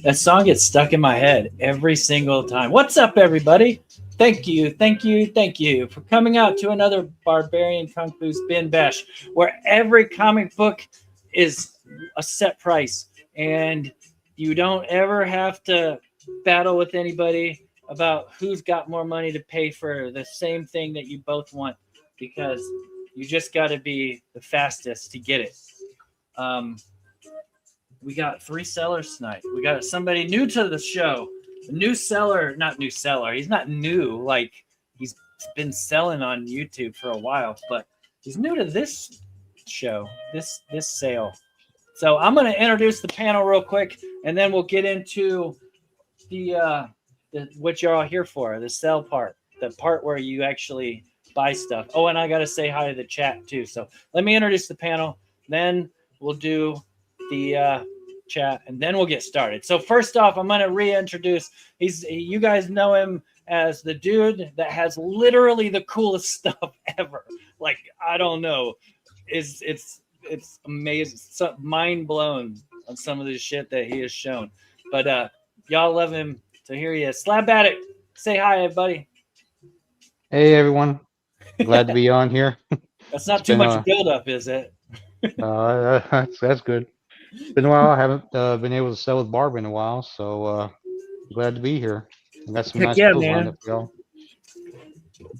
That song gets stuck in my head every single time. What's up, everybody? Thank you, thank you, thank you for coming out to another Barbarian Kung Fu Spin Bash, where every comic book is a set price, and you don't ever have to battle with anybody about who's got more money to pay for the same thing that you both want, because you just got to be the fastest to get it. We got 3 sellers tonight. We got somebody new to the show. A new seller, not new seller. He's not new. Like, he's been selling on YouTube for a while, but he's new to this show, this sale. So I'm going to introduce the panel real quick, and then we'll get into the what you're all here for, the sell part, the part where you actually buy stuff. Oh, and I got to say hi to the chat too. So let me introduce the panel, then we'll do the chat, and then we'll get started. So first off, I'm going to reintroduce, you guys know him as the dude that has literally the coolest stuff ever. Like, I don't know, it's amazing, so mind blown on some of the shit that he has shown, but y'all love him. So here he is. Slab Addict, say hi, everybody. Hey everyone, glad to be on here. That's not too much build up, is it? That's good. It's been a while. I haven't been able to sell with Barbarian in a while, so glad to be here. I got some nice deals lined up for y'all.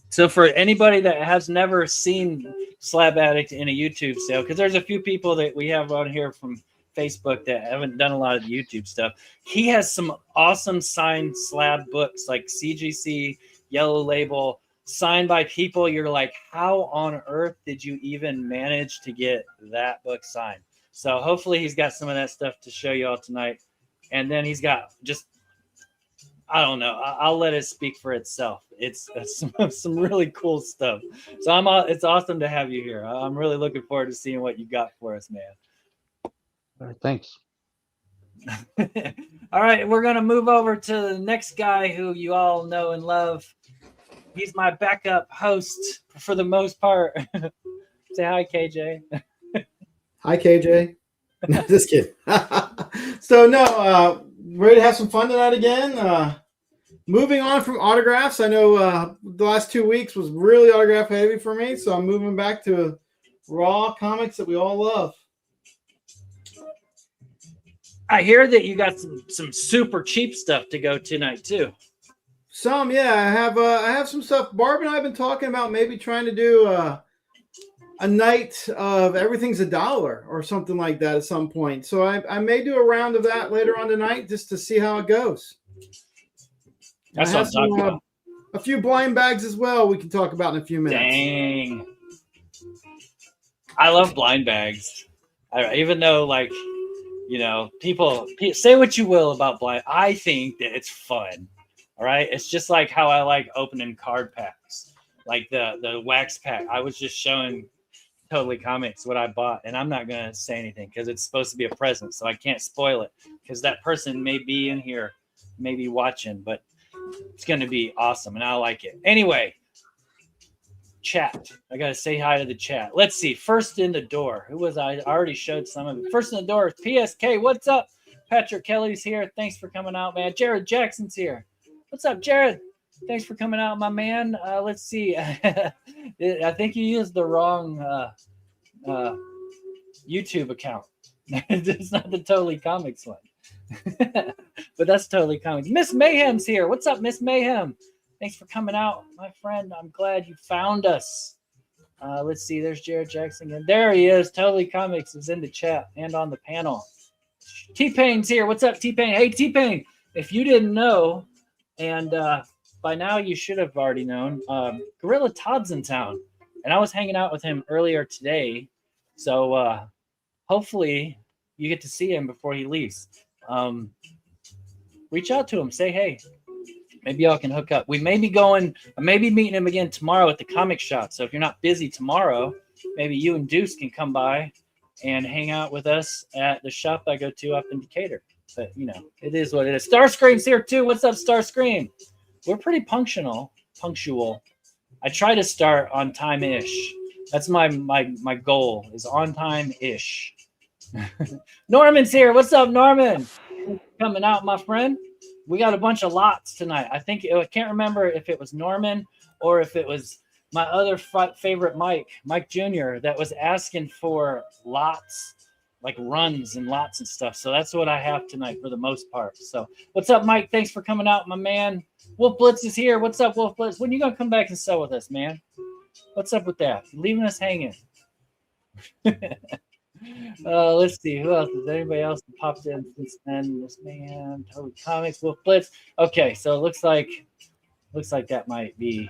So for anybody that has never seen Slab Addict in a YouTube sale, because there's a few people that we have on here from Facebook that haven't done a lot of the YouTube stuff, he has some awesome signed slab books, like CGC, Yellow Label, signed by people you're like, how on earth did you even manage to get that book signed? So hopefully he's got some of that stuff to show y'all tonight. And then he's got just, I don't know, I'll let it speak for itself. It's some really cool stuff. So it's awesome to have you here. I'm really looking forward to seeing what you got for us, man. All right, thanks. All right, we're going to move over to the next guy who you all know and love. He's my backup host for the most part. Say hi, KJ. Hi, KJ. Just kidding. So, no, ready to have some fun tonight again. Moving on from autographs. I know the last 2 weeks was really autograph heavy for me, so I'm moving back to raw comics that we all love. I hear that you got some super cheap stuff to go tonight too. Some, yeah. I have some stuff. Barb and I have been talking about maybe trying to do a night of everything's $1 or something like that at some point. So I may do a round of that later on tonight just to see how it goes. That's what I'm talking about. A few blind bags as well we can talk about in a few minutes. Dang. I love blind bags. Even though, like, you know, people say what you will about blind. I think that it's fun. All right. It's just like how I like opening card packs, like the wax pack. I was just showing Totally Comics what I bought, and I'm not going to say anything because it's supposed to be a present. So I can't spoil it because that person may be in here, maybe watching, but it's going to be awesome. And I like it. Anyway, chat. I got to say hi to the chat. Let's see. First in the door. Who was I? I already showed some of it. First in the door is PSK. What's up? Patrick Kelly's here. Thanks for coming out, man. Jared Jackson's here. What's up, Jared? Thanks for coming out, my man. Let's see. I think you used the wrong YouTube account. It's not the Totally Comics one. But that's Totally Comics. Miss Mayhem's here. What's up, Miss Mayhem? Thanks for coming out, my friend. I'm glad you found us. Let's see. There's Jared Jackson. And there he is. Totally Comics is in the chat and on the panel. T-Pain's here. What's up, T-Pain? Hey, T-Pain. If you didn't know, and by now you should have already known, Gorilla Todd's in town. And I was hanging out with him earlier today. So hopefully you get to see him before he leaves. Reach out to him. Say, hey. Maybe y'all can hook up. We may be meeting him again tomorrow at the comic shop. So if you're not busy tomorrow, maybe you and Deuce can come by and hang out with us at the shop I go to up in Decatur. But, you know, it is what it is. Starscream's here, too. What's up, Starscream? We're pretty punctual. I try to start on time-ish. That's my goal, is on time-ish. Norman's here. What's up, Norman? coming out, my friend. We got a bunch of lots tonight. I can't remember if it was Norman or if it was my other favorite Mike Jr. that was asking for lots, like runs and lots and stuff. So that's what I have tonight for the most part. So what's up, Mike? Thanks for coming out, my man. Wolf Blitz is here. What's up, Wolf Blitz? When are you going to come back and sell with us, man? What's up with that? Leaving us hanging. Let's see. Who else? Is anybody else that popped in since then? This man, Toby Comics, Wolf Blitz. Okay, so it looks like that might be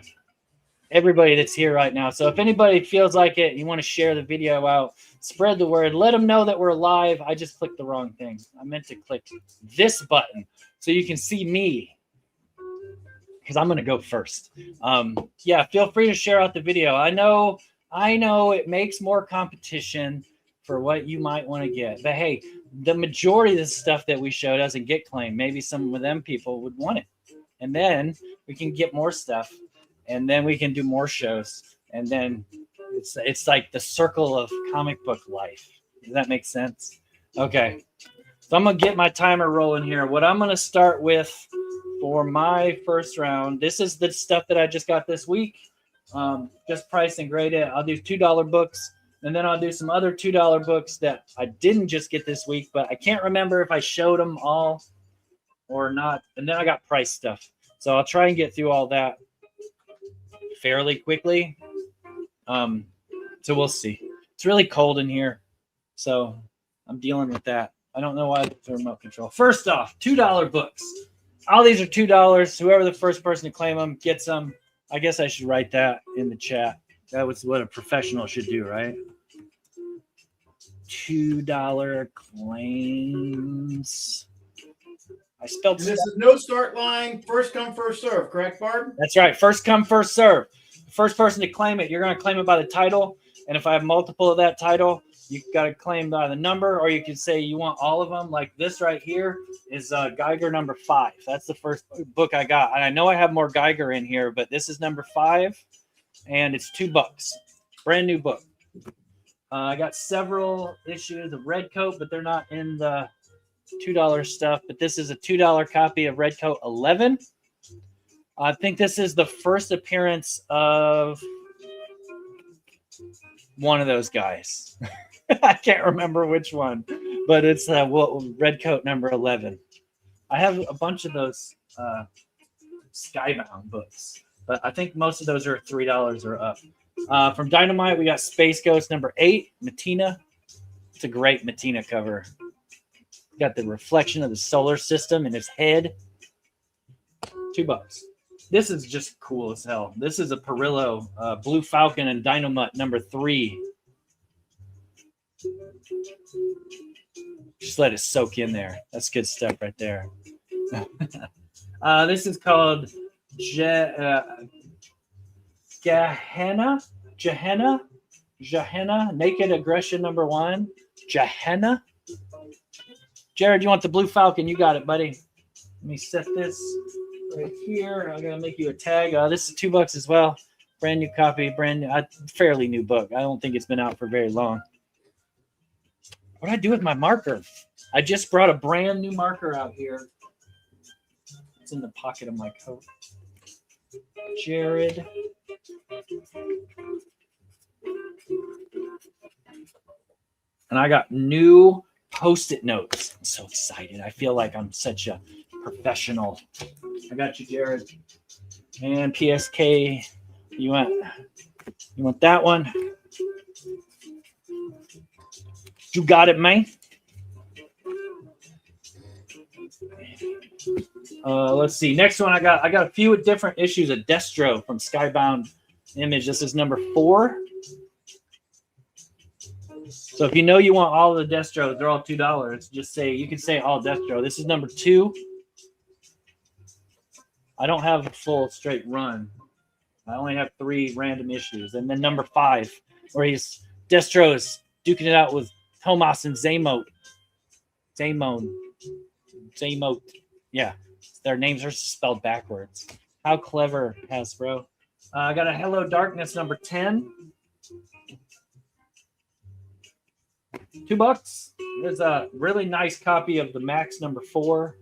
everybody that's here right now. So if anybody feels like it, you want to share the video out, spread the word, let them know that we're live. I just clicked the wrong thing. I meant to click this button so you can see me, because I'm going to go first. Yeah, feel free to share out the video. I know it makes more competition for what you might want to get. But hey, the majority of the stuff that we show doesn't get claimed. Maybe some of them people would want it. And then we can get more stuff. And then we can do more shows. And then it's like the circle of comic book life. Does that make sense? Okay. So I'm going to get my timer rolling here. What I'm going to start with for my first round, this is the stuff that I just got this week. Just priced and graded. I'll do $2 books. And then I'll do some other $2 books that I didn't just get this week, but I can't remember if I showed them all or not. And then I got price stuff. So I'll try and get through all that fairly quickly. So we'll see. It's really cold in here, so I'm dealing with that. I don't know why the remote control. First off, $2 books. All these are $2. Whoever the first person to claim them gets them. I guess I should write that in the chat. That was what a professional should do, right? $2 claims. I spelled. And this is no start line, first come, first serve, correct, Barb? That's right. First come, first serve. The first person to claim it, you're going to claim it by the title. And if I have multiple of that title, you got to claim by the number, or you can say you want all of them. Like this right here is Geiger number 5. That's the first book I got. And I know I have more Geiger in here, but this is number 5, and it's $2. Brand new book. I got several issues of Redcoat, but they're not in the $2 stuff. But this is a $2 copy of Redcoat 11. I think this is the first appearance of one of those guys. I can't remember which one, but it's Redcoat number 11. I have a bunch of those Skybound books, but I think most of those are $3 or up. From Dynamite, we got Space Ghost number 8, Matina. It's a great Matina cover. Got the reflection of the solar system in his head. $2. This is just cool as hell. This is a Perillo, Blue Falcon and Dynamite number 3. Just let it soak in there. That's good stuff right there. This is called Gehenna, Naked Aggression number 1. Gehenna. Jared, you want the Blue Falcon? You got it, buddy. Let me set this right here. I'm gonna make you a tag. This is $2 as well. Brand new copy, brand new, fairly new book. I don't think it's been out for very long. What do I do with my marker? I just brought a brand new marker out here. It's in the pocket of my coat. Jared. And I got new Post-it notes. I'm so excited. I feel like I'm such a professional. I got you, Jared. And PSK, you want that one? You got it, man. Let's see. Next one I got a few different issues of Destro from Skybound Image. This is number 4. So if you know you want all of the Destros, they're all $2. Just say, you can say all Destro. This is number 2. I don't have a full straight run. I only have 3 random issues. And then number 5, where Destro is duking it out with Tomas and Zamote. Yeah. Their names are spelled backwards. How clever, Hasbro. I got a Hello Darkness number 10. $2. There's a really nice copy of the Max number 4.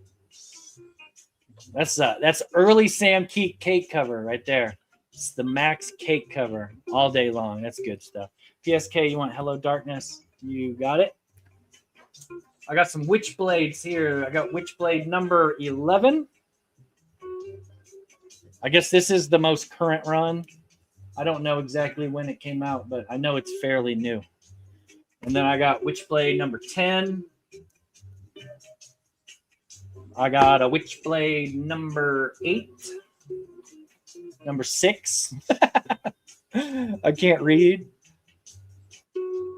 That's early Sam Keat cake cover right there. It's the Max cake cover all day long. That's good stuff. PSK, you want Hello Darkness? You got it. I got some Witchblades here. I got Witchblade number 11. I guess this is the most current run. I don't know exactly when it came out, but I know it's fairly new. And then I got Witchblade number 10. I got a Witchblade number 8. Number 6. I can't read.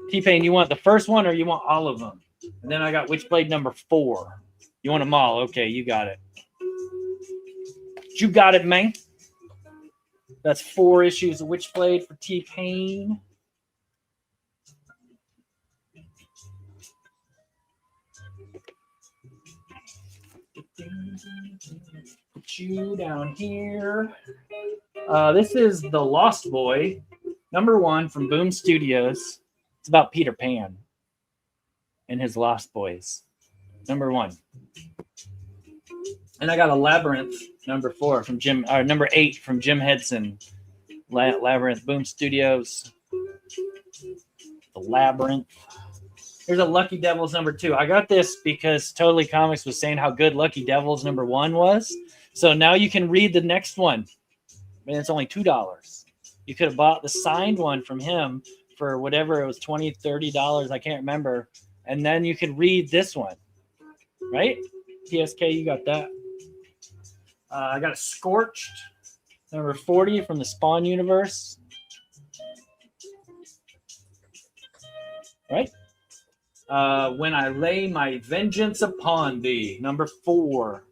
T-Pain, you want the first one or you want all of them? And then I got Witchblade number 4. You want them all? Okay, you got it. You got it, man. That's 4 issues of Witchblade for T-Pain. Put you down here. This is The Lost Boy, number 1 from Boom Studios. It's about Peter Pan and his Lost Boys. Number 1. And I got a Labyrinth number 4 from number 8 from Jim Henson. Labyrinth, Boom Studios. The Labyrinth. Here's a Lucky Devils number 2. I got this because Totally Comics was saying how good Lucky Devils number 1 was. So now you can read the next one. And it's only $2. You could have bought the signed one from him for whatever it was, $20, $30. I can't remember. And then you could read this one. Right? PSK, you got that. I got a Scorched number 40 from the Spawn universe. Right? When I Lay My Vengeance Upon Thee, number 4.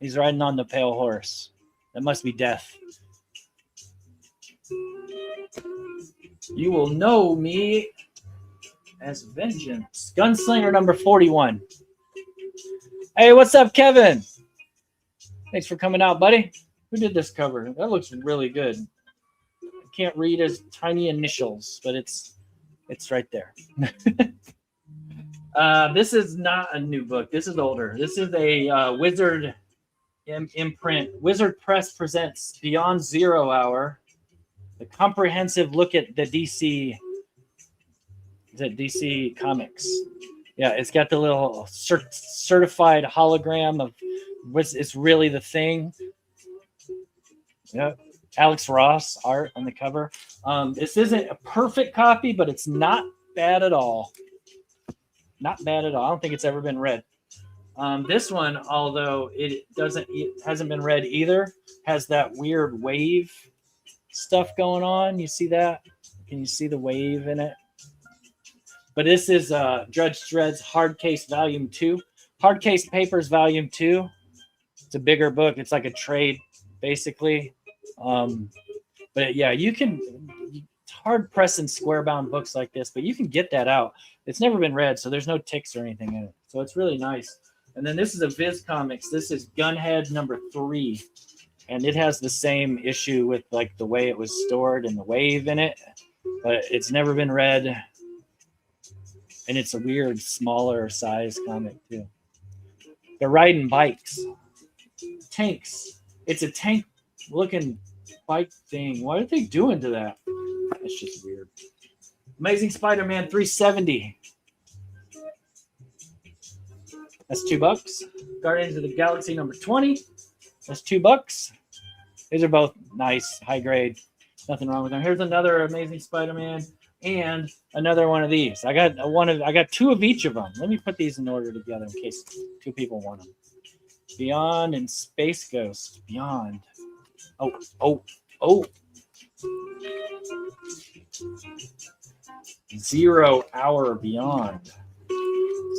He's riding on the pale horse. That must be death. You will know me as vengeance. Gunslinger number 41. Hey, what's up, Kevin? Thanks for coming out, buddy. Who did this cover? That looks really good. I can't read his tiny initials, but it's right there. This is not a new book. This is older. This is a Wizard imprint. Wizard Press presents Beyond Zero Hour, the comprehensive look at the DC. Is it DC Comics? Yeah, it's got the little certified hologram of it's really the thing. Yeah, Alex Ross art on the cover. This isn't a perfect copy, but it's not bad at all. Not bad at all. I don't think it's ever been read. This one, although it hasn't been read either, has that weird wave stuff going on. You see that? Can you see the wave in it? But this is Judge Dredd's Hard Case Volume 2. Hard Case Papers Volume 2. It's a bigger book. It's like a trade, basically. But yeah, you can. It's hard pressing square bound books like this, but you can get that out. It's never been read, so there's no ticks or anything in it. So it's really nice. And then this is a Viz Comics. This is Gunhead number 3. And it has the same issue with like the way it was stored and the wave in it. But it's never been read. And it's a weird, smaller size comic too. They're riding bikes. Tanks. It's a tank looking bike thing. What are they doing to that? That's just weird. Amazing Spider-Man 370. That's $2. Guardians of the Galaxy number 20. That's $2. These are both nice, high grade. Nothing wrong with them. Here's another Amazing Spider-Man and another one of these. I got 2 of each of them. Let me put these in order together in case 2 people want them. Beyond and Space Ghost. Beyond. Oh. 0 Hour Beyond.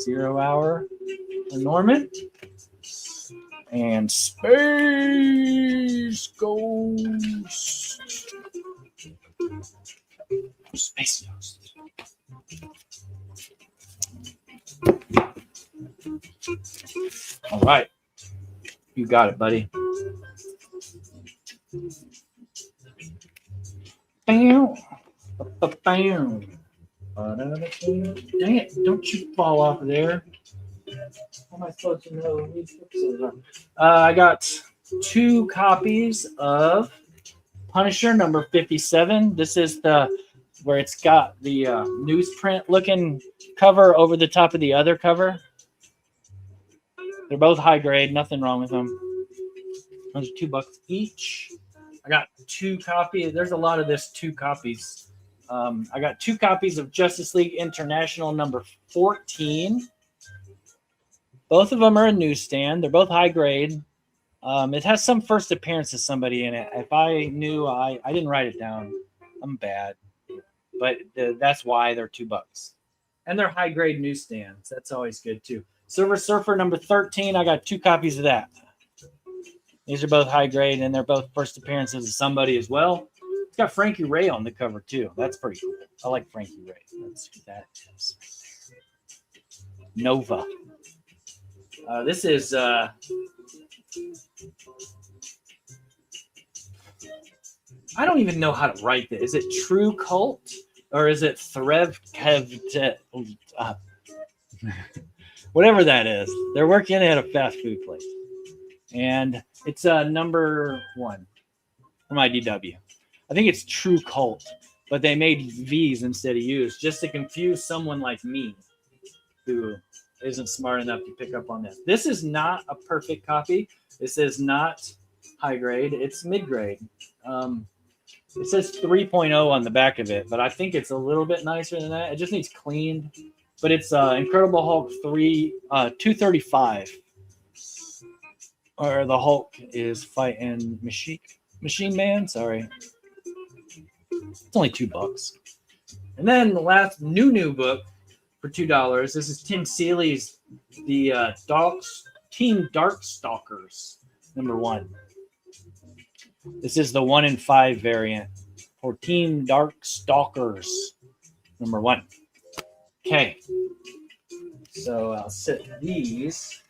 0 Hour for Norman. And Space Ghost. Space Ghost. All right. You got it, buddy. Bam. Bam. Dang it, don't you fall off of there. How am I supposed to know these episodes are? I got 2 copies of Punisher number 57. This is the where it's got the newsprint looking cover over the top of the other cover. They're both high grade, nothing wrong with them. Those are $2 each. I got 2 copies. There's a lot of this 2 copies. I got 2 copies of Justice League International number 14. Both of them are a newsstand. They're both high grade. It has some first appearance of somebody in it. If I knew, I didn't write it down. I'm bad. But that's why they're $2. And they're high grade newsstands. That's always good too. Silver Surfer number 13. I got 2 copies of that. These are both high grade and they're both first appearances of somebody as well. It's got Frankie Ray on the cover too. That's pretty cool. I like Frankie Ray. That's who that is. Nova. This is I don't even know how to write this. Is it True Cult or is it Threv? Whatever that is. They're working at a fast food place. And it's number 1 from IDW. I think it's True Cult, but they made V's instead of U's just to confuse someone like me who isn't smart enough to pick up on this. This is not a perfect copy. This is not high grade. It's mid grade. It says 3.0 on the back of it, but I think it's a little bit nicer than that. It just needs cleaned. But it's Incredible Hulk 235. Or the Hulk is fighting Machine Man. Sorry. It's only $2. And then the last new book for $2. This is Tim Seeley's The Team Darkstalkers number 1. This is the 1 in 5 variant for Team Darkstalkers number 1. Okay. So I'll set these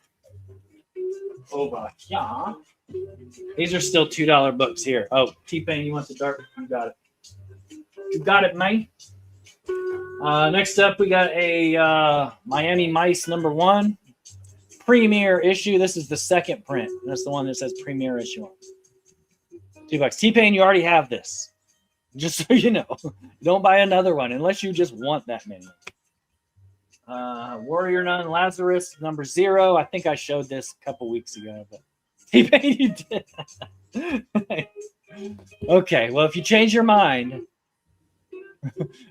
over here. These are still $2 books here. Oh, T-Pain, you want the dark? You got it. You got it, man. Next up, we got a Miami Mice number 1 premiere issue. This is the second print. That's the one that says premiere issue on. $2. T-Pain, you already have this. Just so you know. Don't buy another one unless you just want that many. Warrior Nun Lazarus number 0. I think I showed this a couple weeks ago, but T-Pain, you did. Okay, well, if you change your mind.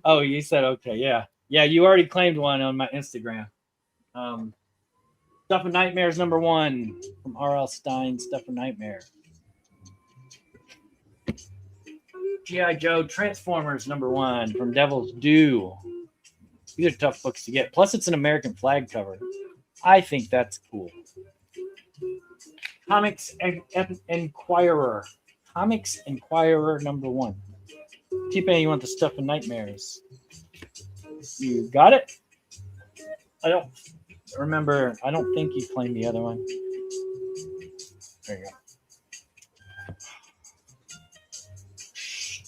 Oh, you said okay, yeah. Yeah, you already claimed one on my Instagram. Stuff of Nightmares number 1 from R.L. Stein, Stuff of Nightmare. G.I. Joe Transformers number 1 from Devil's Due. These are tough books to get. Plus, it's an American flag cover. I think that's cool. Comics Inquirer. Comics Inquirer number 1. T-Pain, you want the Stuff of Nightmares? You got it? I don't remember. I don't think you claimed the other one. There you go.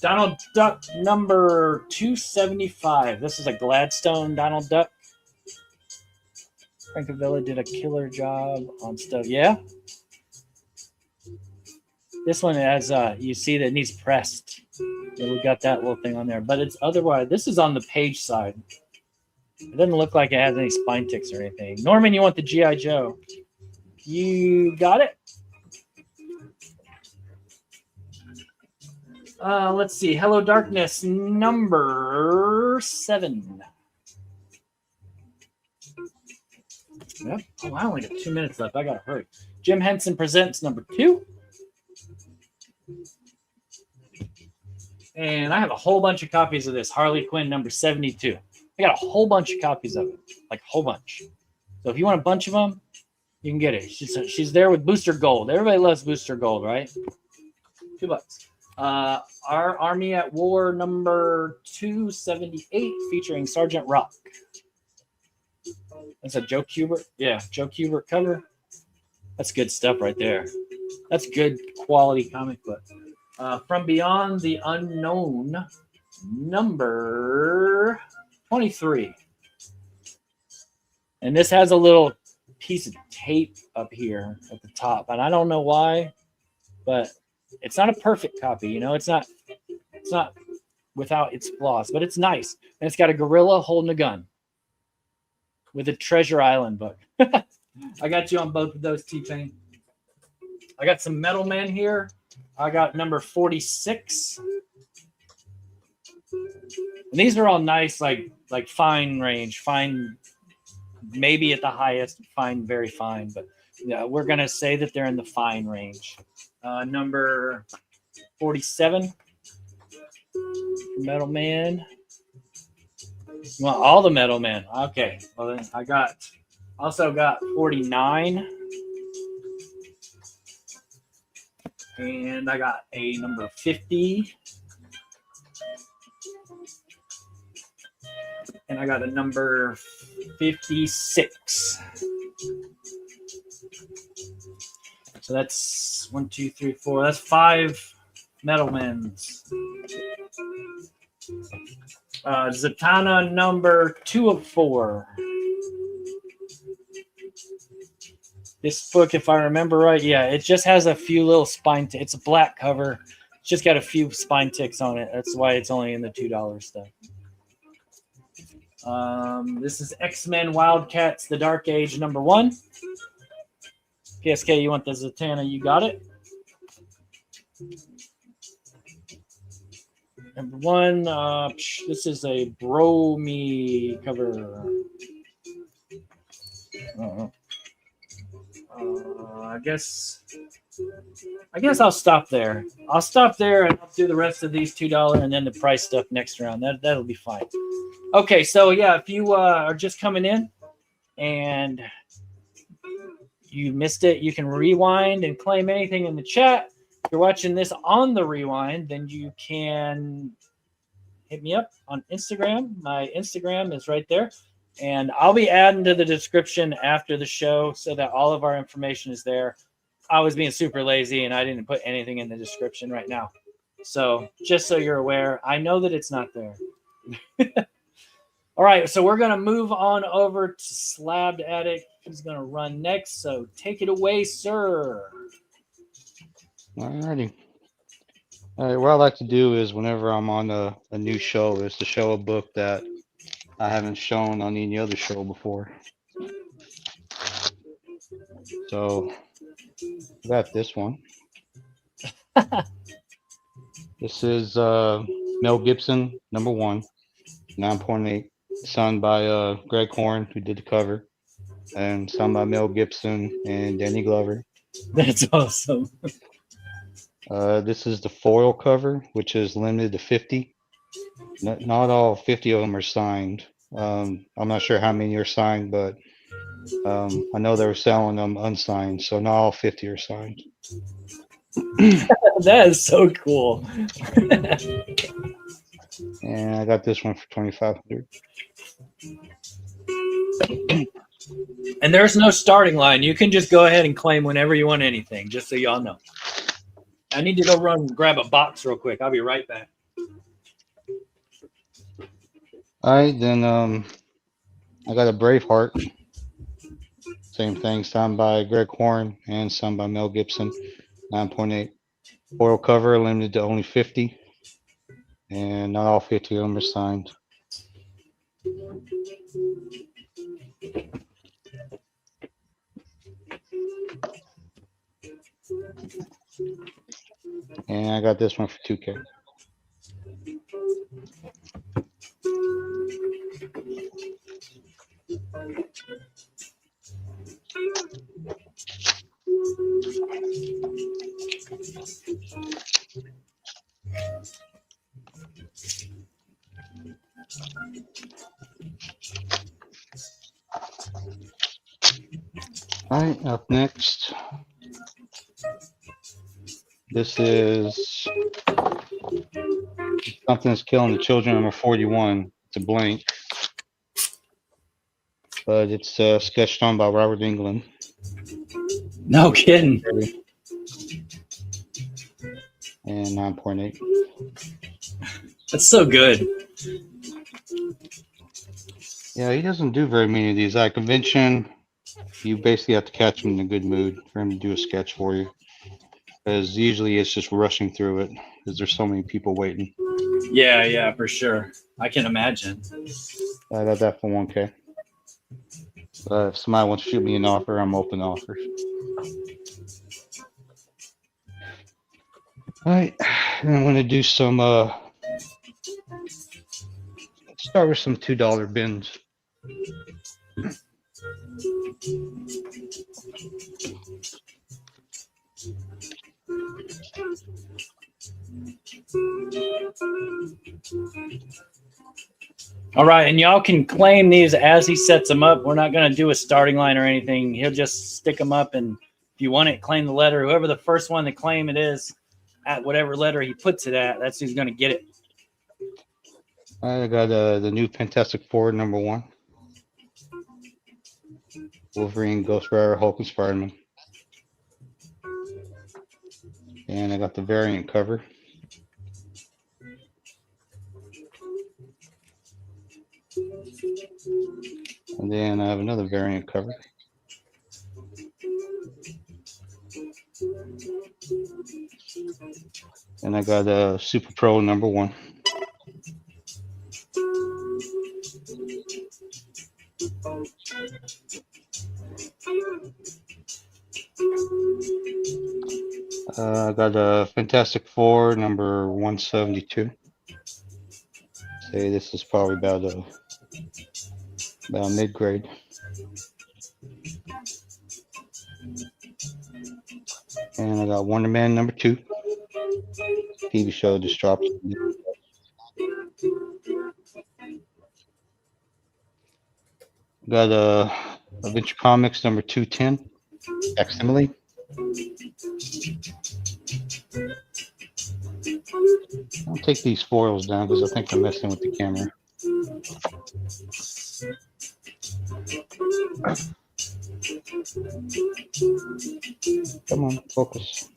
Donald Duck number 275. This is a Gladstone Donald Duck. Frankavilla did a killer job on stuff. Yeah. This one has, you see that it needs pressed. Yeah, we got that little thing on there. But it's otherwise, this is on the page side. It doesn't look like it has any spine ticks or anything. Norman, you want the G.I. Joe? You got it? Let's see. Hello Darkness number 7. Yep. Oh, I only got 2 minutes left. I gotta hurry. Jim Henson Presents number 2. And I have a whole bunch of copies of this. Harley Quinn number 72. I got a whole bunch of copies of it. Like a whole bunch. So if you want a bunch of them, you can get it. She's there with Booster Gold. Everybody loves Booster Gold, right? $2. Our Army at War number 278 featuring Sergeant Rock. That's a Joe Kubert. Yeah, Joe Kubert cover. That's good stuff right there. That's good quality comic book. From Beyond the Unknown number $23. And this has a little piece of tape up here at the top, and I don't know why, but it's not a perfect copy. You know, it's not without its flaws, but it's nice. And it's got a gorilla holding a gun with a Treasure Island book. I got you on both of those, T-Pain. I got some Metal Men here. I got number 46. And these are all nice, like fine range, fine, maybe at the highest, fine, very fine. But yeah, we're going to say that they're in the fine range. Number 47. Metal Man. You want all the Metal Men? Okay. Well, then I also got 49. And I got a number 50. And I got a number 56. So that's 1, 2, 3, 4. That's 5 Metal Men's. Zatanna number 2 of 4. This book, if I remember right, yeah, it just has a few little spine. It's a black cover. It's just got a few spine ticks on it. That's why it's only in the $2 stuff. This is X-Men Wildcats, The Dark Age, number 1. PSK, you want the Zatanna? You got it. Number 1. This is a Bro-Me cover. I guess I'll stop there. I'll stop there and I'll do the rest of these $2 and then the price stuff next round. That'll be fine. Okay, so yeah, if you are just coming in and you missed it, you can rewind and claim anything in the chat. If you're watching this on the rewind, then you can hit me up on Instagram. My Instagram is right there. And I'll be adding to the description after the show so that all of our information is there. I was being super lazy and I didn't put anything in the description right now. So just so you're aware, I know that it's not there. All right, so we're going to move on over to Slabbed Addict. He's going to run next. So take it away, sir. All righty. All right, what I like to do is whenever I'm on a new show is to show a book that I haven't shown on any other show before. So I got this one. This is Mel Gibson, number 1, 9.8, signed by Greg Horn, who did the cover, and signed by Mel Gibson and Danny Glover. That's awesome. This is the foil cover, which is limited to 50. Not all 50 of them are signed. I'm not sure how many are signed, but I know they were selling them unsigned, so not all 50 are signed. That is so cool. And I got this one for $2,500. And there's no starting line. You can just go ahead and claim whenever you want anything, just so y'all know. I need to go run and grab a box real quick. I'll be right back. All right, then I got a Braveheart. Same thing, signed by Greg Horn and signed by Mel Gibson, 9.8. Foil cover, limited to only 50. And not all 50 of them are signed. And I got this one for $2,000. All right, up next, this is Something's Killing the Children, number 41. It's a blank, but it's sketched on by Robert Englund. No kidding. And 9.8. That's so good. Yeah, he doesn't do very many of these. At convention, you basically have to catch him in a good mood for him to do a sketch for you. Because usually it's just rushing through it because there's so many people waiting. Yeah, for sure. I can imagine. I got that for 1K. If somebody wants to shoot me an offer, I'm open to offers. All right, and I'm going to do some, let's start with some $2 bins. All right, and y'all can claim these as he sets them up. We're not going to do a starting line or anything. He'll just stick them up, and if you want it, claim the letter. Whoever the first one to claim it is at whatever letter he puts it at, that's who's going to get it. I got the new Fantastic Four #1. Wolverine, Ghost Rider, Hulk, and Spider-Man. And I got the variant cover. And then I have another variant cover. And I got a Super Pro #1. I got a Fantastic Four #172. Say this is probably about mid-grade. And I got Wonder Man #2. TV show just dropped. Got Adventure Comics #210. Facsimile. I'll take these foils down because I think I'm messing with the camera. Come on, focus.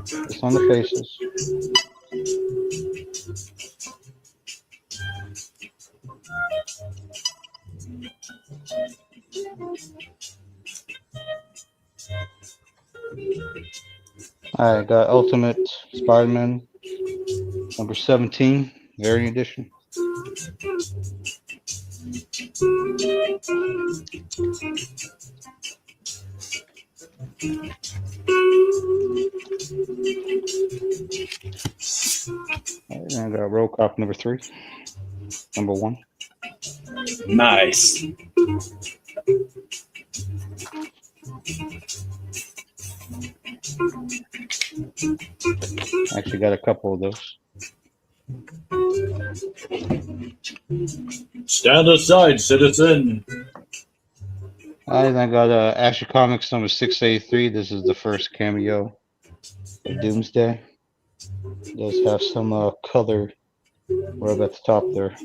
Just on the faces. I got Ultimate Spider-Man #17, variant edition. And I got Roll Cop #3, #1. Nice. Actually got a couple of those. Stand aside, citizen. I got Action Comics #683. This is the first cameo of Doomsday. It does have some color right at the top there.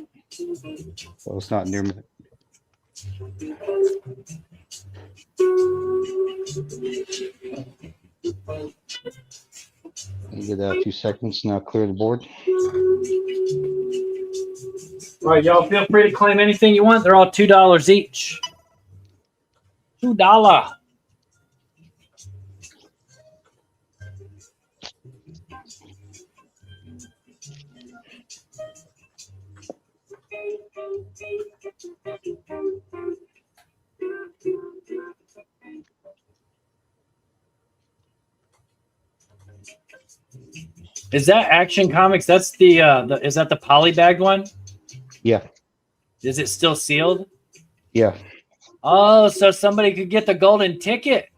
So it's not near me. You get that 2 seconds. Now clear the board. All right, y'all feel free to claim anything you want. They're all $2 each. $2. Is that Action Comics? That's the is that the polybagged one? Yeah. Is it still sealed? Yeah. Oh, so somebody could get the golden ticket.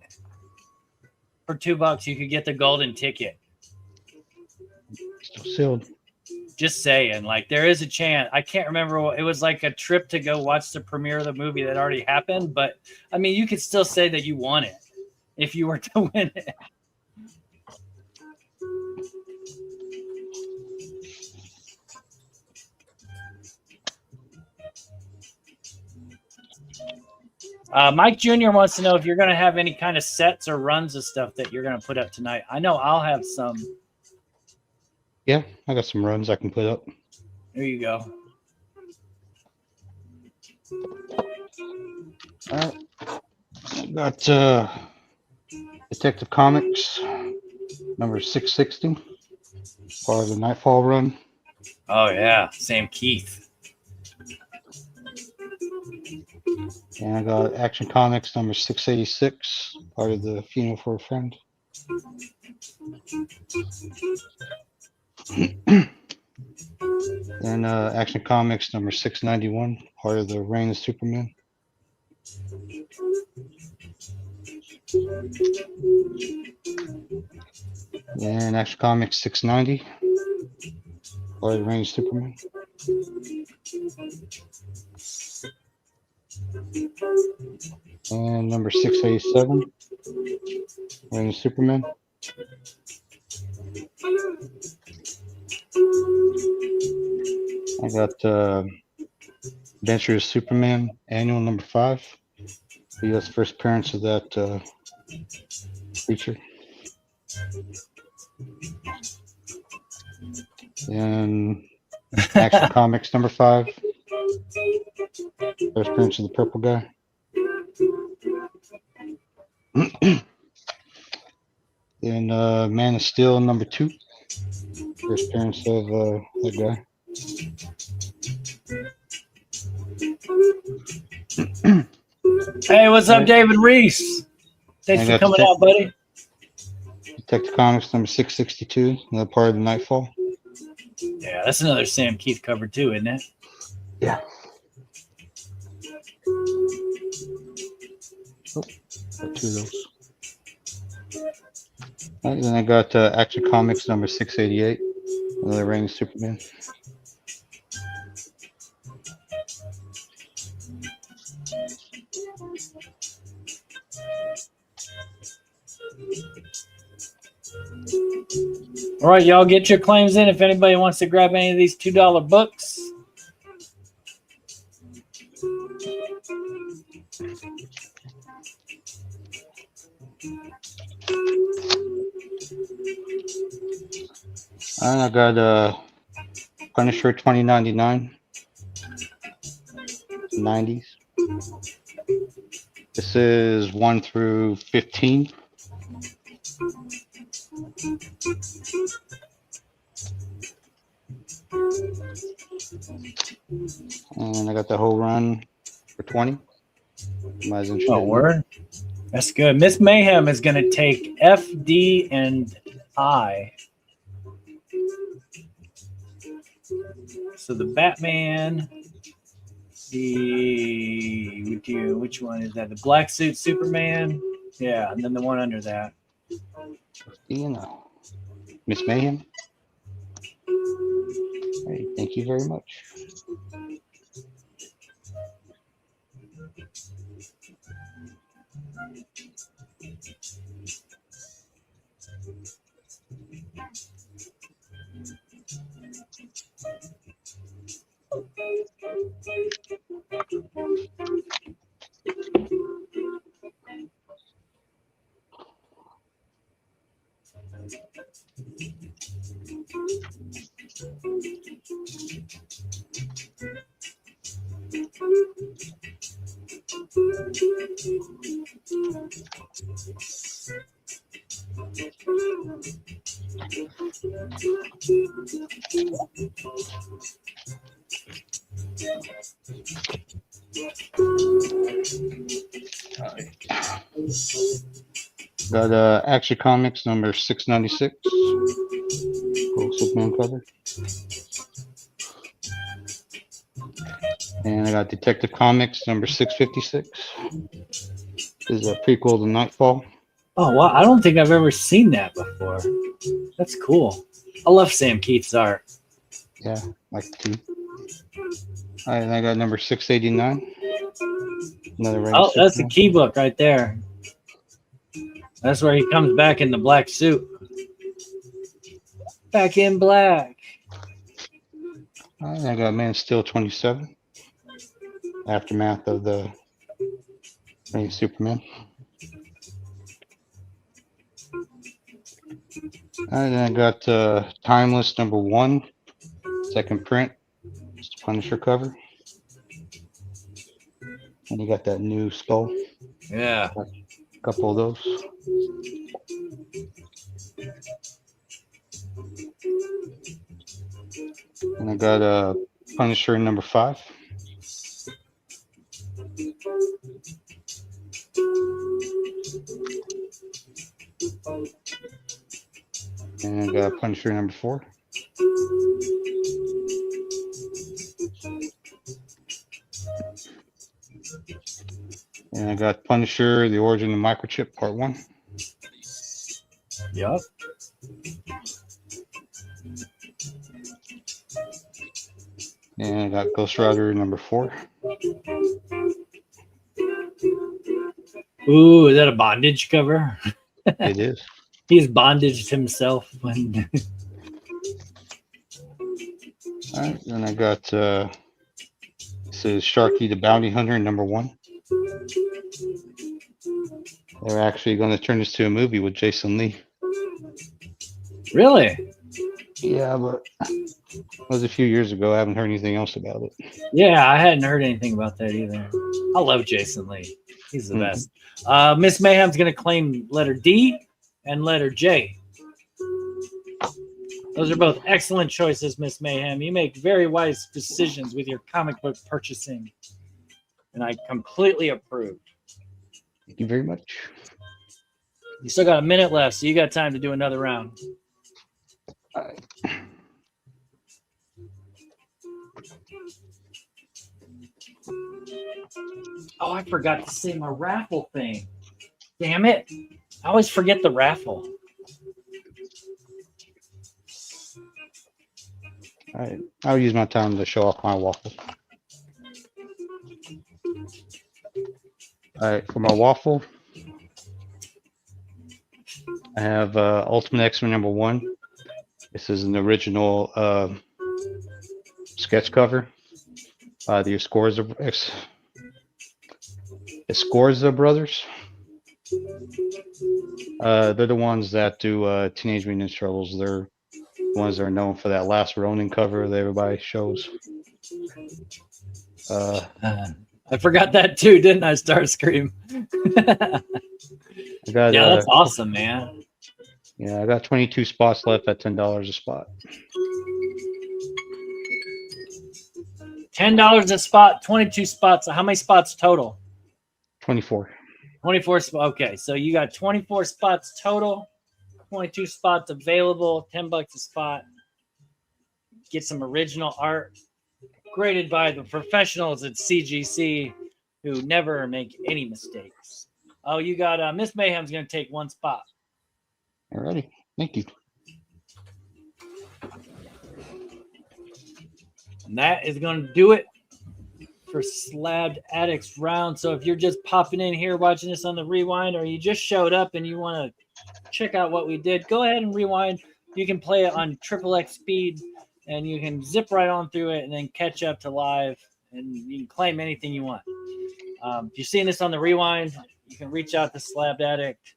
For $2, you could get the golden ticket. Still sealed. Just saying, like there is a chance. I can't remember what it was, like a trip to go watch the premiere of the movie that already happened. But I mean, you could still say that you won it if you were to win it. Mike Jr. wants to know if you're going to have any kind of sets or runs of stuff that you're going to put up tonight. I know I'll have some. Yeah, I got some runs I can put up. There you go. All right. I got Detective Comics number 660, part of the Nightfall run. Oh, yeah. Sam Keith. And I got Action Comics number 686, part of the Funeral for a Friend. And Action Comics number 691, part of the Reign of Superman. And Action Comics 690, part of the Reign of Superman. And number 687, Reign of Superman. I got Adventures of Superman Annual number 5. The U.S. first appearance of that creature. And Action Comics number 5. First appearance of the purple guy. And Man of Steel number 2. First appearance of that guy. Hey, what's up, David Reese? Thanks for coming out, buddy. Detective Comics number 662, another part of the Nightfall. Yeah, that's another Sam Keith cover too, isn't it? Yeah. Oh, got 2 of those. And then I got Action Comics number 688, another Reign of Superman. All right, y'all get your claims in if anybody wants to grab any of these $2 books. And I got Punisher 2099, 90s. This is 1 through 15. And I got the whole run for 20. Oh, word. That's good. Miss Mayhem is going to take F, D, and I. So the Batman, which one is that? The Black Suit Superman? Yeah, and then the one under that. You know, Miss Mayhem. Hey, thank you very much. Got Action Comics number 696. Cool Superman cover. And I got Detective Comics number 656. This is a prequel to Nightfall. Oh, wow. I don't think I've ever seen that before. That's cool. I love Sam Keith's art. Yeah, like the two. All right, and I got number 689. Another Oh, that's the key book right there. That's where he comes back in the black suit. Back in black. All right, I got Man of Steel 27. Aftermath of the Hey, Superman. And then I got Timeless #1, second print. It's the Punisher cover. And you got that new skull. Yeah. A couple of those. And I got Punisher #5. And I got Punisher #4. And I got Punisher, The Origin of Microchip, Part 1. Yup. And I got Ghost Rider #4. Ooh, is that a bondage cover? It is. He's bondaged himself. When... All right. Then I got this is Sharky the Bounty Hunter #1. They're actually going to turn this to a movie with Jason Lee. Really? Yeah, but it was a few years ago. I haven't heard anything else about it. Yeah, I hadn't heard anything about that either. I love Jason Lee. He's the best. Miss Mayhem's going to claim letter D and letter J. Those are both excellent choices, Miss Mayhem. You make very wise decisions with your comic book purchasing, and I completely approve. Thank you very much. You still got a minute left, so you got time to do another round. All right. Oh, I forgot to say my raffle thing. Damn it. I always forget the raffle. All right. I'll use my time to show off my waffle. All right. For my waffle, I have Ultimate X-Men #1. This is an original sketch cover by the Escorza brothers. They're the ones that do Teenage Mutant Ninja Turtles. They're the ones that are known for that Last Ronin cover that everybody shows. I forgot that too, didn't I, Starscream? Yeah, that's awesome, man. Yeah, I got 22 spots left at $10 a spot. $10 a spot, 22 spots. How many spots total? 24. 24 spots. Okay, so you got 24 spots total, 22 spots available, $10 a spot. Get some original art graded by the professionals at CGC who never make any mistakes. Oh, you got Miss Mayhem's going to take one spot. Alrighty, thank you. And that is going to do it for Slabbed Addicts round. So if you're just popping in here watching this on the rewind, or you just showed up and you want to check out what we did, go ahead and rewind. You can play it on XXX speed, and you can zip right on through it and then catch up to live, and you can claim anything you want. If you're seeing this on the rewind, you can reach out to Slabbed Addict.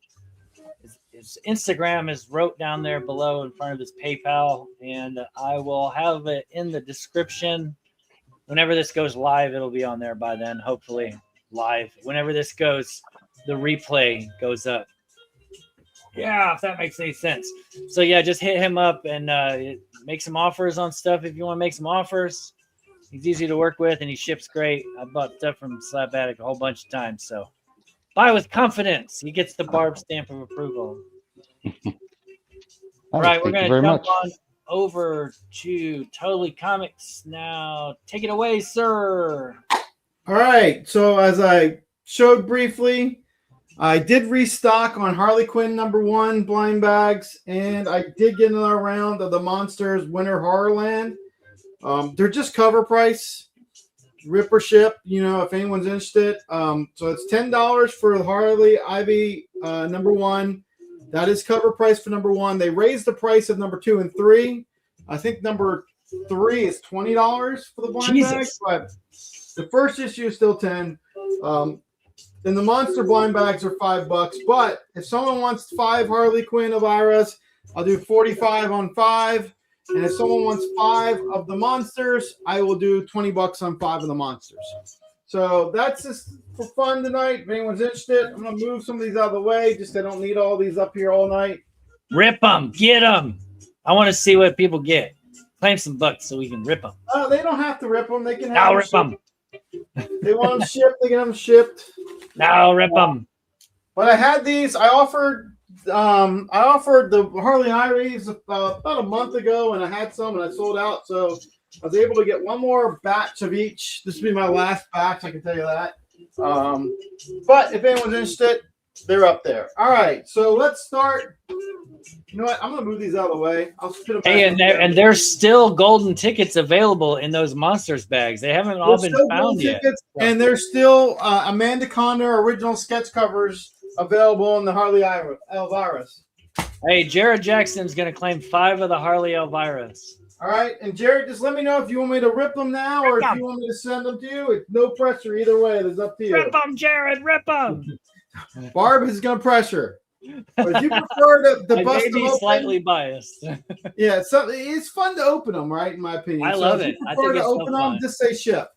His Instagram is wrote down there below in front of his PayPal, and I will have it in the description. Whenever this goes live, it'll be on there by then, hopefully live. Whenever this goes, the replay goes up. Yeah, if that makes any sense. So yeah, just hit him up and make some offers on stuff if you want to make some offers. He's easy to work with and he ships great. I bought stuff from Slab Attic a whole bunch of times, so buy with confidence. He gets the Barb stamp of approval. All right, we're going to jump on over to Totally Comics now. Take it away, sir. All right. So as I showed briefly, I did restock on Harley Quinn #1 blind bags, and I did get another round of the Monsters Winter Horrorland. They're just cover price. Ripper ship, if anyone's interested. So it's $10 for Harley Ivy #1. That is cover price for #1. They raised the price of #2 and 3. I think #3 is $20 for the blind bag, but the first issue is still $10. then the monster blind bags are $5. But if someone wants 5 Harley Quinn Elviras, I'll do 45 on 5. And if someone wants 5 of the monsters, I will do $20 on 5 of the monsters. So that's just for fun tonight. If anyone's interested, I'm going to move some of these out of the way. Just I don't need all these up here all night. Rip them. Get them. I want to see what people get. Claim some bucks so we can rip them. They don't have to rip them. They can have Now rip them. They want them shipped. They get them shipped. Now rip them. But I had these. I offered the Harley Iries about a month ago, and I had some, and I sold out. So I was able to get one more batch of each. This will be my last batch, I can tell you that. But if anyone's interested, they're up there. All right, so let's start. You know what? I'm going to move these out of the way. I'll spit them back. Hey, and there's still golden tickets available in those monsters bags. They haven't all been found yet. And there's still Amanda Condor original sketch covers available in the Harley Elviras. Hey, Jared Jackson's going to claim 5 of the Harley Elviras. All right, and Jared, just let me know if you want me to rip them now or if you want me to send them to you. It's no pressure either way. It's up to you. Rip them, Jared. Rip them. Barb is going to pressure. But if you prefer to bust them open, slightly biased. Yeah, it's fun to open them, right? In my opinion, I love it. I think it's to open them, just say ship.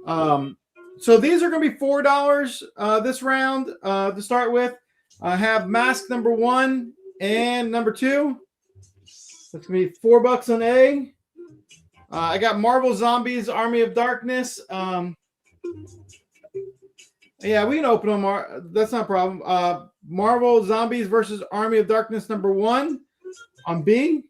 So these are going to be $4 this round to start with. I have mask number 1 and number 2. That's going to be $4 on A. I got Marvel Zombies Army of Darkness. Yeah, we can open them. That's not a problem. Marvel Zombies versus Army of Darkness number 1 on B.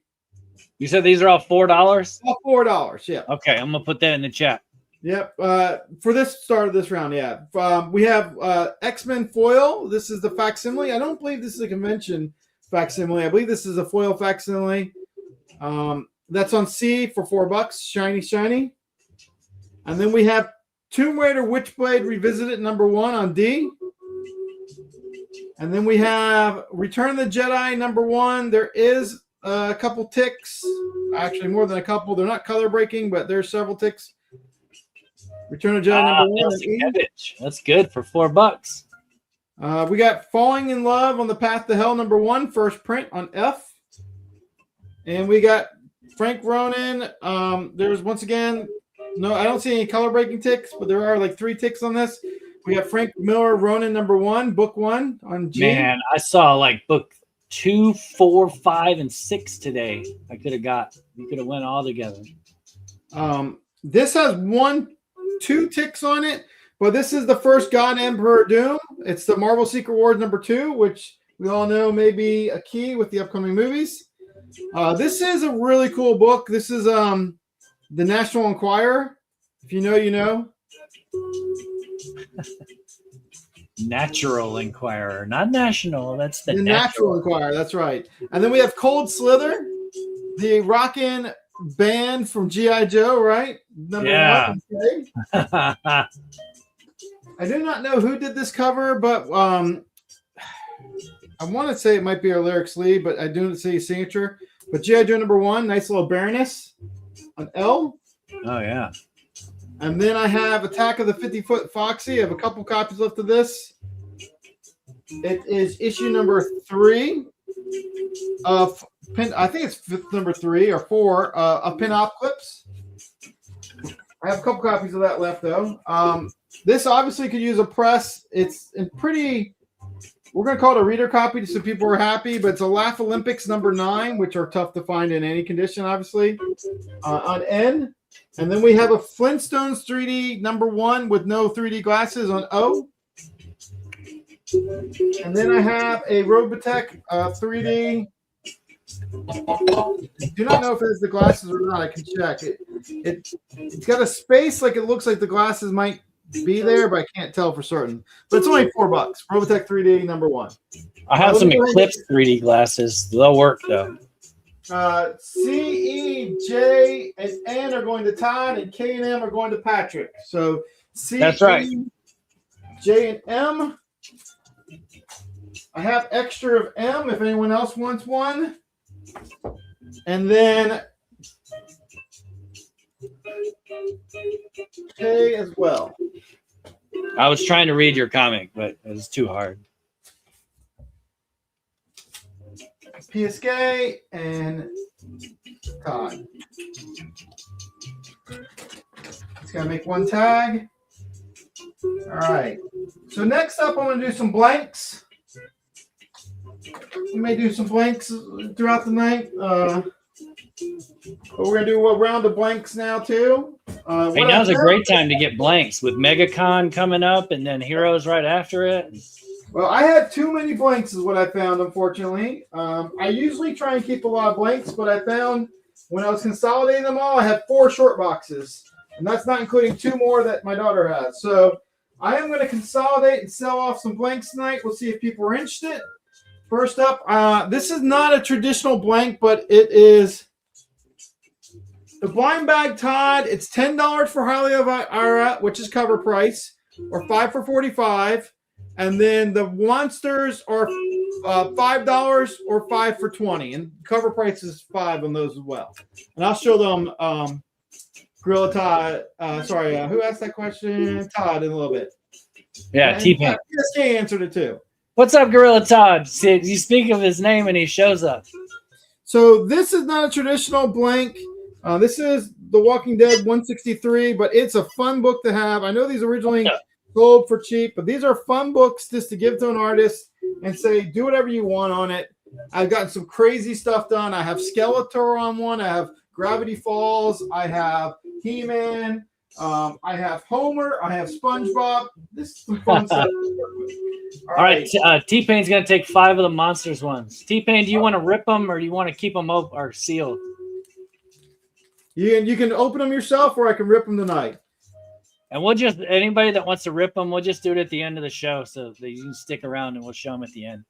You said these are all $4? All $4, yeah. Okay, I'm going to put that in the chat. Yep. For this start of this round, yeah. We have X-Men foil. This is the facsimile. I don't believe this is a convention facsimile. I believe this is a foil facsimile. That's on C for $4. Shiny, shiny. And then we have Tomb Raider Witchblade Revisited number 1 on D. And then we have Return of the Jedi number 1. There is a couple ticks. Actually, more than a couple. They're not color breaking, but there's several ticks. Return of Jedi number 1 on E. That's good for $4. We got Falling in Love on the Path to Hell number 1, first print on F. And we got Frank Ronin. There's once again, no, I don't see any color breaking ticks, but there are like 3 ticks on this. We got Frank Miller Ronin number 1, book 1 on G. Man, I saw like book 2, 4, 5, and 6 today. I could have got. You could have went all together. This has 2 ticks on it, but this is the first God Emperor Doom. It's the Marvel Secret Wars number 2, which we all know may be a key with the upcoming movies. This is a really cool book. This is the National Enquirer. If you know, you know. Natural Enquirer, not National. That's the Natural Enquirer. That's right. And then we have Cold Slither, the rockin' band from G.I. Joe, right? Number 1. I do not know who did this cover, but I want to say it might be our lyrics lead, but I don't see a signature. But G.I. Joe number 1, nice little Baroness on L. Oh, yeah. And then I have Attack of the 50-Foot Foxy. I have a couple copies left of this. It is issue number 3 of I think it's number 3 or 4 of Pin-Op Clips. I have a couple copies of that left, though. This obviously could use a press. It's in pretty, we're going to call it a reader copy so people are happy, but it's a Laugh Olympics number 9, which are tough to find in any condition, obviously, on N. And then we have a Flintstones 3D number 1 with no 3D glasses on O. And then I have a Robotech 3D. I do not know if it has the glasses or not. I can check. It's got a space like it looks like the glasses might be there, but I can't tell for certain. But it's only $4. Robotech 3D number 1. I have some Eclipse 3D glasses. They'll work, though. C, E, J, and N are going to Todd, and K and M are going to Patrick. So C, that's right. E, J, and M. I have extra of M if anyone else wants one. And then K as well. I was trying to read your comic, but it was too hard. PSK and Todd. Just gotta make one tag. All right. So next up, I'm gonna do some blanks. We may do some blanks throughout the night. But we're gonna do a round of blanks now too. Hey, now's a great time to get blanks with MegaCon coming up, and then Heroes right after it. Well, I had too many blanks, is what I found. Unfortunately, I usually try and keep a lot of blanks, but I found when I was consolidating them all, I had 4 short boxes, and that's not including 2 more that my daughter has. So I am going to consolidate and sell off some blanks tonight. We'll see if people are interested. First up, this is not a traditional blank, but it is the blind bag Todd. It's $10 for Hialeah Ira, which is cover price, or $5 for $45. And then the monsters are $5 or $5 for $20, and cover price is $5 on those as well. And I'll show them Gorilla Todd. Who asked that question? Todd in a little bit. Yeah, T-Pain. PSK answered it too. What's up, Gorilla Todd? See, you speak of his name and he shows up. So this is not a traditional blank. This is The Walking Dead 163, but it's a fun book to have. I know these originally sold for cheap, but these are fun books just to give to an artist and say, do whatever you want on it. I've gotten some crazy stuff done. I have Skeletor on one. I have Gravity Falls. I have He-Man. I have Homer. I have SpongeBob. This is some fun stuff. All right. T-Pain's going to take 5 of the monsters ones. T-Pain, do you want to rip them or do you want to keep them open or sealed? You can open them yourself, or I can rip them tonight. And we'll just, anybody that wants to rip them, we'll just do it at the end of the show so that you can stick around and we'll show them at the end.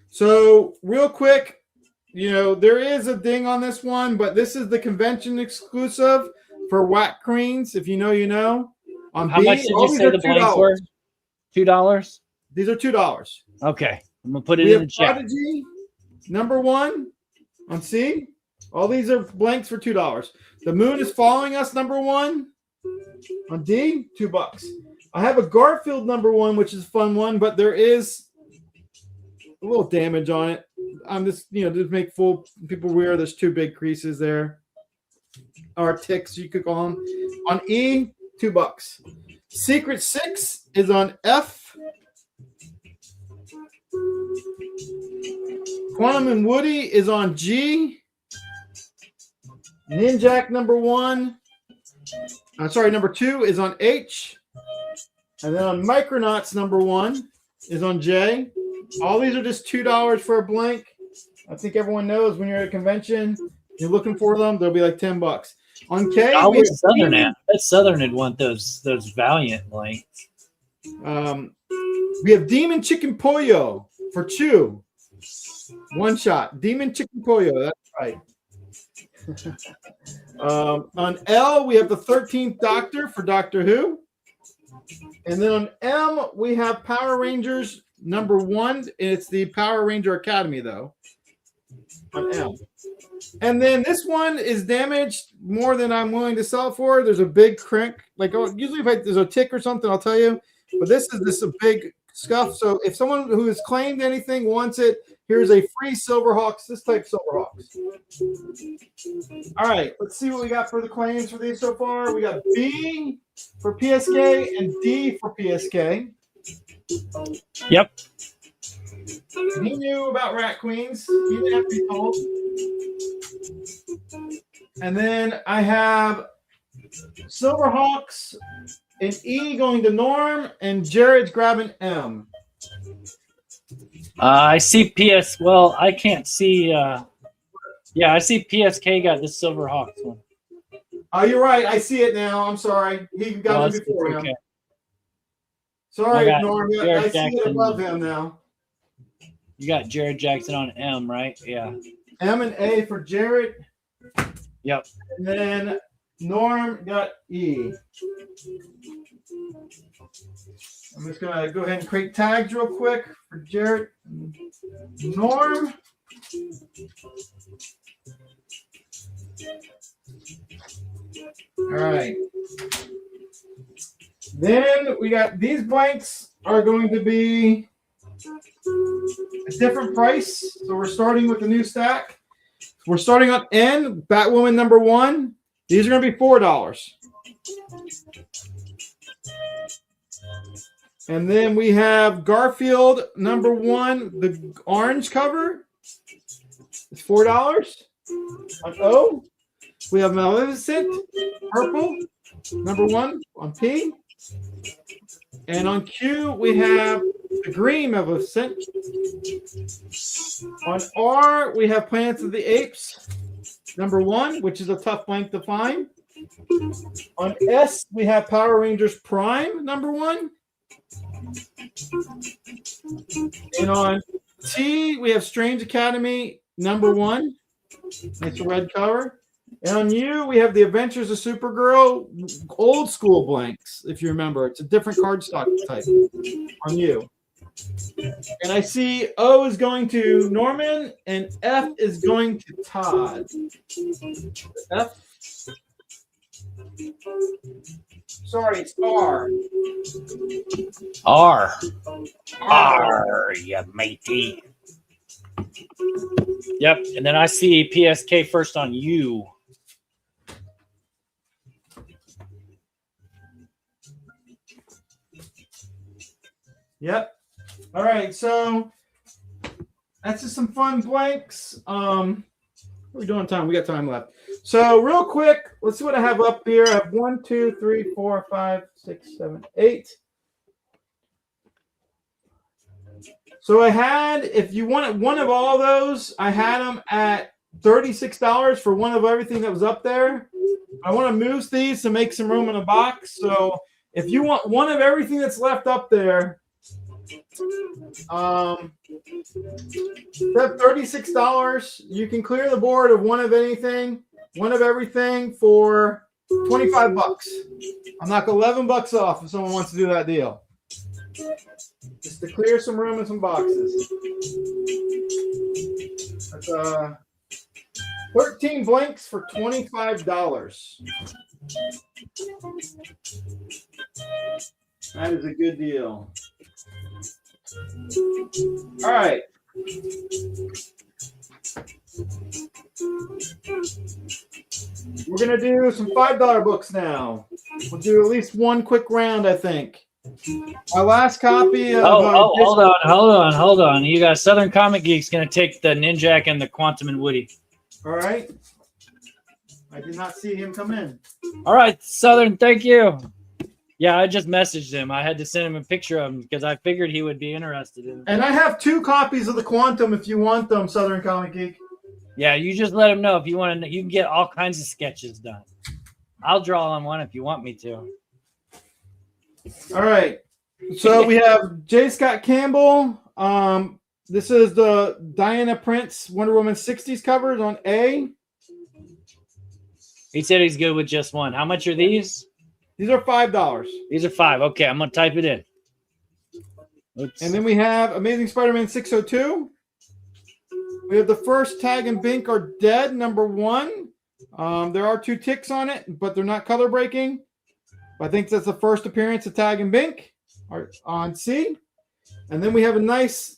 So real quick, there is a ding on this one, but this is the convention exclusive for Whack Creams. If you know, you know. On How much did you say the blanks were? $2? These are $2. Okay. I'm going to put it in the chat. Prodigy, #1 on C. All these are blanks for $2. The Moon is Following Us, #1 on D, $2. I have a Garfield #1, which is a fun one, but there is a little damage on it. I'm just, just make full people aware there's 2 big creases there, or ticks you could call them. On E, $2. Secret 6 is on F. Quantum and Woody is on G. Ninjak #1. #2 is on H. And then on Micronauts #1 is on J. All these are just $2 for a blank. I think everyone knows when you're at a convention, you're looking for them, they'll be like $10. On K, Southern at. That Southern would want those Valiant blanks. We have Demon Chicken Pollo for Chew. One shot. Demon Chicken Pollo. That's right. On L, we have the 13th Doctor for Doctor Who. And then on M, we have Power Rangers #1. It's the Power Ranger Academy, though. On M. And then this one is damaged more than I'm willing to sell it for. There's a big crack. Like, usually if there's a tick or something, I'll tell you. But this is a big scuff. So if someone who has claimed anything wants it, here's a free Silverhawks, this type Silverhawks. All right, let's see what we got for the claims for these so far. We got B for PSK and D for PSK. Yep. He knew about Rat Queens. He didn't have to be told. And then I have Silverhawks and E going to Norm, and Jared's grabbing M. I see PS. Well, I can't see. Yeah, I see PSK got this Silverhawks one. Oh, you're right. I see it now. I'm sorry. He got it before him. Okay. Sorry, Norm. I see it above him now. You got Jared Jackson on M, right? Yeah. M and A for Jared. Yep. And then Norm got E. I'm just going to go ahead and create tags real quick for Jared. Norm. All right. Then we got these blanks are going to be a different price. So we're starting with the new stack. We're starting on N, Batwoman number 1. These are going to be $4. And then we have Garfield number 1, the orange cover. It's $4. On O, we have Maleficent, purple, number 1 on P. And on Q, we have the green Maleficent. On R, we have Planets of the Apes, number 1, which is a tough blank to find. On S, we have Power Rangers Prime, number 1. And on T, we have Strange Academy, number 1. It's a red cover. And on U, we have the Adventures of Supergirl, old school blanks, if you remember. It's a different cardstock type on U. And I see O is going to Norman, and F is going to Todd. F. Sorry, it's R. R, you matey. Yep, and then I see PSK first on U. Yep. All right, so that's just some fun blanks. What are we doing time? We got time left. So real quick, let's see what I have up here. I have 1, 2, 3, 4, 5, 6, 7, 8. So I had, if you wanted one of all those, I had them at $36 for one of everything that was up there. I want to move these to make some room in a box. So if you want one of everything that's left up there, that's $36. You can clear the board of one of everything for $25. I'll knock $11 off if someone wants to do that deal. Just to clear some room in some boxes. That's 13 blanks for $25. That is a good deal. All right. We're going to do some $5 books now. We'll do at least one quick round, I think. My last copy of... hold on. You got Southern Comic Geek's going to take the Ninjak and the Quantum and Woody. All right. I did not see him come in. All right, Southern, thank you. Yeah, I just messaged him. I had to send him a picture of him because I figured he would be interested in it. And I have 2 copies of the Quantum if you want them, Southern Comic Geek. Yeah, you just let him know if you want to. You can get all kinds of sketches done. I'll draw on one if you want me to. All right. So we have J. Scott Campbell. This is the Diana Prince Wonder Woman 60s covers on A. He said he's good with just one. How much are these? These are $5. These are $5. Okay, I'm going to type it in. Oops. And then we have Amazing Spider-Man 602. We have the first Tag and Bink are dead, number 1. There are 2 ticks on it, but they're not color breaking. I think that's the first appearance of Tag and Bink on C. And then we have a nice,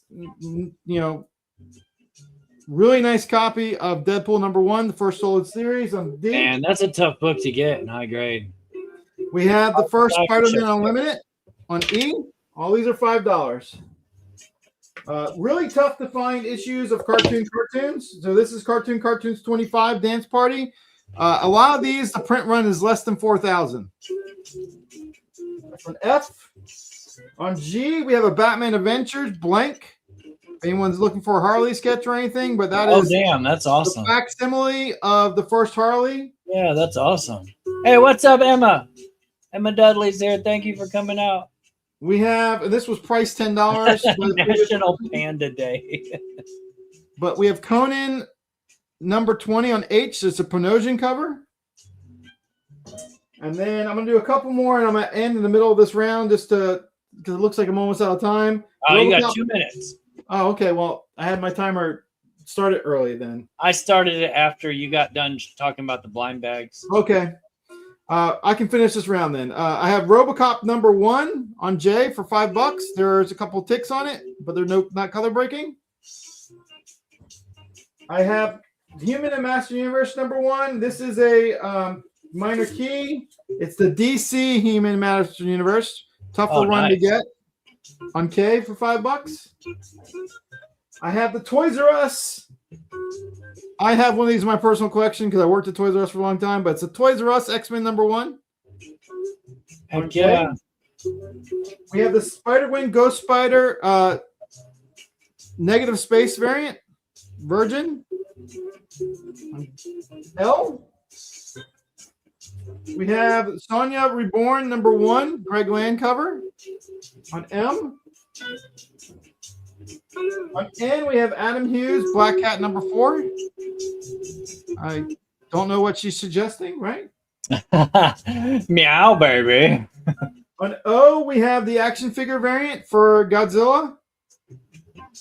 really nice copy of Deadpool number 1, the first solid series on D. Man, that's a tough book to get in high grade. We have the first Spider-Man Unlimited on E. All these are $5. Really tough to find issues of cartoons. So this is Cartoons 25 Dance Party. A lot of these, the print run is less than 4,000. That's on F. On G, we have a Batman Adventures blank. If anyone's looking for a Harley sketch or anything, but that is damn, that's awesome. The facsimile of the first Harley. Yeah, that's awesome. Hey, what's up, Emma? Emma Dudley's there. Thank you for coming out. We have, and this was priced $10. National Panda Day. But we have Conan number 20 on H. It's a Panosian cover. And then I'm going to do a couple more, and I'm going to end in the middle of this round just to, because it looks like I'm almost out of time. Oh, you got 2 minutes. Oh, okay. Well, I had my timer started early then. I started it after you got done talking about the blind bags. Okay. I can finish this round then. I have RoboCop #1 on J for $5. There's a couple ticks on it, but they're not color breaking. I have Human and Master Universe #1. This is a minor key. It's the DC Human Master Universe. Tougher run to get on K for $5. I have the Toys R Us. I have one of these in my personal collection because I worked at Toys R Us for a long time, but it's a Toys R Us X-Men #1. Heck yeah. We have the Spider-Wing Ghost Spider negative space variant, Virgin. L. We have Sonya Reborn #1, Greg Land cover on M. On N, we have Adam Hughes, Black Cat #4. I don't know what she's suggesting, right? Meow, baby. On O, we have the action figure variant for Godzilla.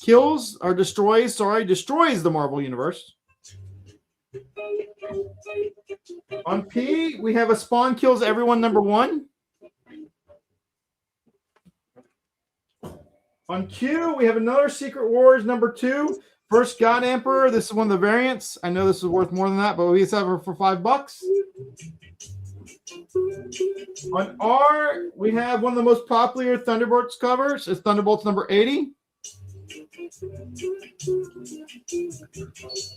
Destroys the Marvel Universe. On P, we have a Spawn Kills Everyone #1. On Q, we have another Secret Wars #2. First God Emperor. This is one of the variants. I know this is worth more than that, but we just have it for $5. On R, we have one of the most popular Thunderbolts covers. It's Thunderbolts #80.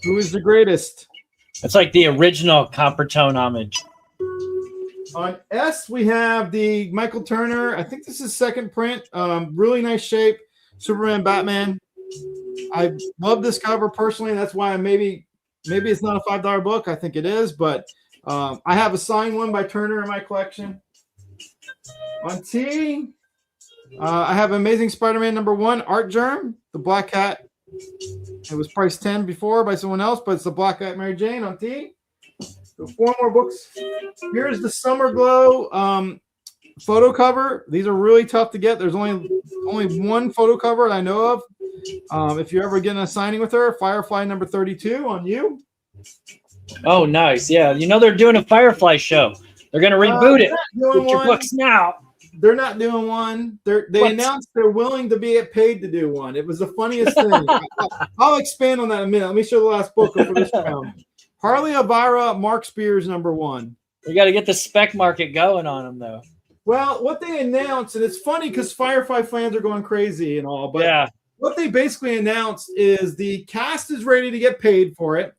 Who is the greatest? It's like the original Coppertone homage. On S, we have the Michael Turner. I think this is second print. Really nice shape. Superman, Batman. I love this cover personally. That's why maybe it's not a $5 book. I think it is, but I have a signed one by Turner in my collection. On T, I have Amazing Spider-Man #1, Art Germ, the Black Cat. It was priced $10 before by someone else, but it's the Black Cat Mary Jane on T. So 4 more books. Here's the Summer Glow photo cover. These are really tough to get. There's only one photo cover I know of. If you're ever getting a signing with her, Firefly #32 on you. Oh, nice. Yeah. You know, they're doing a Firefly show. They're going to reboot it. Get your books now. They're not doing one. They announced they're willing to be paid to do one. It was the funniest thing. I'll expand on that in a minute. Let me show the last book for this round. Harley Elvira, Mark Spears #1. We got to get the spec market going on them, though. Well, what they announced, and it's funny because Firefly fans are going crazy and all, but yeah. What they basically announced is the cast is ready to get paid for it.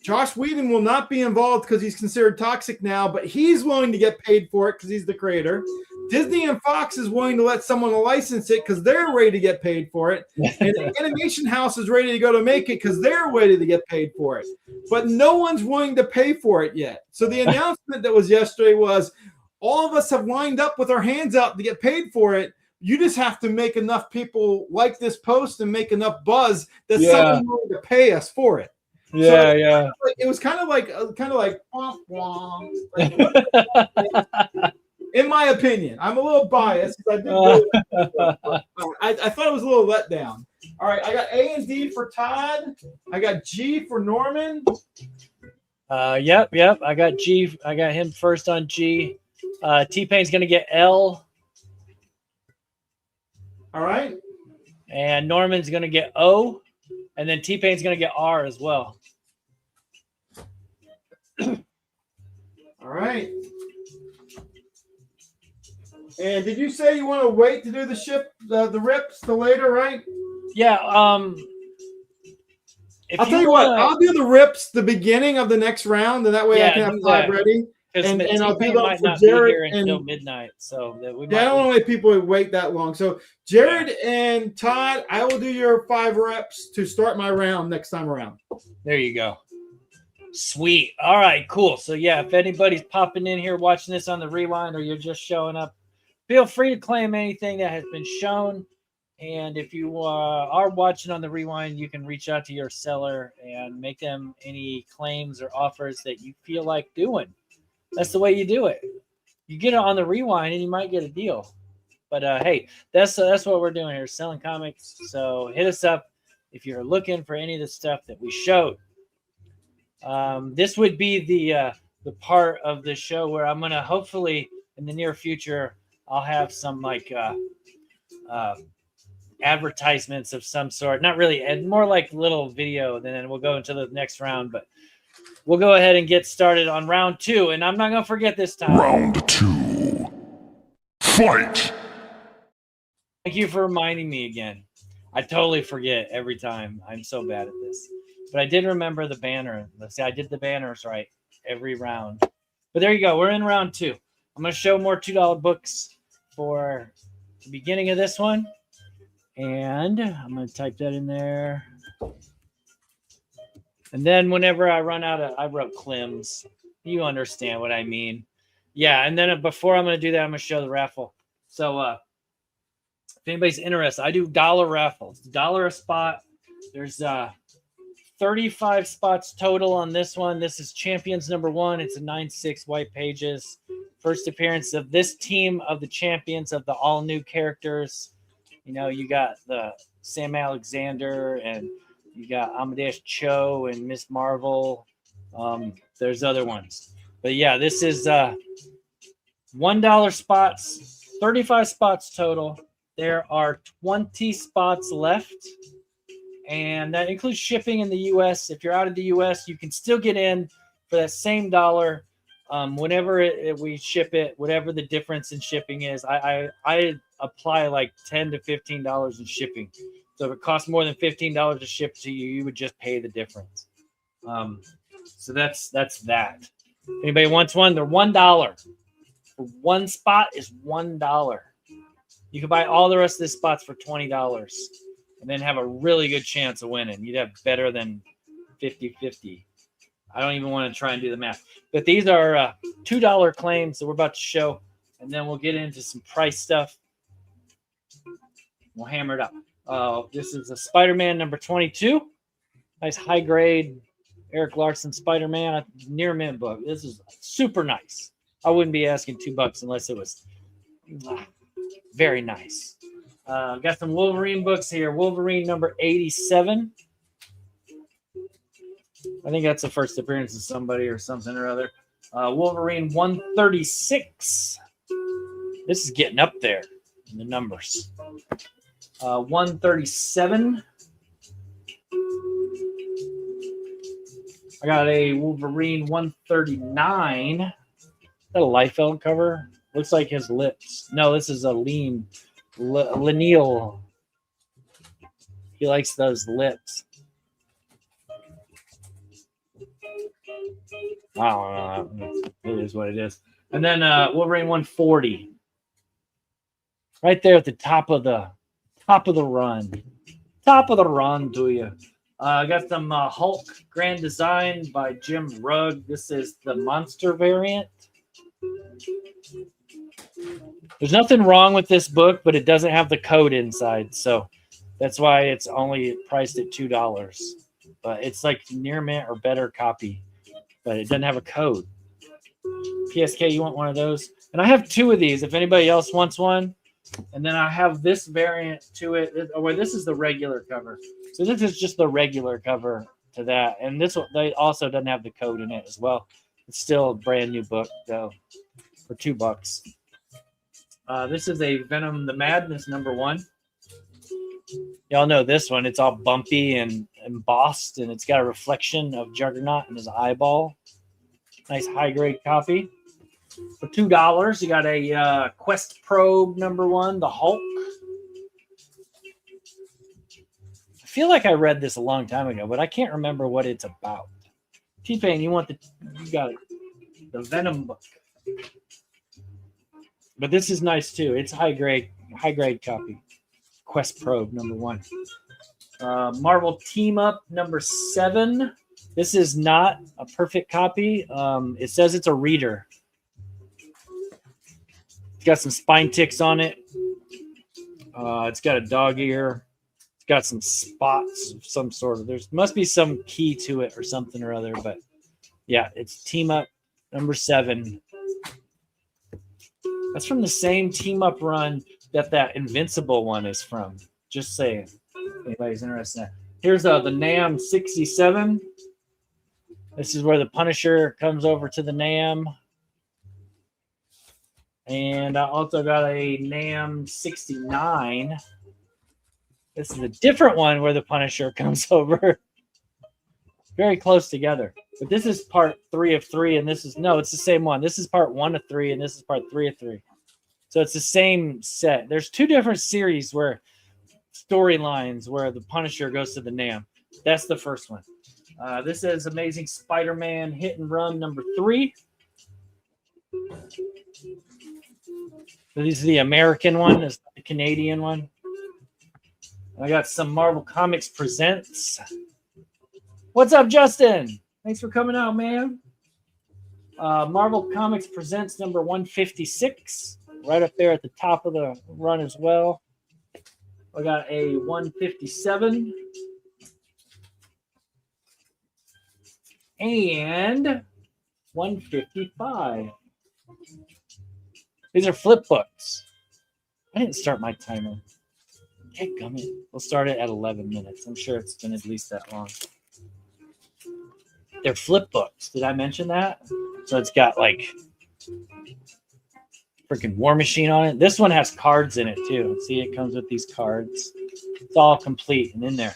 Josh Whedon will not be involved because he's considered toxic now, but he's willing to get paid for it because he's the creator. Disney and Fox is willing to let someone license it because they're ready to get paid for it. And the animation house is ready to go to make it because they're ready to get paid for it. But no one's willing to pay for it yet. So the announcement that was yesterday was all of us have lined up with our hands out to get paid for it. You just have to make enough people like this post and make enough buzz that someone's willing to pay us for it. Yeah, so yeah. It was kind of like womp, womp. In my opinion, I'm a little biased. I thought it was a little letdown. All right, I got A and D for Todd. I got G for Norman. Yep. I got G. I got him first on G. T-Pain's gonna get L. All right. And Norman's gonna get O, and then T-Pain's gonna get R as well. All right. And did you say you want to wait to do the rips till later, right? Yeah. I'll tell you what. I'll do the rips the beginning of the next round, and that way I can have 5 ready. And I'll do them for Jared until midnight. So that we I don't want to let people wait that long. So Jared and Todd, I will do your 5 reps to start my round next time around. There you go. Sweet. All right, cool. So yeah, if anybody's popping in here watching this on the rewind or you're just showing up, feel free to claim anything that has been shown. And if you are watching on the rewind, you can reach out to your seller and make them any claims or offers that you feel like doing. That's the way you do it. You get it on the rewind and you might get a deal. But hey, that's what we're doing here, selling comics. So hit us up if you're looking for any of the stuff that we showed. This would be the part of the show where I'm gonna hopefully in the near future I'll have some like advertisements of some sort. Not really, and more like little video. Then we'll go into the next round, but we'll go ahead and get started on round 2. And I'm not gonna forget this time. Round 2. Fight! Thank you for reminding me again. I totally forget every time. I'm so bad at this. But I did remember the banner. Let's see, I did the banners right every round. But there you go. We're in round 2. I'm going to show more $2 books for the beginning of this one. And I'm going to type that in there. And then whenever I run out of, I wrote Clem's. You understand what I mean. Yeah, and then before I'm going to do that, I'm going to show the raffle. So if anybody's interested, I do dollar raffles. $1 a spot. There's 35 spots total on this one. This is Champions number 1. It's a 9.6 white pages. First appearance of this team of the champions of the all new characters. You know, you got the Sam Alexander and you got Amadeus Cho and Miss Marvel. There's other ones. But yeah, this is $1 spots, 35 spots total. There are 20 spots left. And that includes shipping in the U.S. If you're out of the U.S., you can still get in for that same dollar. Whenever we ship it, whatever the difference in shipping is, I apply like $10 to $15 in shipping. So if it costs more than $15 to ship to you, you would just pay the difference. So that's that. If anybody wants one, they're $1. For one spot is $1. You can buy all the rest of the spots for $20 and then have a really good chance of winning. You'd have better than 50-50. I don't even want to try and do the math. But these are $2 claims that we're about to show, and then we'll get into some price stuff. We'll hammer it up. This is a Spider-Man number 22. Nice high-grade Eric Larson Spider-Man near mint book. This is super nice. I wouldn't be asking $2 unless it was very nice. Got some Wolverine books here. Wolverine number 87. I think that's the first appearance of somebody or something or other. Wolverine 136. This is getting up there in the numbers. 137. I got a Wolverine 139. Is that a Liefeld cover? Looks like his lips. No, this is a Lineal. He likes those lips. I don't know. It is what it is. And then Wolverine 140. Right there at the top of the run. Top of the run to you. I got some Hulk Grand Design by Jim Rugg. This is the monster variant. There's nothing wrong with this book, but it doesn't have the code inside. So that's why it's only priced at $2. But it's like near mint or better copy. But it doesn't have a code. PSK, you want one of those? And I have 2 of these if anybody else wants one. And then I have this variant to it. Or this is the regular cover. So this is just the regular cover to that. And this one, they also doesn't have the code in it as well. It's still a brand new book, though, for $2. This is a Venom the Madness number 1. Y'all know this one. It's all bumpy and embossed, and it's got a reflection of Juggernaut in his eyeball. Nice high-grade copy. For $2, you got a Quest Probe number 1, the Hulk. I feel like I read this a long time ago, but I can't remember what it's about. T-Pain, you got it. The Venom book. But this is nice too. It's high grade copy. Quest Probe number 1. Marvel Team Up number 7. This is not a perfect copy. It says it's a reader. It's got some spine ticks on it. It's got a dog ear. It's got some spots of some sort of. There must be some key to it or something or other. But yeah, it's Team Up number 7. That's from the same Team Up run that Invincible one is from. Just saying. Anybody's interested in that. Here's the NAM 67. This is where the Punisher comes over to the NAM. And I also got a NAM 69. This is a different one where the Punisher comes over. Very close together. But this is part 3 of 3, and this is, no, it's the same one. This is part 1 of 3, and this is part 3 of 3. So it's the same set. There's 2 different series where storylines where the Punisher goes to the NAM. That's the first one. This is Amazing Spider-Man Hit and Run number 3. So this is the American one. This is the Canadian one. I got some Marvel Comics Presents. What's up, Justin? Thanks for coming out, man. Marvel Comics Presents number 156. Right up there at the top of the run as well. I got a 157. And 155. These are flip books. I didn't start my timer. Hey, gummy. We'll start it at 11 minutes. I'm sure it's been at least that long. They're flip books. Did I mention that? So it's got like freaking War Machine on it. This one has cards in it too. See, it comes with these cards. It's all complete and in there.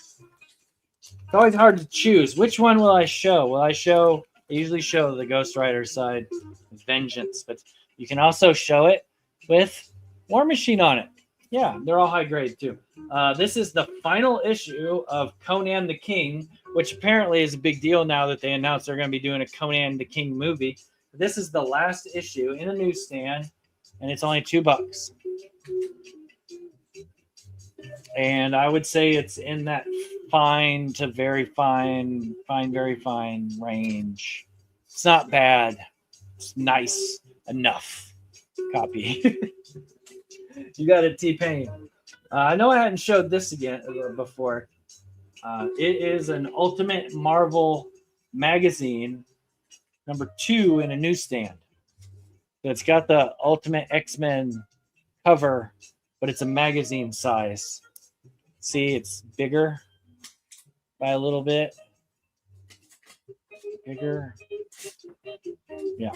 It's always hard to choose. Which one will I show? Will I show? I usually show the Ghost Rider side, Vengeance, but you can also show it with War Machine on it. Yeah, they're all high grade too. This is the final issue of Conan the King, which apparently is a big deal now that they announced they're going to be doing a Conan the King movie. This is the last issue in a newsstand, and it's only $2. And I would say it's in that fine to very fine, very fine range. It's not bad. It's nice enough copy. You got a T-Pain. I know I hadn't showed this again before. It is an Ultimate Marvel magazine, number 2 in a newsstand. So it's got the Ultimate X-Men cover, but it's a magazine size. See, it's bigger by a little bit. Bigger. Yeah.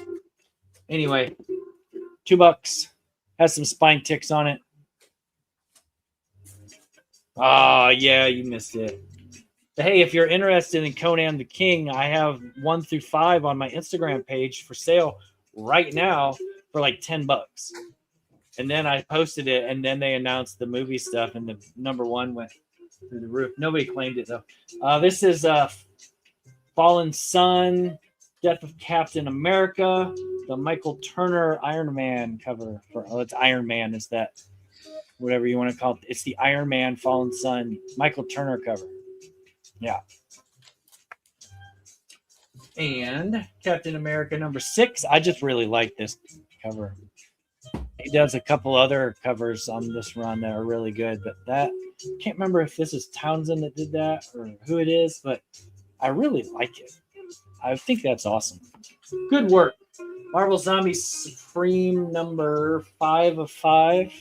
Anyway, $2. Has some spine ticks on it. Oh, yeah, you missed it. But hey, if you're interested in Conan the King, I have 1 through 5 on my Instagram page for sale right now for like $10. And then I posted it, and then they announced the movie stuff, and the number 1 went through the roof. Nobody claimed it, though. This is Fallen Sun, Death of Captain America, the Michael Turner Iron Man cover. It's Iron Man, is that whatever you want to call it. It's the Iron Man Fallen Sun Michael Turner cover. Yeah. And Captain America number 6. I just really like this cover. He does a couple other covers on this run that are really good, but that can't remember if this is Townsend that did that or who it is, but I really like it. I think that's awesome. Good work. Marvel Zombie Supreme number 5 of 5.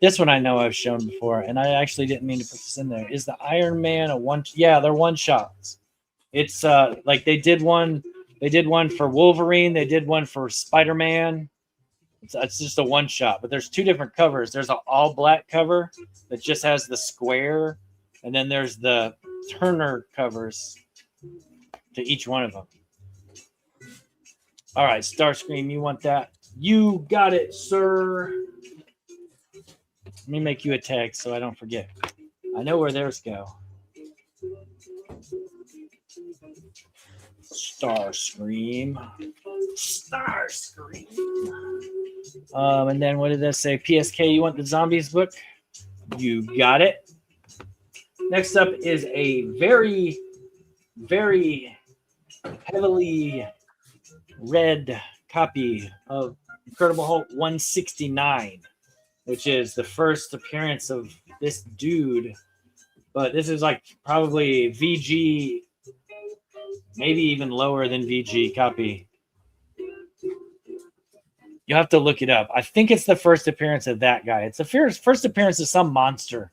This one I know I've shown before, and I actually didn't mean to put this in there. Is the Iron Man a one? Yeah, they're one shots. It's like they did one for Wolverine, they did one for Spider-Man. It's just a one shot, but there's 2 different covers. There's an all black cover that just has the square, and then there's the Turner covers to each one of them. All right, Starscream, you want that? You got it, sir. Let me make you a tag so I don't forget. I know where theirs go. Starscream. And then what did that say? PSK, you want the Zombies book? You got it. Next up is a very, very heavily read copy of Incredible Hulk 169, which is the first appearance of this dude. But this is like probably VG, maybe even lower than VG copy. You'll have to look it up. I think it's the first appearance of that guy. It's the first appearance of some monster,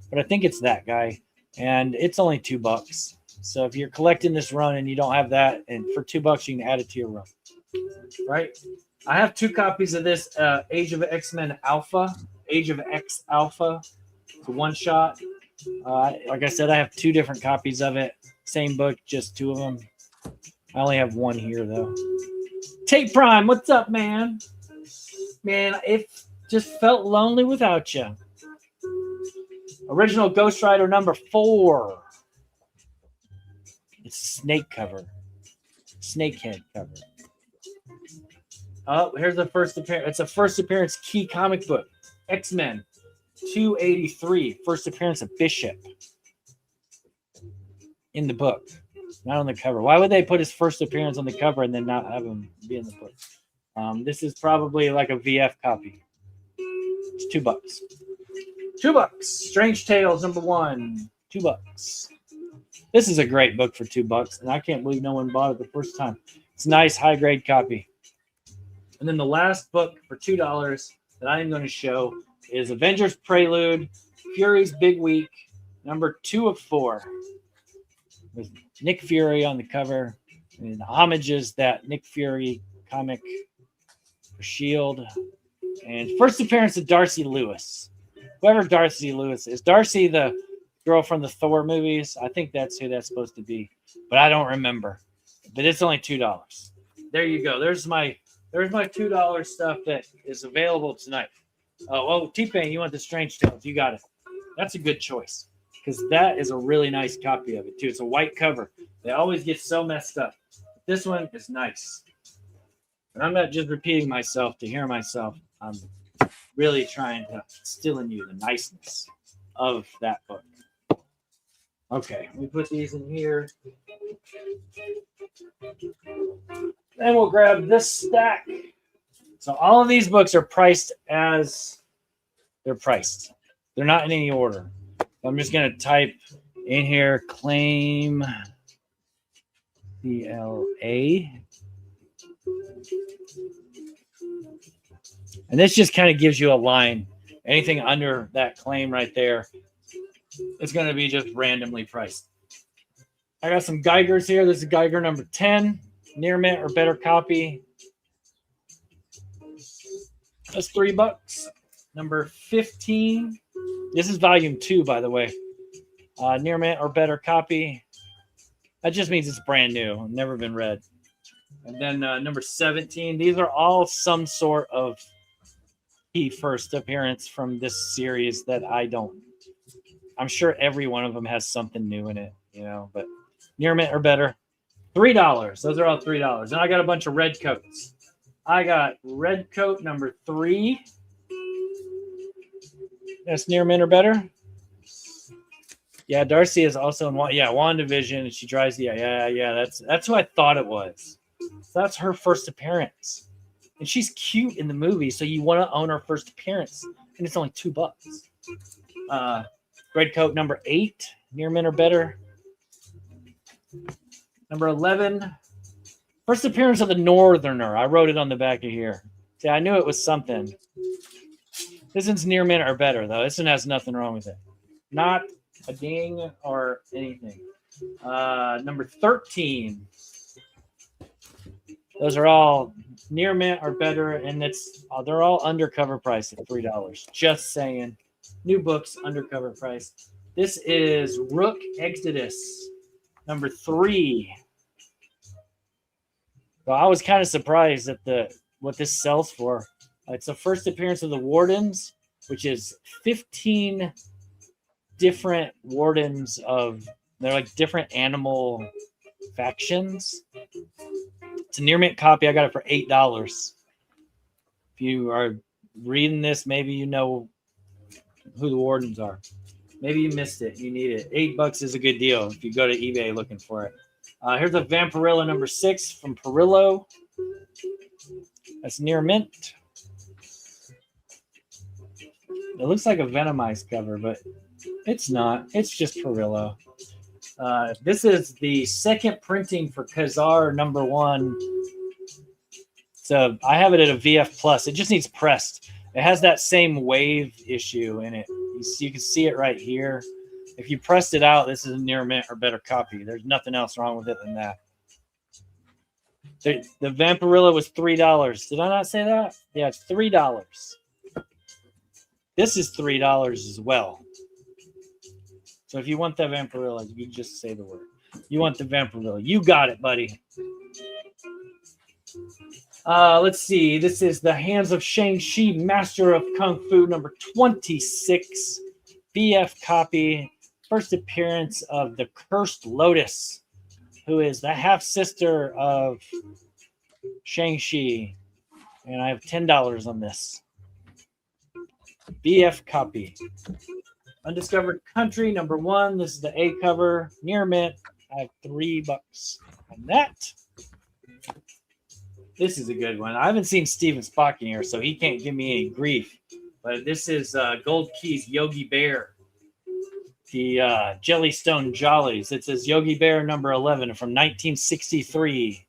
but I think it's that guy. And it's only $2. So if you're collecting this run and you don't have that, and for $2 you can add it to your run. Right? I have 2 copies of this Age of X-Men Alpha, Age of X Alpha. It's a one-shot. Like I said, I have 2 different copies of it. Same book, just 2 of them. I only have 1 here, though. Tate Prime, what's up, man? Man, it just felt lonely without you. Original Ghost Rider number 4. It's a snake cover. Snakehead cover. Oh, here's the first appearance. It's a first appearance key comic book. X-Men 283. First appearance of Bishop. In the book. Not on the cover. Why would they put his first appearance on the cover and then not have him be in the book? This is probably like a VF copy. It's $2. $2. Strange Tales number 1. $2. This is a great book for $2, and I can't believe no one bought it the first time. It's a nice high grade copy. And then the last book for $2 that I am going to show is Avengers Prelude, Fury's Big Week, number 2 of 4. With Nick Fury on the cover, and homages that Nick Fury comic for S.H.I.E.L.D. And first appearance of Darcy Lewis. Whoever Darcy Lewis is. Darcy, the girl from the Thor movies. I think that's who that's supposed to be, but I don't remember. But it's only $2. There you go. There's my $2 stuff that is available tonight. Oh, T-Pain, you want the Strange Tales? You got it. That's a good choice because that is a really nice copy of it too. It's a white cover. They always get so messed up. This one is nice. And I'm not just repeating myself to hear myself. I'm really trying to instill in you the niceness of that book. Okay, we put these in here. Then we'll grab this stack. So all of these books are priced as they're priced. They're not in any order. I'm just going to type in here claim CLA. And this just kind of gives you a line. Anything under that claim right there, it's going to be just randomly priced. I got some Geigers here. This is Geiger number 10. Near mint or better copy. That's $3. Number 15. This is volume 2, by the way. Near mint or better copy. That just means it's brand new. Never been read. And then number 17. These are all some sort of key first appearance from this series that I don't. I'm sure every one of them has something new in it, you know, but near mint or better. $3. Those are all $3. And I got a bunch of red coats. I got red coat number 3. That's near mint or better. Yeah, Darcy is also in WandaVision. She drives the that's who I thought it was. So that's her first appearance. And she's cute in the movie, so you want to own her first appearance. And it's only $2. Red coat number 8, near mint or better. Number 11, first appearance of the Northerner. I wrote it on the back of here. See, I knew it was something. This one's near mint or better, though. This one has nothing wrong with it. Not a ding or anything. Number 13. Those are all near mint or better, and they're all undercover price at $3. Just saying. New books, undercover price. This is Rook Exodus, number 3. Well, I was kind of surprised at what this sells for. It's the first appearance of the Wardens, which is 15 different Wardens they're like different animal factions. It's a near mint copy. I got it for $8. If you are reading this, maybe you know who the Wardens are. Maybe you missed it. You need it. $8 is a good deal if you go to eBay looking for it. Here's a Vampirilla number 6 from Perillo. That's near mint. It looks like a Venomized cover, but it's not. It's just Perillo. This is the second printing for Khazar number 1. So I have it at a VF Plus. It just needs pressed. It has that same wave issue in it. You can see it right here. If you pressed it out, this is a near mint or better copy. There's nothing else wrong with it than that. The Vampirilla was $3. Did I not say that? Yeah, it's $3. This is $3 as well. So if you want that Vampirilla, you just say the word. You want the Vampirilla. You got it, buddy. Let's see. This is the Hands of Shang-Chi, Master of Kung Fu, number 26. BF copy. First appearance of the Cursed Lotus, who is the half-sister of Shang-Chi. And I have $10 on this. BF copy. Undiscovered Country, number 1. This is the A cover. Near mint. I have $3 on that. This is a good one. I haven't seen Steven Spock in here, so he can't give me any grief. But this is Gold Keys Yogi Bear. The Jellystone Jollies. It says Yogi Bear number 11 from 1963.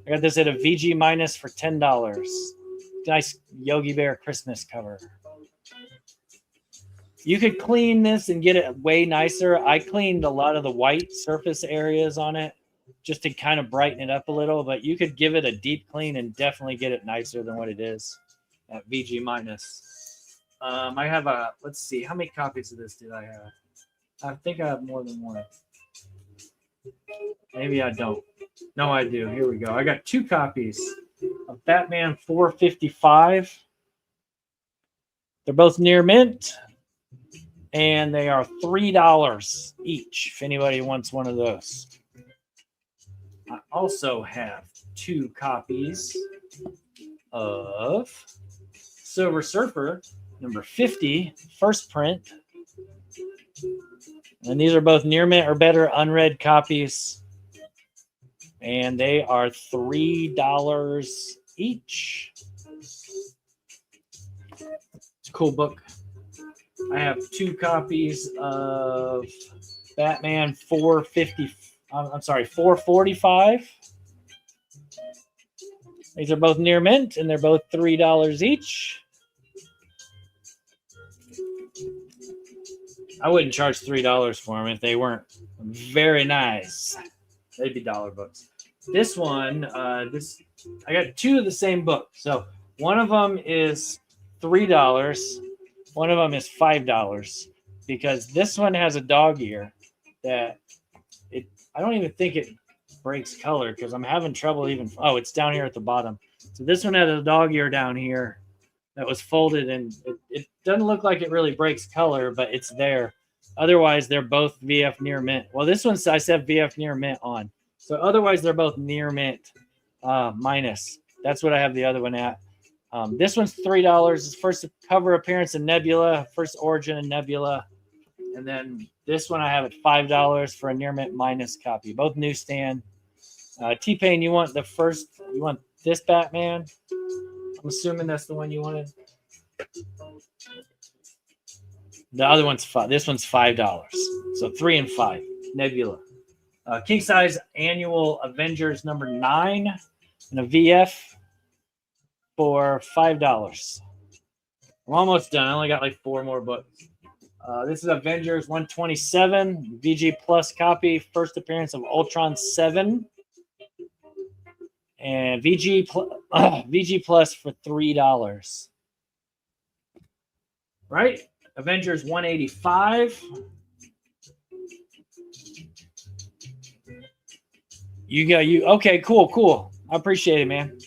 I got this at a VG minus for $10. Nice Yogi Bear Christmas cover. You could clean this and get it way nicer. I cleaned a lot of the white surface areas on it just to kind of brighten it up a little, but you could give it a deep clean and definitely get it nicer than what it is at VG minus. I have let's see, how many copies of this did I have? I think I have more than one. Maybe I don't. No, I do. Here we go. I got 2 copies of Batman 455. They're both near mint, and they are $3 each if anybody wants one of those. I also have 2 copies of Silver Surfer, number 50, first print. And these are both near mint or better unread copies. And they are $3 each. It's a cool book. I have 2 copies of Batman 445. These are both near mint, and they're both $3 each. I wouldn't charge $3 for them if they weren't very nice. They'd be dollar books. This one, I got 2 of the same book. So one of them is $3. One of them is $5 because this one has a dog ear that I don't even think it breaks color because I'm having trouble even. Oh, it's down here at the bottom. So this one has a dog ear down here that was folded, and it doesn't look like it really breaks color, but it's there. Otherwise, they're both VF near mint. Well, this one I said VF near mint on. So otherwise, they're both near mint minus. That's what I have the other one at. This one's $3. It's first cover appearance in Nebula, first origin in Nebula. And then this one I have at $5 for a near mint minus copy. Both newsstand. T-Pain, you want this Batman? I'm assuming that's the one you wanted. The other one's $5. This one's $5. So 3 and 5. Nebula. King size annual Avengers number 9 and a VF for $5. I'm almost done. I only got like 4 more books. This is Avengers 127 VG Plus copy. First appearance of Ultron 7. And VG Plus for $3. Right? Avengers 185. Okay, cool. I appreciate it, man.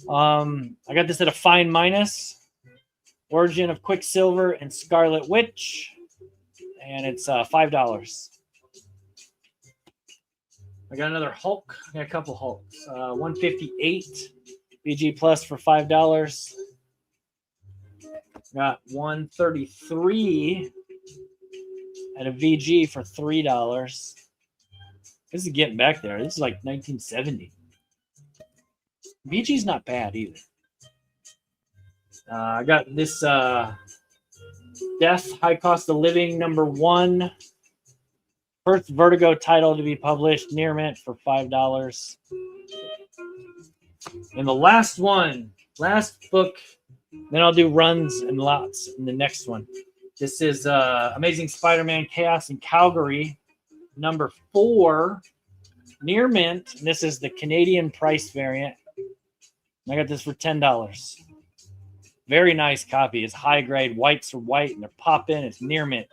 I got this at a fine minus. Origin of Quicksilver and Scarlet Witch. And it's $5. I got another Hulk. I got a couple Hulks. 158 VG Plus for $5. Got 133 at a VG for $3. This is getting back there. This is like 1970. VG's not bad either. I got this Death, High Cost of Living, number 1. First Vertigo title to be published, near mint for $5. And the last book, then I'll do runs and lots in the next one. This is Amazing Spider-Man Chaos in Calgary, number 4, near mint. And this is the Canadian price variant. I got this for $10. Very nice copy. It's high grade. Whites are white and they're popping. It's near mint.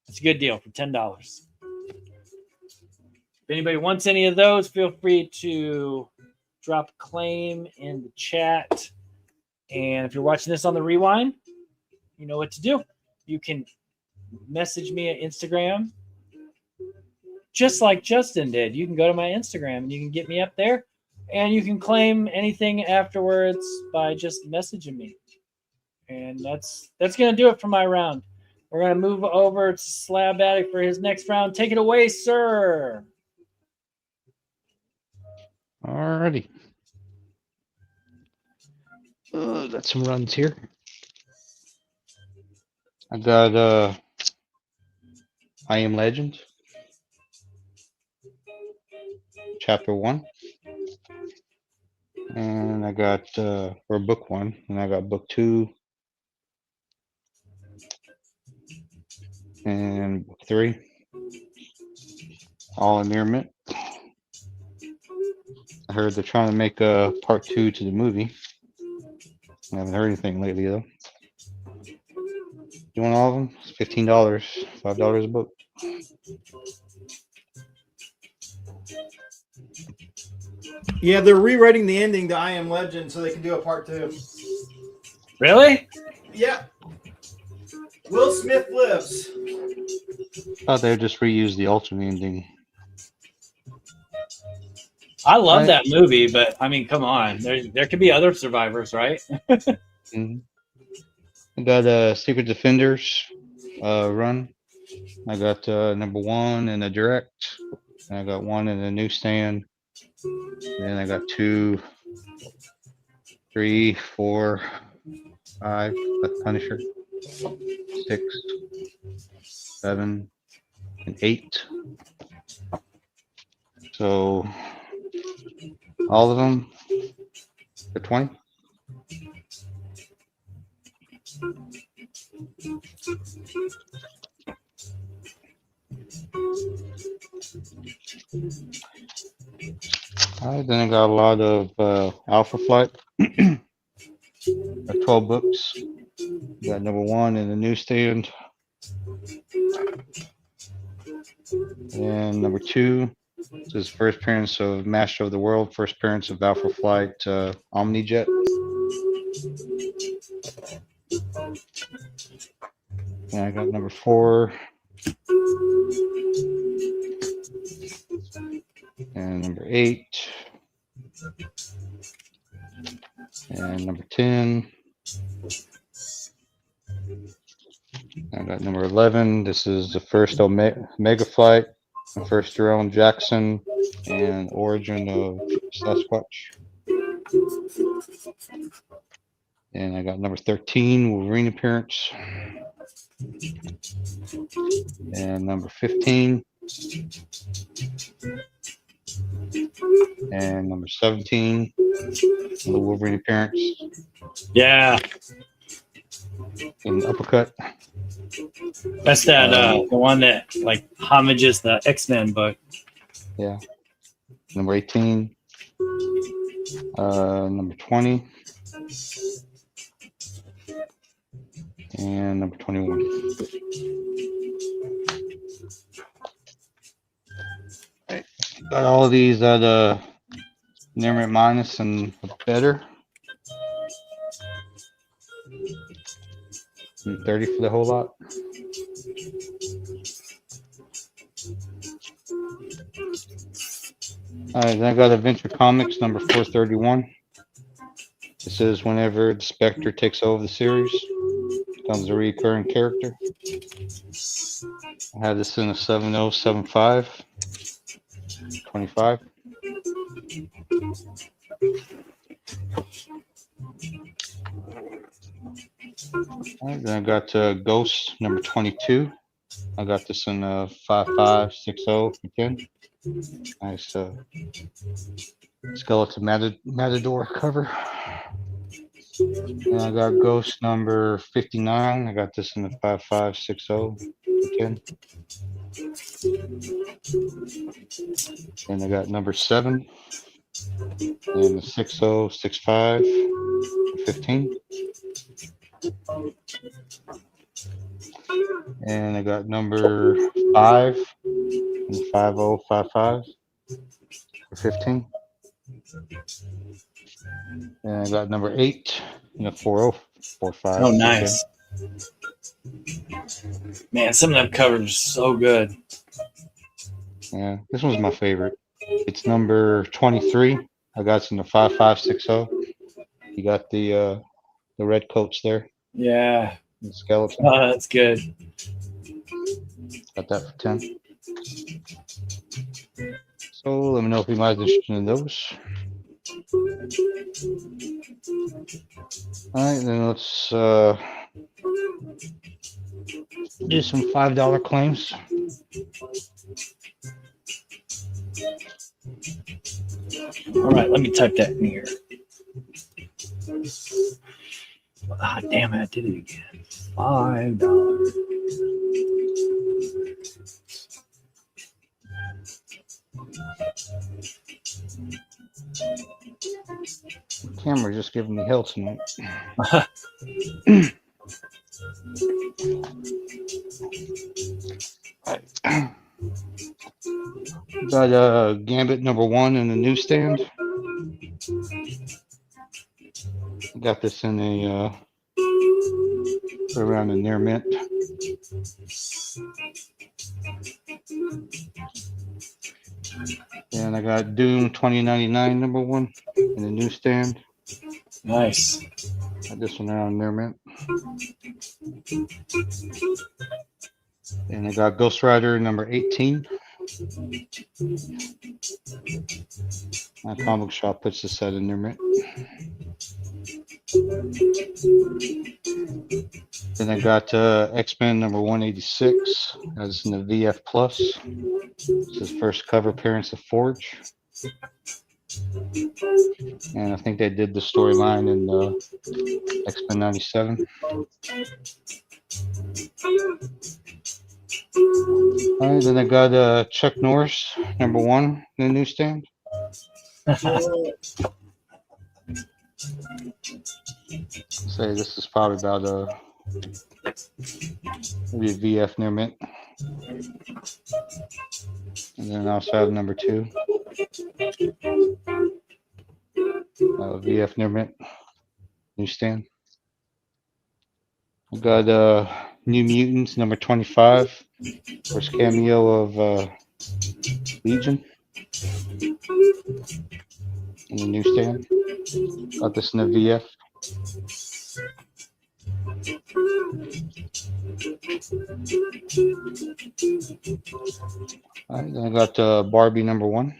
It's a good deal for $10. If anybody wants any of those, feel free to drop a claim in the chat. And if you're watching this on the rewind, you know what to do. You can message me at Instagram, just like Justin did. You can go to my Instagram and you can get me up there, and you can claim anything afterwards by just messaging me. And that's going to do it for my round. We're going to move over to Slab Addict for his next round. Take it away, sir. Alrighty. Got some runs here. I got I Am Legend, chapter 1. And I got or book 1, and I got book 2 and book 3. All in near mint. I heard they're trying to make a part 2 to the movie. I haven't heard anything lately though. You want all of them? It's $15, $5 a book. Yeah, they're rewriting the ending to I Am Legend so they can do a part 2. Really? Yeah. Will Smith lives. Oh, they just reused the alternate ending. I love that movie, but I mean, come on. There could be other survivors, right? Mm-hmm. I got Secret Defenders run. I got number 1 in the direct. And I got 1 in the newsstand. Then I got 2, 3, 4, 5. That's Punisher. 6, 7, and 8. So all of them for 20. All right, then I got a lot of Alpha Flight. Got 12 books. Got number 1 in the newsstand. And number 2, this is first appearance of Master of the World, first appearance of Alpha Flight Omnijet. And I got number 4. And number 8. And number 10. I got number 11. This is the first Omega Flight, the first Jerome Jackson, and origin of Sasquatch. And I got number 13, Wolverine appearance. And number 15. And number 17, the Wolverine appearance. Yeah. In Uppercut. That's that the one that like homages the X-Men book. Yeah. Number 18. Number 20. And number 21. Right. Got all of these at near mint minus and better. And 30 for the whole lot. All right, then I got Adventure Comics number 431. This is whenever the Spectre takes over the series, becomes a recurring character. I have this in a 7075, 25. All right, then I got Ghost number 22. I got this in a 5560 for 10. Nice skeleton matador cover. And I got Ghost number 59. I got this in the 5560 again. And I got number 7 and the 6065 for 15. And I got number 5 and 5055 for 15. And I got number 8 and a 4045 Oh, for 10. nice. Man, some of them covers are so good. Yeah, this one's my favorite. It's number 23. I got it in the 5560. You got the red coats there, Yeah. the skeleton. Oh, that's good. Got that for 10. So let me know if you guys are interested in those. All right, then let's do some $5 claims. All right, let me type that in here. Ah, damn it, I did it again. $5. The camera just giving me hell tonight. Got Gambit number 1 in the newsstand. Got this in a around the near mint. And I got Doom 2099 number 1 in the newsstand. Nice. Got this one around near mint. And I got Ghost Rider number 18. My comic shop puts this set in near mint. Then I got X-Men number 186 as in the VF Plus. This is first cover appearance of Forge. And I think they did the storyline in X-Men 97. All right, then I got Chuck Norris number 1 in the newsstand. Say this is probably about maybe a VF near mint. And then I also have number 2. VF near mint newsstand. I got New Mutants number 25. First cameo of Legion in the newsstand. Got this in the VF. All right, then I got Barbie number 1.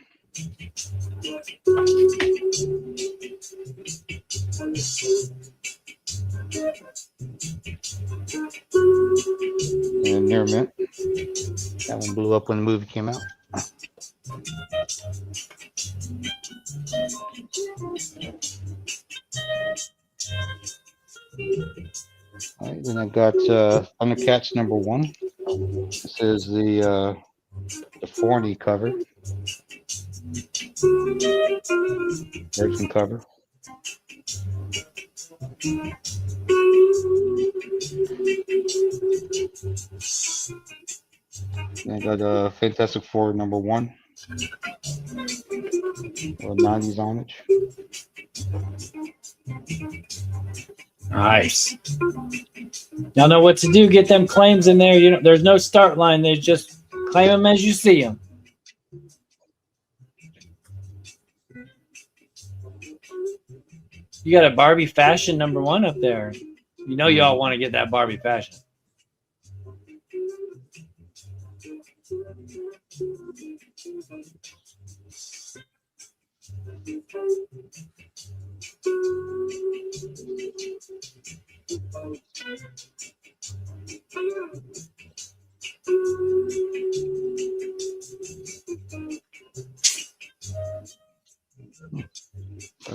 And near mint. That one blew up when the movie came out. All right, then I got Thundercats number 1. This is the Forney cover. Virgin cover. Then I got Fantastic Four number 1. 90s homage. Nice. Y'all know what to do. Get them claims in there. You know, there's no start line. There's just claim them as you see them. You got a Barbie fashion number 1 up there. You know y'all want to get that Barbie fashion.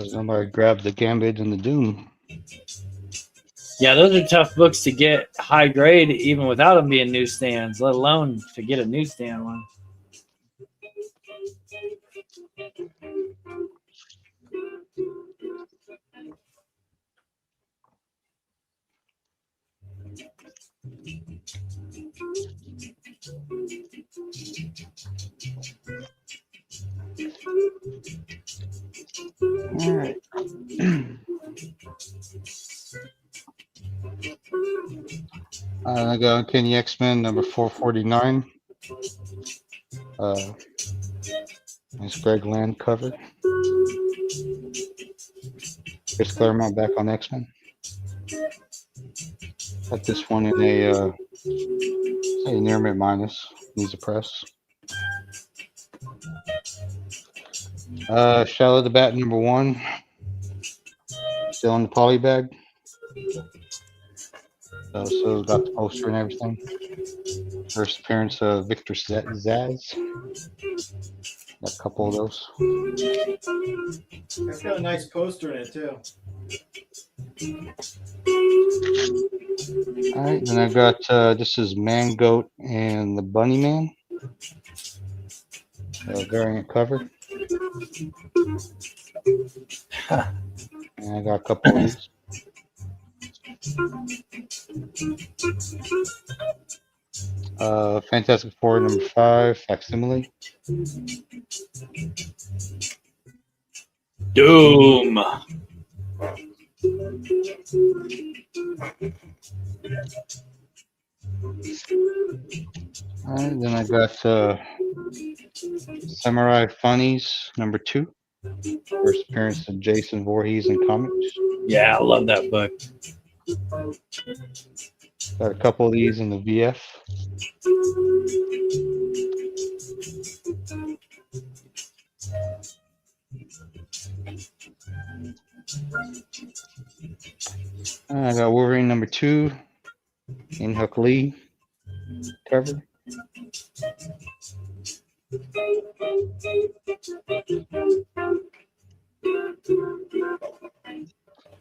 Somebody grabbed the Gambit and the Doom. Yeah, those are tough books to get high grade, even without them being newsstands, let alone to get a newsstand one. All right. I got Uncanny X-Men number 449. Nice Greg Land cover. Chris Claremont back on X-Men. Got this one in a say near mint minus. Needs a press. Shallow the Bat number 1. Still in the poly bag. So got the poster and everything. First appearance of Victor Zaz. Got a couple of those. It's got a nice poster in it too. All right, then I've got this is Man Goat and the Bunny Man. Variant cover. And I got a couple of these. Fantastic Four number 5, facsimile. Doom. All right, then I got Samurai Funnies number 2. First appearance of Jason Voorhees in comics. Yeah, I love that book. Got a couple of these in the VF. I got Wolverine number 2 in Huck Lee cover.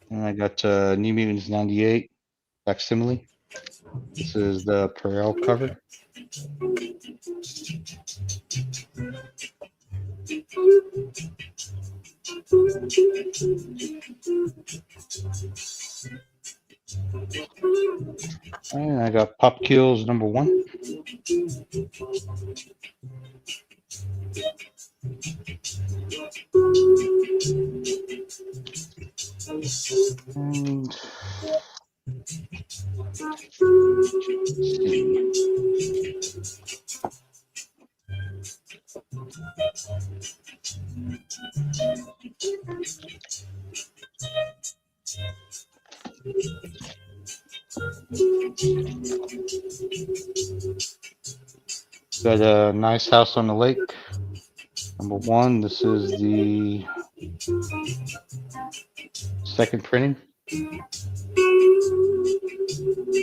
And I got New Mutants 98 facsimile. This is the Perel cover. And I got Pop Kills number 1. And got a Nice House on the Lake number 1. This is the second printing. I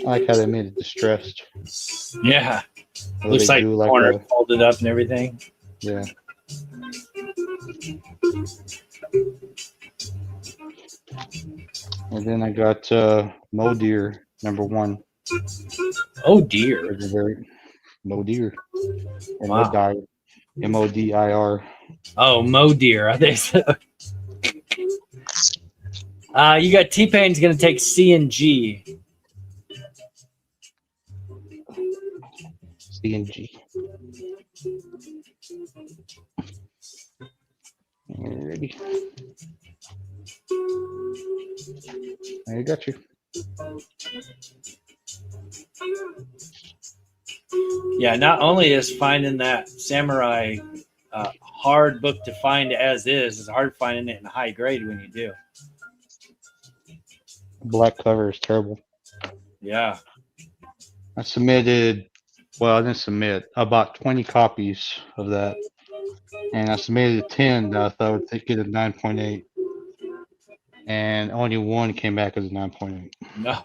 like how they made it distressed. Yeah. How Looks they like do corner folded up and everything. yeah. And then I got Mo Deer number 1. Oh dear. Mo Deer. Or Wow. Modir. MODIR. Oh, Mo dear. I think so. You got T-Pain's going to take C and G. CNG. Alrighty. I got you. Yeah, not only is finding that Samurai hard book to find as is, it's hard finding it in high grade when you do. Black cover is terrible. Yeah. I submitted, well, I didn't submit. I bought 20 copies of that. And I submitted 10 that I thought would get a 9.8. And only one came back as a 9.8. No.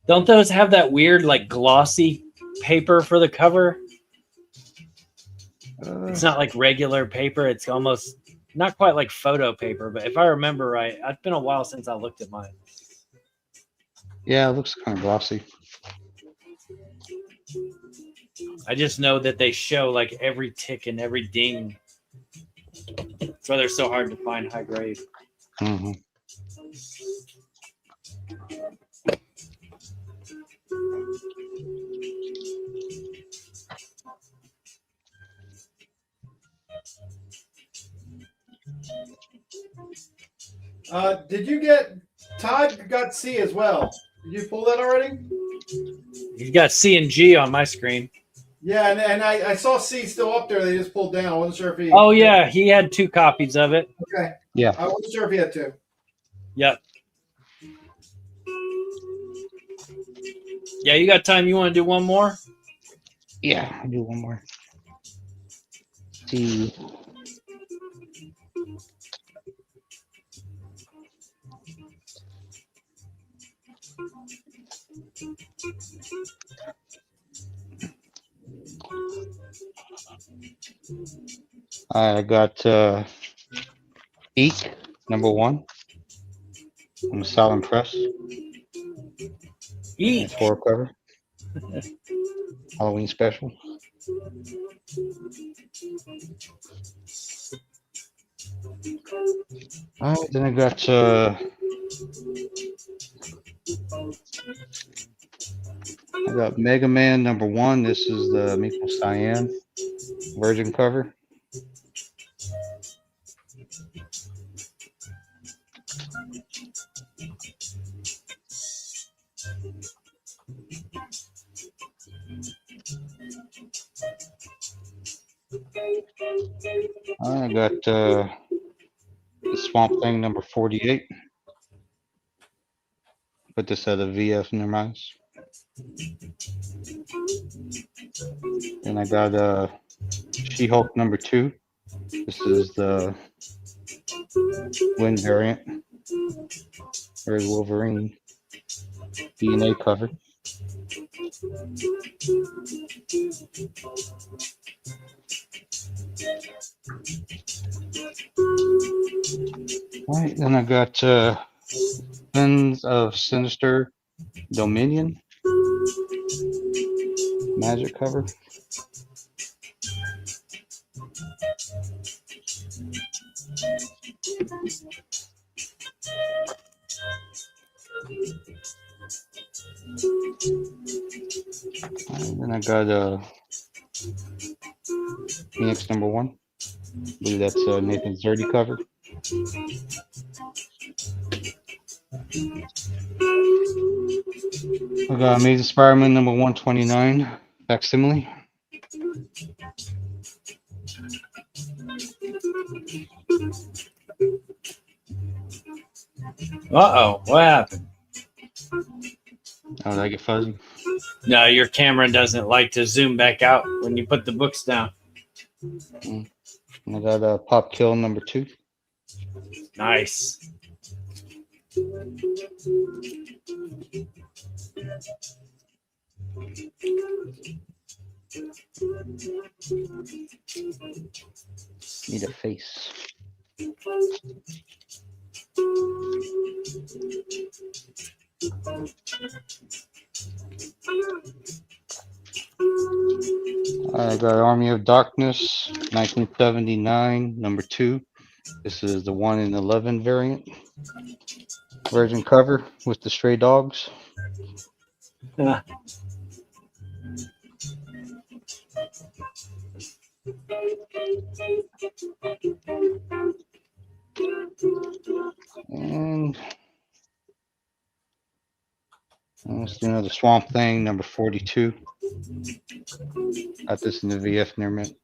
Don't those have that weird, like, glossy paper for the cover? It's not like regular paper. It's almost not quite like photo paper, but if I remember right, it's been a while since I looked at mine. Yeah, it looks kind of glossy. I just know that they show like every tick and every ding. That's why they're so hard to find high grade. Hmm. Did you get Todd got C as well? Did you pull that already? You got C and G on my screen. Yeah, and I saw C still up there. They just pulled down. I wasn't sure if he. Oh yeah, he had 2 copies of it. Okay. Yeah. I wasn't sure if he had two. Yep. Yeah, you got time? You want to do one more? Yeah, I'll do one more. See. I got Eek, number 1. On the Silent Press. Eek. It's horror cover. Halloween special. Alright, then I got Mega Man number 1. This is the Miko Cyan Virgin cover. I got the Swamp Thing number 48. Put this at a VF in their minds. And I got She-Hulk number 2. This is the Wind variant. There's Wolverine DNA cover. Alright, then I got Sins of Sinister Dominion Magic cover. And then I got Phoenix number 1. I believe that's Nathan Zerdy cover. I got Amazing Spider-Man number 129 facsimile. Uh-oh, what happened? Oh, did I get fuzzy? No, your camera doesn't like to zoom back out when you put the books down. And I got Pop Kill number 2. Nice. Need a face. I got Army of Darkness 1979 number 2. This is the 1 in 11 variant. Virgin cover with the stray dogs. And let's do another Swamp Thing number 42. Got this in the VF near mint.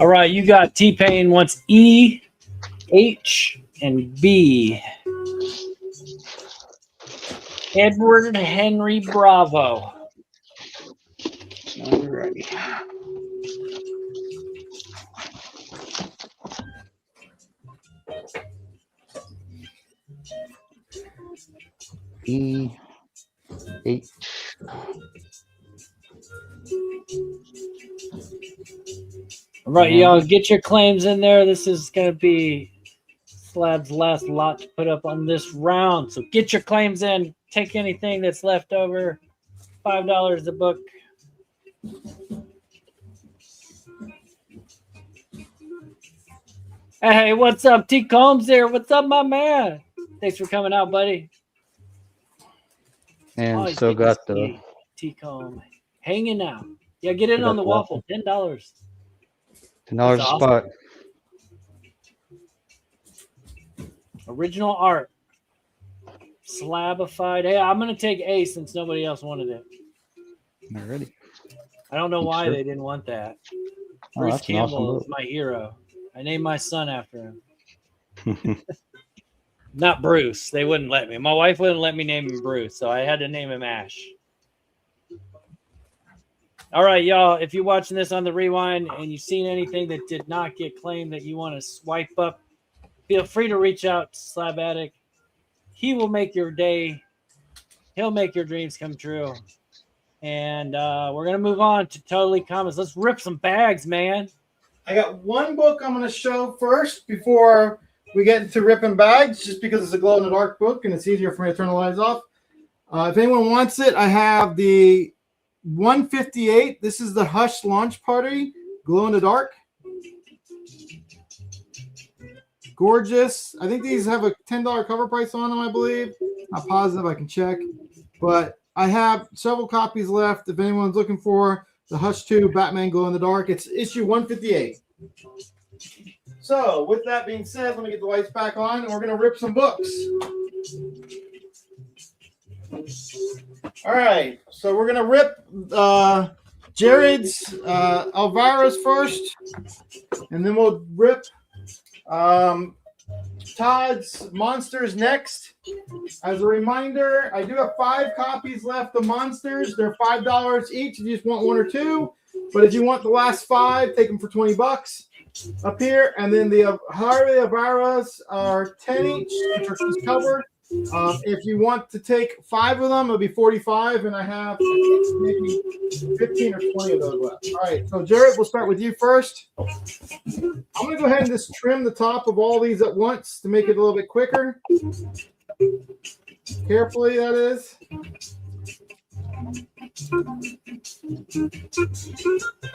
All right, you got T-Pain wants E, H, and B. Edward Henry Bravo. Alrighty. E, H, All right, y'all, get your claims in there. This is going to be Slab's last lot to put up on this round. So get your claims in. Take anything that's left over. $5 a book. Hey, what's up? T. Combs there. What's up, my man? Thanks for coming out, buddy. And Always still good to got the see T. Comb hanging out. Yeah, get in on the waffle. $10. $10 That's a awesome. spot. Original art. Slabified. Hey, I'm going to take A since nobody else wanted it. Alrighty. I don't know why Sure. they didn't want that. Oh, Bruce that's an awesome Campbell book. is my hero. I named my son after him. Not Bruce. They wouldn't let me. My wife wouldn't let me name him Bruce, so I had to name him Ash. All right, y'all. If you're watching this on the rewind and you've seen anything that did not get claimed that you want to swipe up, feel free to reach out to Slab Attic. He will make your day. He'll make your dreams come true. And we're going to move on to Totally Comics. Let's rip some bags, man. I got one book I'm going to show first before we get into ripping bags, just because it's a glow-in-the-dark book and it's easier for me to turn the lights off. If anyone wants it, I have the 158. This is the Hush Launch Party, glow-in-the-dark. Gorgeous. I think these have a $10 cover price on them, I believe. Not positive. I can check. But I have several copies left. If anyone's looking for the Hush 2 Batman Glow in the Dark, it's issue 158. So, with that being said, let me get the lights back on, and we're going to rip some books. All right. So, we're going to rip Jared's Elvira's first, and then we'll rip Todd's Monsters next. As a reminder, I do have 5 copies left of Monsters. They're $5 each if you just want one or two. But if you want the last 5, take them for $20 up here. And then the Harley Elvira's are 10 each, which are just covered. If you want to take 5 of them, it'll be $45, and I have maybe 15 or 20 of those left. All right, so Jared, we'll start with you first. I'm going to go ahead and just trim the top of all these at once to make it a little bit quicker. Carefully, that is.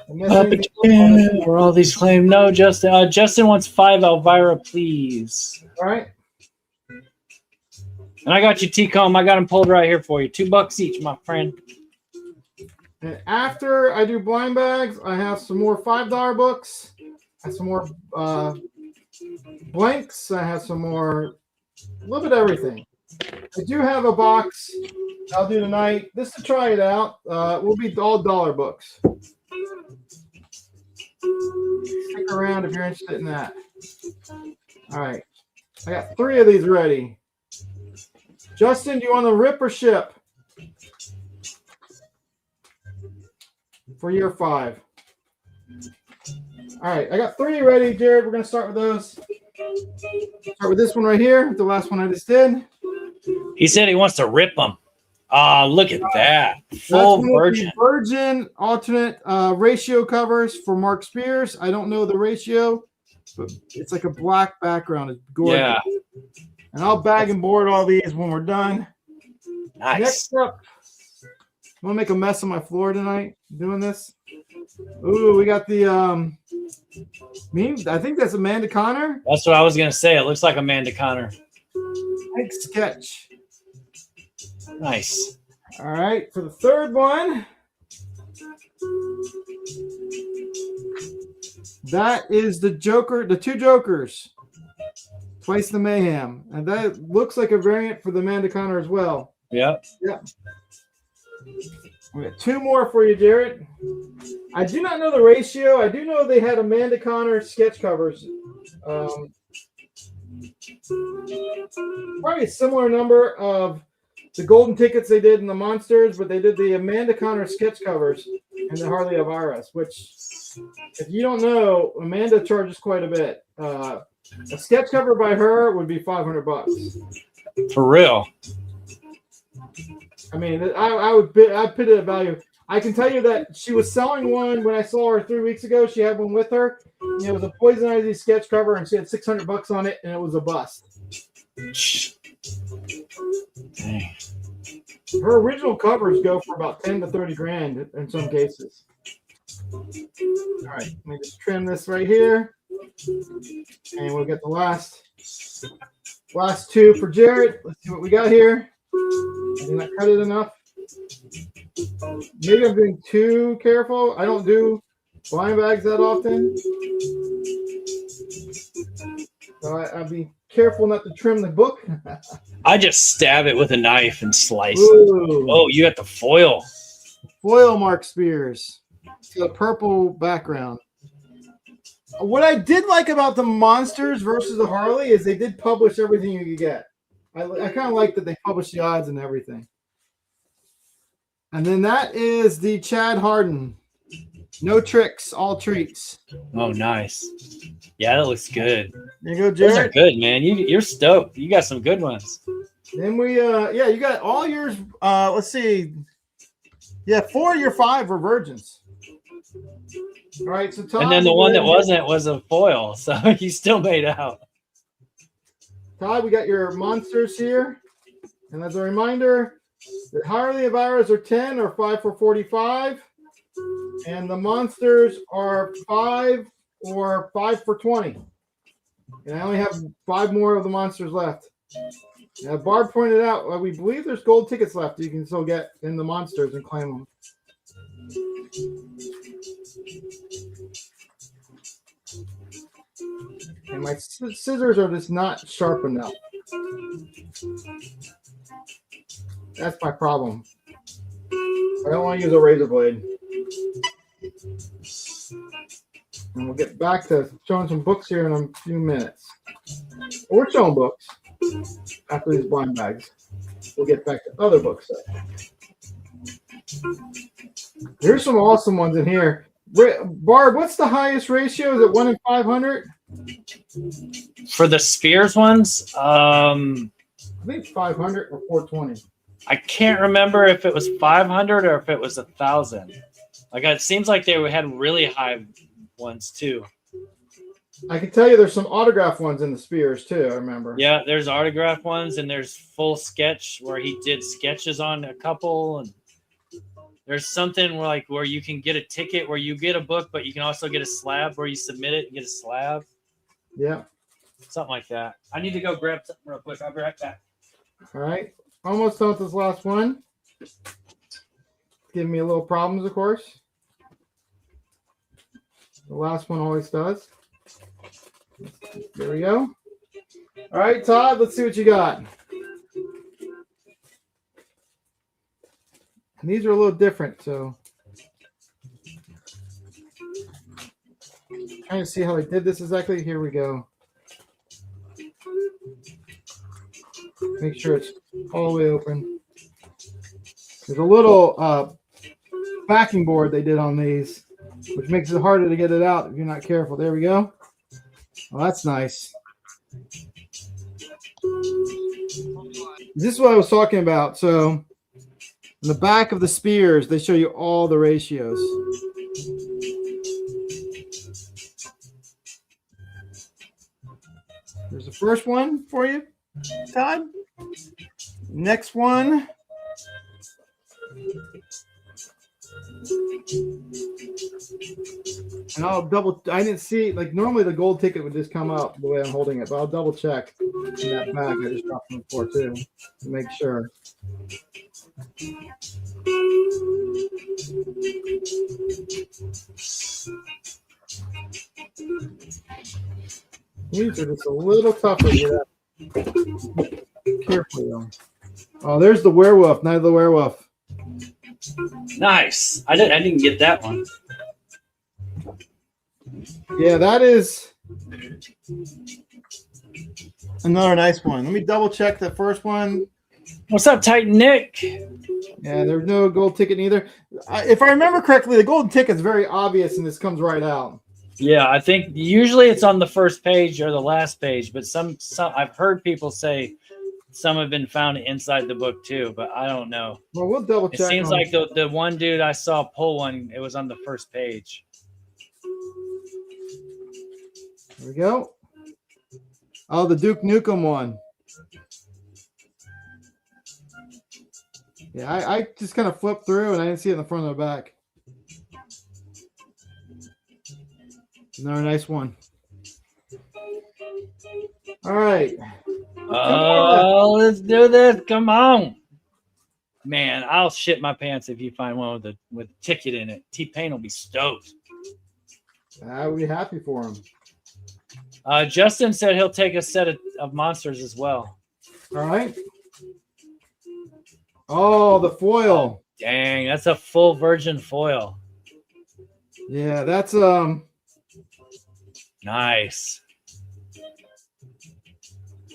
Where all these claimed? No, Justin. Justin wants 5 Elvira, please. All right. And I got you, T-Comb. I got them pulled right here for you. $2 each, my friend. And after I do blind bags, I have some more $5 books. I have some more blanks. I have some more, a little bit of everything. I do have a box I'll do tonight. Just to try it out. Will be all dollar books. Stick around if you're interested in that. All right. I got 3 of these ready. Justin, do you want to rip or ship for year 5? All right, I got 3 ready, Jared. We're going to start with those. Start with this one right here, the last one I just did. He said he wants to rip them. Look at that. Full virgin. Virgin alternate ratio covers for Mark Spears. I don't know the ratio, but it's like a black background. It's gorgeous. Yeah. And I'll bag and board all these when we're done. Nice. Next up, I'm going to make a mess on my floor tonight doing this. Ooh, we got the, I think that's Amanda Connor. That's what I was going to say. It looks like Amanda Connor. Big sketch. Nice. All right, for the third one, that is the Joker, the 2 Jokers. Twice the Mayhem. And that looks like a variant for the Amanda Connor as well. Yep. Yep. We got 2 more for you, Jarrett. I do not know the ratio. I do know they had Amanda Connor sketch covers. Probably a similar number of the golden tickets they did in the Monsters, but they did the Amanda Connor sketch covers and the Harley Elvira's, which, if you don't know, Amanda charges quite a bit. A sketch cover by her would be $500. For real. I mean, I'd put it at value. I can tell you that she was selling one when I saw her 3 weeks ago. She had one with her. It was a Poison Ivy sketch cover, and she had $600 on it, and it was a bust. Dang. Her original covers go for about 10 to 30 grand in some cases. All right, let me just trim this right here, and we'll get the last two for Jared. Let's see what we got here. I did not cut it enough. Maybe I'm being too careful. I don't do blind bags that often, so I'll be careful not to trim the book. I just stab it with a knife and slice. Ooh. Oh, you got the foil. Foil Mark Spears. The purple background. What I did like about the Monsters versus the Harley is they did publish everything you could get. I kind of like that they published the odds and everything. And then that is the Chad Harden. No tricks, all treats. Oh, nice. Yeah, that looks good. There you go, Those are Jared. good, man. You're stoked. You got some good ones. Then we, yeah, you got all yours. Let's see. Yeah, 4 of your 5 were virgins. All right, so Todd, And then the one that wasn't was a foil, so you still made out. Todd, we got your Monsters here. And as a reminder, the Harley of ours are 10 or 5 for 45. And the Monsters are 5 or 5 for 20. And I only have 5 more of the Monsters left. Now, Barb pointed out, we believe there's gold tickets left you can still get in the Monsters and claim them. And my scissors are just not sharp enough. That's my problem. I don't want to use a razor blade. And we'll get back to showing some books here in a few minutes. We're showing books after these blind bags. We'll get back to other books. There's some awesome ones in here. Barb, what's the highest ratio? Is it 1 in 500? For the Spears ones, I think 500 or 420. I can't remember if it was 500 or if it was 1,000. Like it seems like they had really high ones too. I can tell you there's some autograph ones in the Spears too, I remember. Yeah, there's autograph ones and there's full sketch where he did sketches on a couple, and there's something where you can get a ticket where you get a book, but you can also get a slab where you submit it and get a slab. Yeah. Something like that. I need to go grab something real quick. I'll be right back. All right. Almost done with this last one. Giving me a little problems, of course. The last one always does. There we go. All right, Todd, let's see what you got. And these are a little different, so trying to see how they did this exactly. Here we go. Make sure it's all the way open. There's a little backing board they did on these, which makes it harder to get it out if you're not careful. There we go. Well, that's nice. This is what I was talking about. So in the back of the Spears, they show you all the ratios. There's the first one for you, Todd. Next one. And I didn't see, like normally the gold ticket would just come out the way I'm holding it, but I'll double check in that bag I just dropped on the floor too to make sure. These are just a little tougher to get out. Carefully though. Oh, there's the werewolf, Night of the Werewolf. Nice. I didn't get that one. Yeah, that is another nice one. Let me double check the first one. What's up, Titan Nick? Yeah, there's no gold ticket neither. If I remember correctly, the golden ticket's very obvious and this comes right out. Yeah, I think usually it's on the first page or the last page, but some I've heard people say some have been found inside the book too, but I don't know. Well, we'll double check. It seems like the one dude I saw pull one, it was on the first page. There we go. Oh, the Duke Nukem one. Yeah, I just kind of flipped through and I didn't see it in the front or the back. Another nice one. All right. Oh, let's do this. Come on. Man, I'll shit my pants if you find one with a ticket in it. T-Pain will be stoked. I would be happy for him. Justin said he'll take a set of monsters as well. All right. Oh, the foil. Dang, that's a full virgin foil. Yeah, that's nice.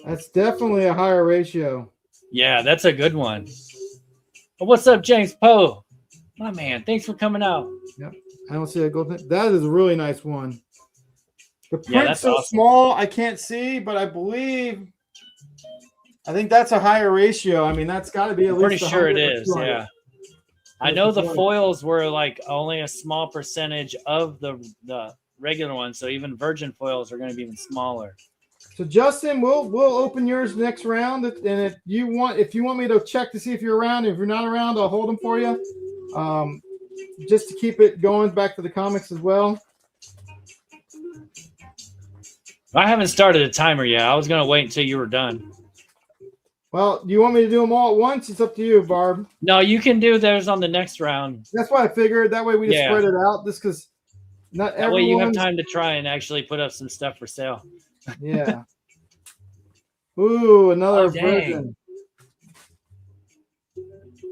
That's definitely a higher ratio. Yeah, that's a good one. What's up, James Poe? My man, thanks for coming out. Yep. I don't see a gold thing. That is a really nice one. The print's that's so awesome. small I can't see, but I think that's a higher ratio. I mean, that's got to be at I'm pretty least sure it 100 or is. 200. Yeah. I know the foils were like only a small percentage of the regular ones, so even virgin foils are going to be even smaller. So Justin, we'll open yours next round, and if you want me to check to see if you're around, if you're not around, I'll hold them for you, just to keep it going back to the comics as well. I haven't started a timer yet. I was going to wait until you were done. Well, do you want me to do them all at once? It's up to you, Barb. No, you can do theirs on the next round. That's why I figured. That way we just Yeah. spread it out. Just because not That way you have everyone's. time to try and actually put up some stuff for sale. Yeah. Ooh, another dang. version.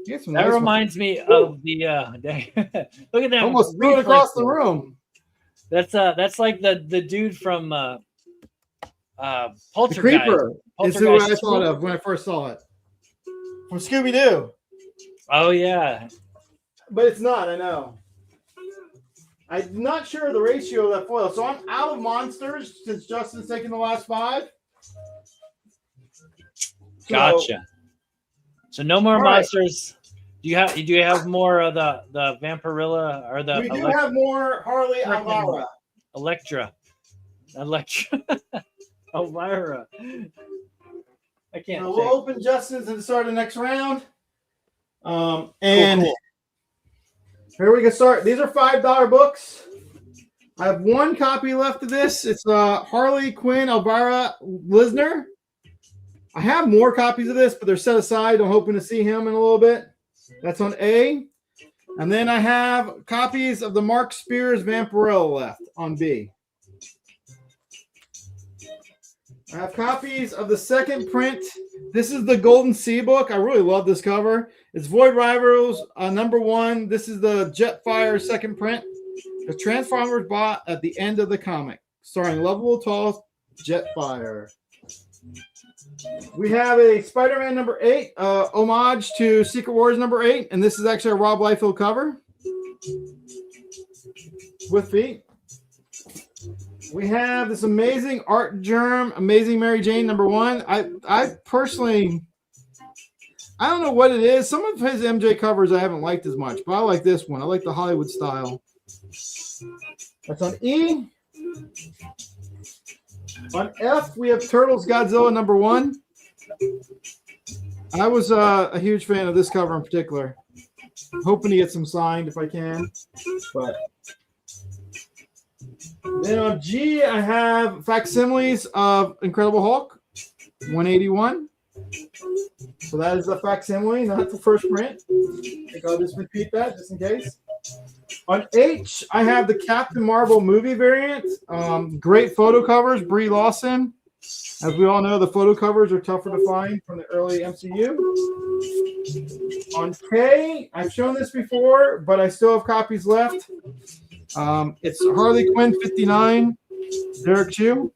Get some That nice reminds me of the dang. Look at that. almost threw it across the room. That's like the dude from The Poltergeist. Creeper is who I Poltergeist thought 2. of when I first saw it. From Scooby-Doo. Oh yeah. But it's not, I know. I'm not sure of the ratio of that foil. So I'm out of monsters since Justin's taken the last 5. So, Gotcha. So no more All right. monsters. Do you have more of the Vampirilla or the we do have more Harley Freaking- Alvara. Electra. Elvira. I can't. We'll think. open Justin's and start the next round. And Cool. here we can start. These are $5 books. I have one copy left of this. It's Harley Quinn Elvira Lisner. I have more copies of this, but they're set aside. I'm hoping to see him in a little bit. That's on A. And then I have copies of the Mark Spears Vampirilla left on B. I have copies of the second print. This is the Golden Sea book. I really love this cover. It's Void Rivals #1. This is the Jetfire second print. The Transformers bought at the end of the comic, starring Lovable Tall Jetfire. We have a Spider-Man #8, homage to Secret Wars #8, and this is actually a Rob Liefeld cover with feet. We have this amazing Art Germ, Amazing Mary Jane #1. I personally, I don't know what it is. Some of his MJ covers I haven't liked as much, but I like this one. I like the Hollywood style. That's on E. On F, we have Turtles Godzilla #1. I was a huge fan of this cover in particular. Hoping to get some signed if I can. But then on G, I have facsimiles of Incredible Hulk 181. So that is the facsimile, not the first print. I think I'll just repeat that just in case. On H, I have the Captain Marvel movie variant. Great photo covers, Brie Larson. As we all know, the photo covers are tougher to find from the early MCU. On K, I've shown this before, but I still have copies left. It's Harley Quinn 59, Derek Chew.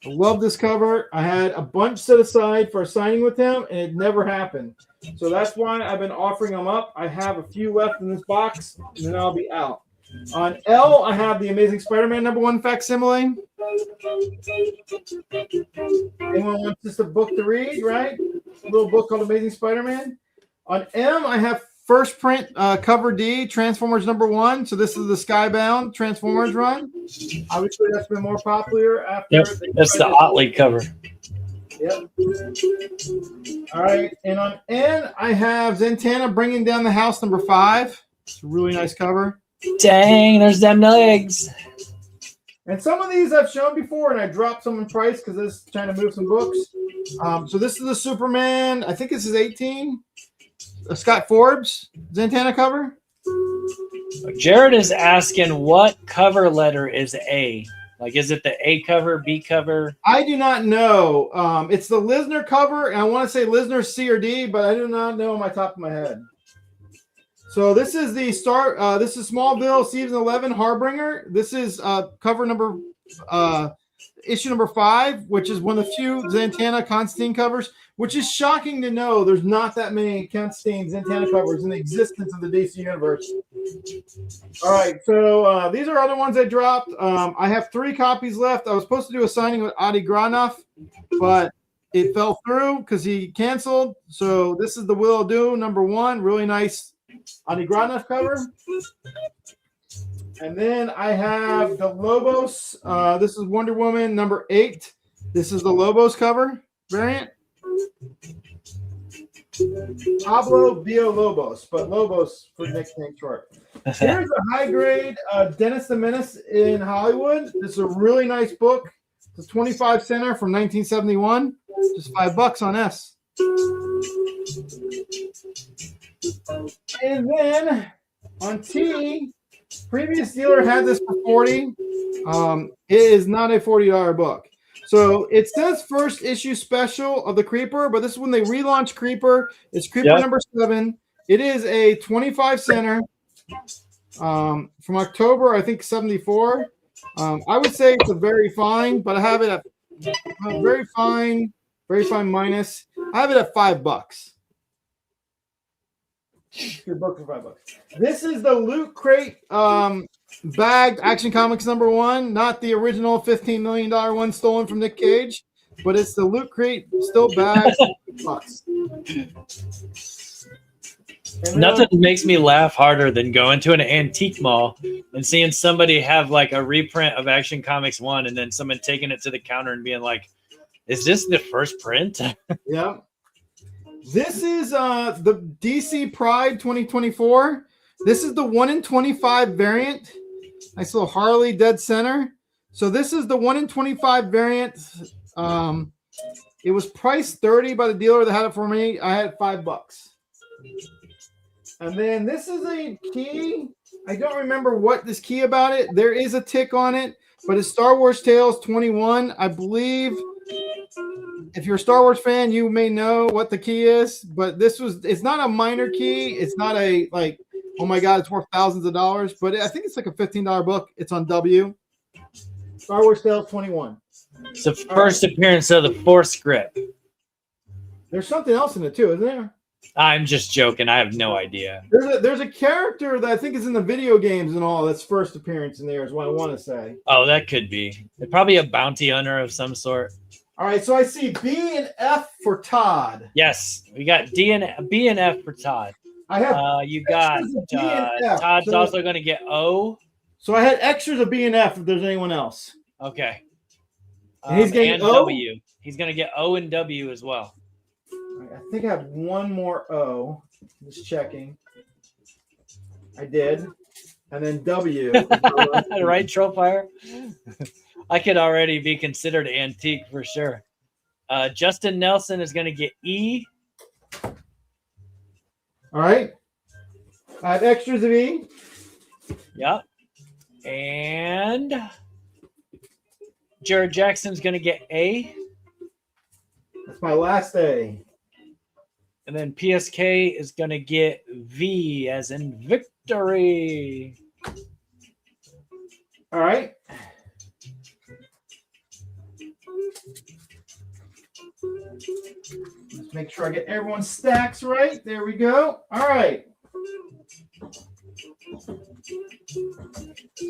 I love this cover. I had a bunch set aside for signing with him, and it never happened. So that's why I've been offering them up. I have a few left in this box, and then I'll be out. On L, I have the Amazing Spider-Man #1 facsimile. Anyone wants just a book to read, right? A little book called Amazing Spider-Man. On M, I have first print cover D, Transformers #1. So this is the Skybound Transformers run. Obviously, that's been more popular after. Yep, that's the Otley cover. Yep. All right, and on N, I have Zatanna Bringing Down the House #5. It's a really nice cover. Dang, there's them legs. And some of these I've shown before, and I dropped some in price because this is trying to move some books. So this is the Superman. I think this is 18. Scott Forbes Zatanna cover. Jared is asking what cover letter is A? Like, is it the A cover, B cover? I do not know. It's the Lisner cover, and I want to say Lisner C or D, but I do not know on my top of my head. So this is the start. This is Smallville season 11 Harbinger. This is cover number issue number 5, which is one of the few Zatanna Constantine covers, which is shocking to know there's not that many Constantine Zatanna covers in the existence of the DC universe. All right, so these are other ones I dropped. I have 3 copies left. I was supposed to do a signing with Adi Granov, but it fell through because he canceled. So this is the Willow Dew #1, really nice Adi Granov cover. And then I have the Lobos. This is Wonder Woman #8. This is the Lobos cover variant. Pablo Villalobos, but Lobos for nickname short. Here's a high grade Dennis the Menace in Hollywood. This is a really nice book. It's a 25 center from 1971. Just $5 on S. And then on T, previous dealer had this for 40. It is not a $40 book. So it says first issue special of the Creeper, but this is when they relaunched Creeper. It's Creeper #7. It is a 25 center from October, I think 74. I would say it's a very fine, but I have it at very fine minus. I have it at $5. Good book for $5. This is the Loot Crate bagged Action Comics #1, not the original $15 million one stolen from Nick Cage, but it's the Loot Crate still bagged. Nothing makes me laugh harder than going to an antique mall and seeing somebody have like a reprint of Action Comics 1 and then someone taking it to the counter and being like, is this the first print? Yeah. This is the DC Pride 2024. This is the 1 in 25 variant. Nice little Harley dead center. So this is the 1 in 25 variant. It was priced $30 by the dealer that had it for me. I had $5. And then this is a key. I don't remember what this key about it. There is a tick on it, but it's Star Wars Tales 21. I believe if you're a Star Wars fan, you may know what the key is, but it's not a minor key. It's not a like, oh my God, it's worth thousands of dollars, but I think it's like a $15 book. It's on W. Star Wars Tales 21. It's the first appearance of the Force script. There's something else in it too, isn't there? I'm just joking. I have no idea. There's a character that I think is in the video games and all. That's first appearance in there is what I want to say. Oh, that could be. It's probably a bounty hunter of some sort. All right, so I see B and F for Todd. Yes, we got B and F for Todd. I have you got Todd's so, also going to get O. So I had extras of B and F if there's anyone else. Okay. And he's getting and O? W. He's going to get O and W as well. I think I have one more O. Just checking. I did. And then W. Right, Trollfire? I could already be considered antique for sure. Justin Nelson is going to get E. All right. I have extras of E. Yep. And Jared Jackson's going to get A. That's my last A. And then PSK is going to get V as in victory. All right. Let's make sure I get everyone's stacks right. There we go. All right.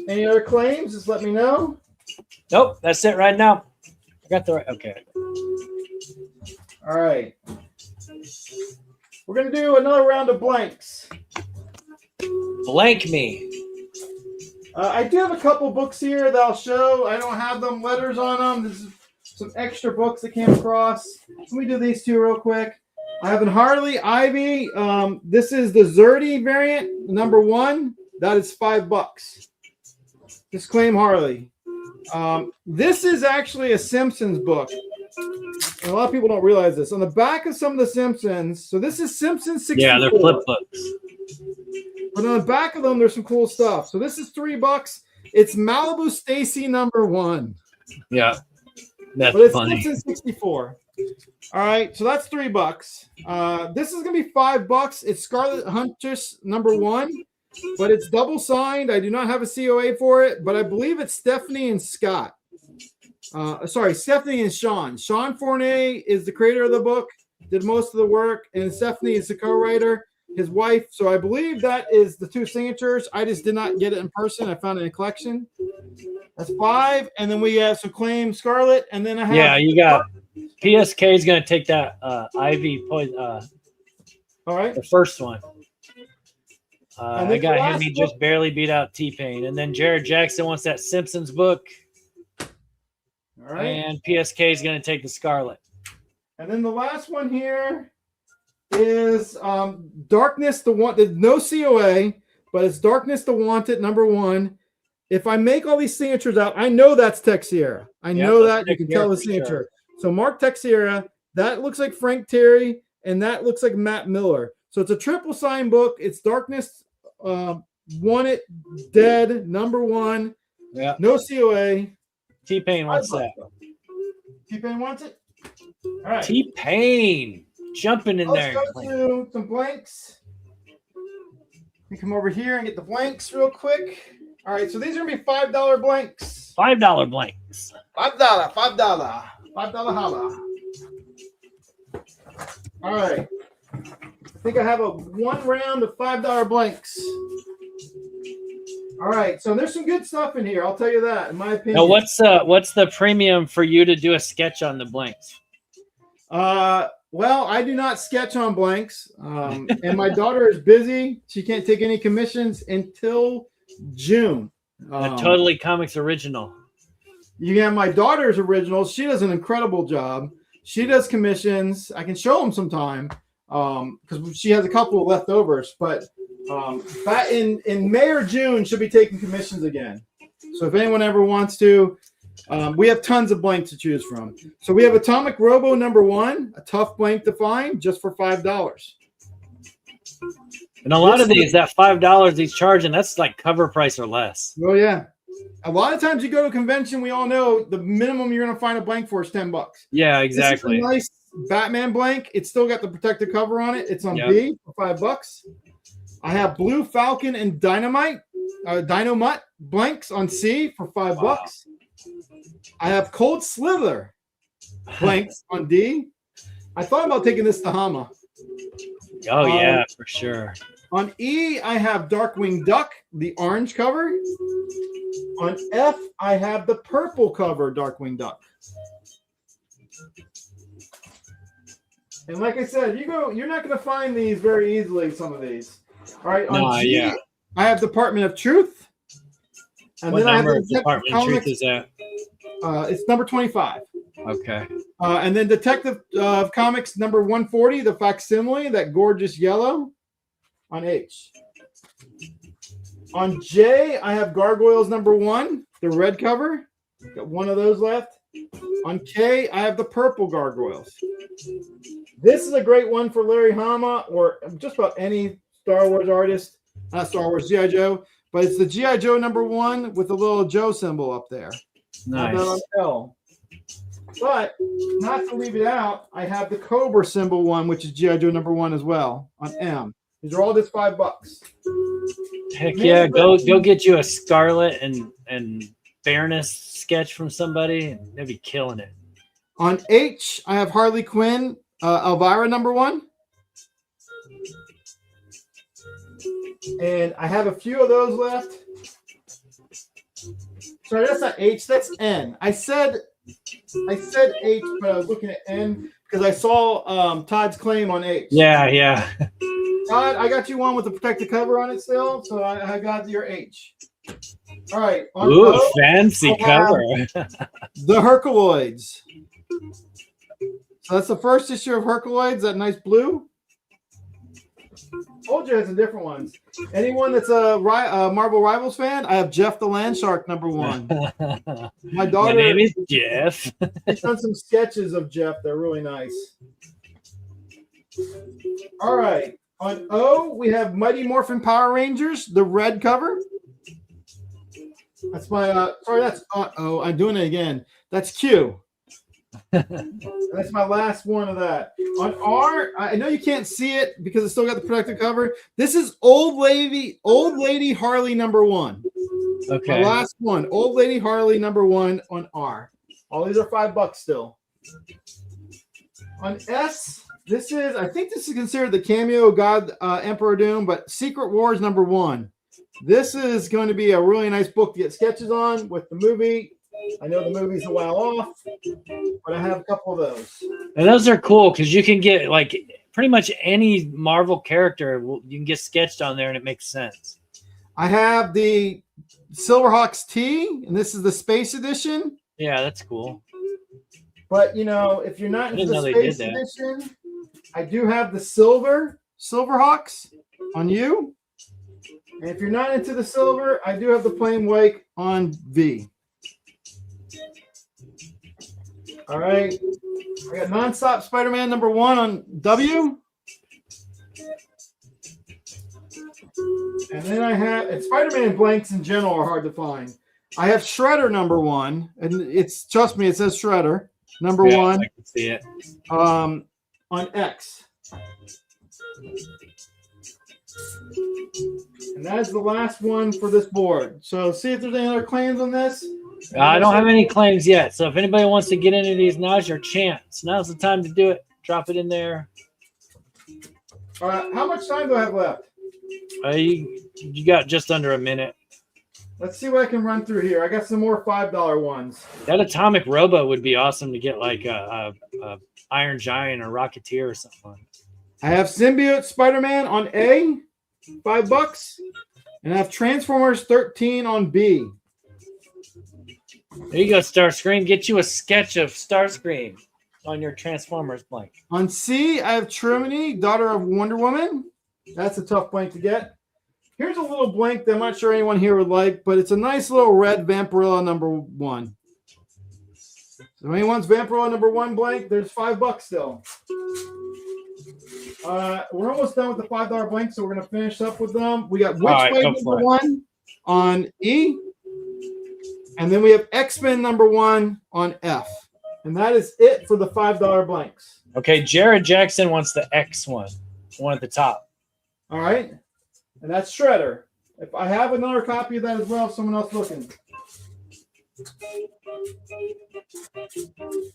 Any other claims? Just let me know. Nope, that's it right now. I got the right. Okay. All right. We're going to do another round of blanks. Blank me. I do have a couple books here that I'll show. I don't have them letters on them. This is some extra books that came across. Let me do these two real quick. I have an Harley Ivy. This is the Zerdy variant, number 1. That is $5. Disclaim Harley. This is actually a Simpsons book. And a lot of people don't realize this. On the back of some of the Simpsons, so this is Simpsons 64. Yeah, they're flip books. But on the back of them, there's some cool stuff. So this is $3. It's Malibu Stacy number 1. Yeah, that's but it's funny. Simpsons 64. All right, so that's $3. This is gonna be $5. It's Scarlet Huntress number 1, but it's double signed. I do not have a COA for it, but I believe it's Stephanie and Scott. Stephanie and Sean. Sean Fournier is the creator of the book, did most of the work, and Stephanie is the co-writer, his wife. So I believe that is the 2 signatures. I just did not get it in person. I found it in a collection. That's 5, and then we have some claim Scarlet, and then I have. Yeah, you got PSK is going to take that Ivy poison. All right. The first one. And I then got the him. last He book- just barely beat out T-Pain. And then Jared Jackson wants that Simpsons book. All right. And PSK is going to take the Scarlet. And then the last one here is Darkness the Wanted. No COA, but it's Darkness the Wanted number 1. If I make all these signatures out, I know that's Texiera. I know that's that. You can Texiera tell the for signature. sure. So Mark Texiera, that looks like Frank Terry, and that looks like Matt Miller. So it's a triple sign book. It's Darkness Wanted Dead number 1. Yeah. No COA. T-Pain wants that. T-Pain wants it? All right. T-Pain jumping in there. Let's go to some blanks. We come over here and get the blanks real quick. All right, so these are gonna be $5 blanks. $5 blanks. $5. $5 holla. All right. I think I have one round of $5 blanks. All right, so there's some good stuff in here. I'll tell you that, in my opinion. Now, what's the premium for you to do a sketch on the blanks? Well, I do not sketch on blanks, and my daughter is busy. She can't take any commissions until June. A Totally Comics original. You can have my daughter's originals. She does an incredible job. She does commissions. I can show them sometime because she has a couple of leftovers. But back in May or June, she'll be taking commissions again. So if anyone ever wants to, we have tons of blanks to choose from. So we have Atomic Robo number 1, a tough blank to find, just for $5. And a lot of these, that $5 he's charging, that's like cover price or less. Oh yeah. A lot of times you go to a convention, we all know the minimum you're going to find a blank for is $10. Yeah, exactly. This is a nice Batman blank. It's still got the protective cover on it. It's on B for $5. I have Blue Falcon and Dynamite blanks on C for $5. Wow. I have Cold Slither blanks on D. I thought about taking this to Hama. Oh yeah, for sure. On E, I have Darkwing Duck, the orange cover. On F, I have the purple cover, Darkwing Duck. And like I said, you're not going to find these very easily, some of these. All right, on G, I have Department of Truth. And what then number I have of Department of Truth is that? It's number 25. Okay. And then Detective Comics number 140, the facsimile, that gorgeous yellow, on H. On J, I have Gargoyles number 1, the red cover. Got one of those left. On K, I have the purple Gargoyles. This is a great one for Larry Hama or just about any Star Wars artist. Not Star Wars, G.I. Joe. But it's the G.I. Joe number 1 with the little Joe symbol up there. Nice. On L. But not to leave it out, I have the Cobra symbol one, which is G.I. Joe number 1 as well, on M. These are all just $5. Heck yeah, go get you a Scarlet and Fairness sketch from somebody. They'd be killing it. On H, I have Harley Quinn, Elvira number 1. And I have a few of those left. Sorry, that's not H. That's N. I said H, but I was looking at N because I saw Todd's claim on H. Yeah. Todd, I got you one with the protective cover on it still, so I got your H. All right. On Ooh, O, fancy I have cover. the Herculoids. So that's the first issue of Herculoids, that nice blue. Told you it's a different ones. Anyone that's a Marvel Rivals fan, I have Jeff the Land Shark #1. My daughter. My name is Jeff. She's done some sketches of Jeff. They're really nice. All right. On O, we have Mighty Morphin Power Rangers, the red cover. That's my, sorry, that's O. I'm doing it again. That's Q. That's my last one of that. On R, I know you can't see it because it's still got the protective cover. This is Old Lady Harley #1. Okay. My last one, Old Lady Harley #1 on R. All these are $5 still. On S, I think this is considered the cameo God Emperor Doom, but Secret Wars #1. This is going to be a really nice book to get sketches on with the movie. I know the movie's a while off, but I have a couple of those. And those are cool because you can get like pretty much any Marvel character. You can get sketched on there, and it makes sense. I have the Silverhawks T, and this is the Space Edition. Yeah, that's cool. But if you're not into didn't know the they did Space that. Edition, I do have the Silverhawks on you. And if you're not into the silver, I do have the plain white on V. All right. I got Nonstop Spider-Man #1 on W. And then I have, and Spider-Man blanks in general are hard to find. I have Shredder #1, and trust me, it says Shredder #1. I can see it. On X. And that is the last one for this board. So see if there's any other claims on this. I don't have any claims yet. So if anybody wants to get into these, now's your chance. Now's the time to do it. Drop it in there. All right. How much time do I have left? You got just under a minute. Let's see what I can run through here. I got some more $5 ones. That Atomic Robo would be awesome to get like a Iron Giant or Rocketeer or something. I have Symbiote Spider-Man on A, $5. And I have Transformers 13 on B. There you go, Starscream. Get you a sketch of Starscream on your Transformers blank. On C, I have Trimini, daughter of Wonder Woman. That's a tough blank to get. Here's a little blank that I'm not sure anyone here would like, but it's a nice little red Vampirella #1. So anyone's Vampirella #1 blank, there's $5 still. We're almost done with the $5 blank, so we're going to finish up with them. We got Witchblade #1 on E. And then we have X-Men #1 on F. And that is it for the $5 blanks. Okay, Jared Jackson wants the X one at the top. All right. And that's Shredder. If I have another copy of that as well, if someone else looking.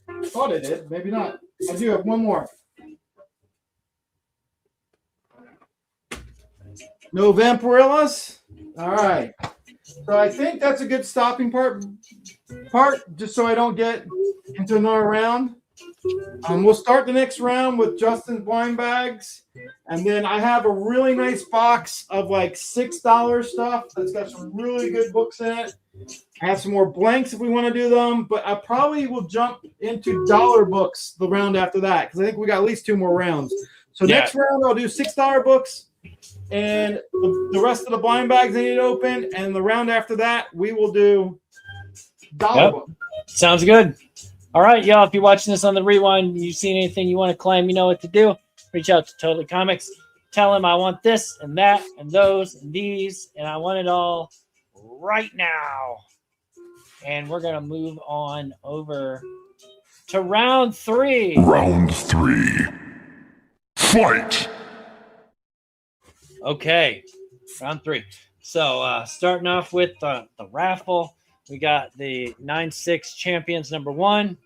I thought I did. Maybe not. I do have one more. No Vampirillas? All right. So I think that's a good stopping part, just so I don't get into another round. We'll start the next round with Justin's blind bags. And then I have a really nice box of like $6 stuff that's got some really good books in it. I have some more blanks if we want to do them, but I probably will jump into dollar books the round after that because I think we got at least 2 more rounds. So next round I'll do $6 books and the rest of the blind bags I need to open. And the round after that we will do dollar books. Sounds good. All right, y'all. If you're watching this on the rewind, you see anything you want to claim, you know what to do. Reach out to Totally Comics. Tell them I want this and that and those and these, and I want it all right now. And we're going to move on over to round 3. Round 3. Fight! Okay, round 3. So starting off with the raffle, we got the 9-6 champions #1.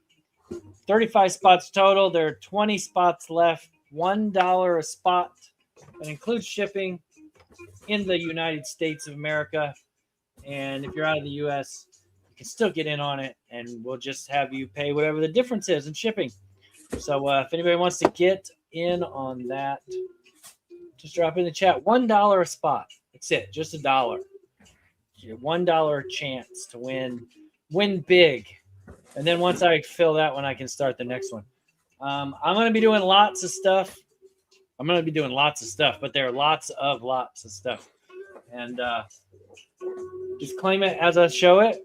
35 spots total. There are 20 spots left. $1 a spot. That includes shipping in the United States of America. And if you're out of the U.S., you can still get in on it, and we'll just have you pay whatever the difference is in shipping. So if anybody wants to get in on that, just drop in the chat. $1 a spot. That's it. Just $1. $1 chance to win big. And then once I fill that one, I can start the next one. I'm going to be doing lots of stuff. But there are lots of stuff. And just claim it as I show it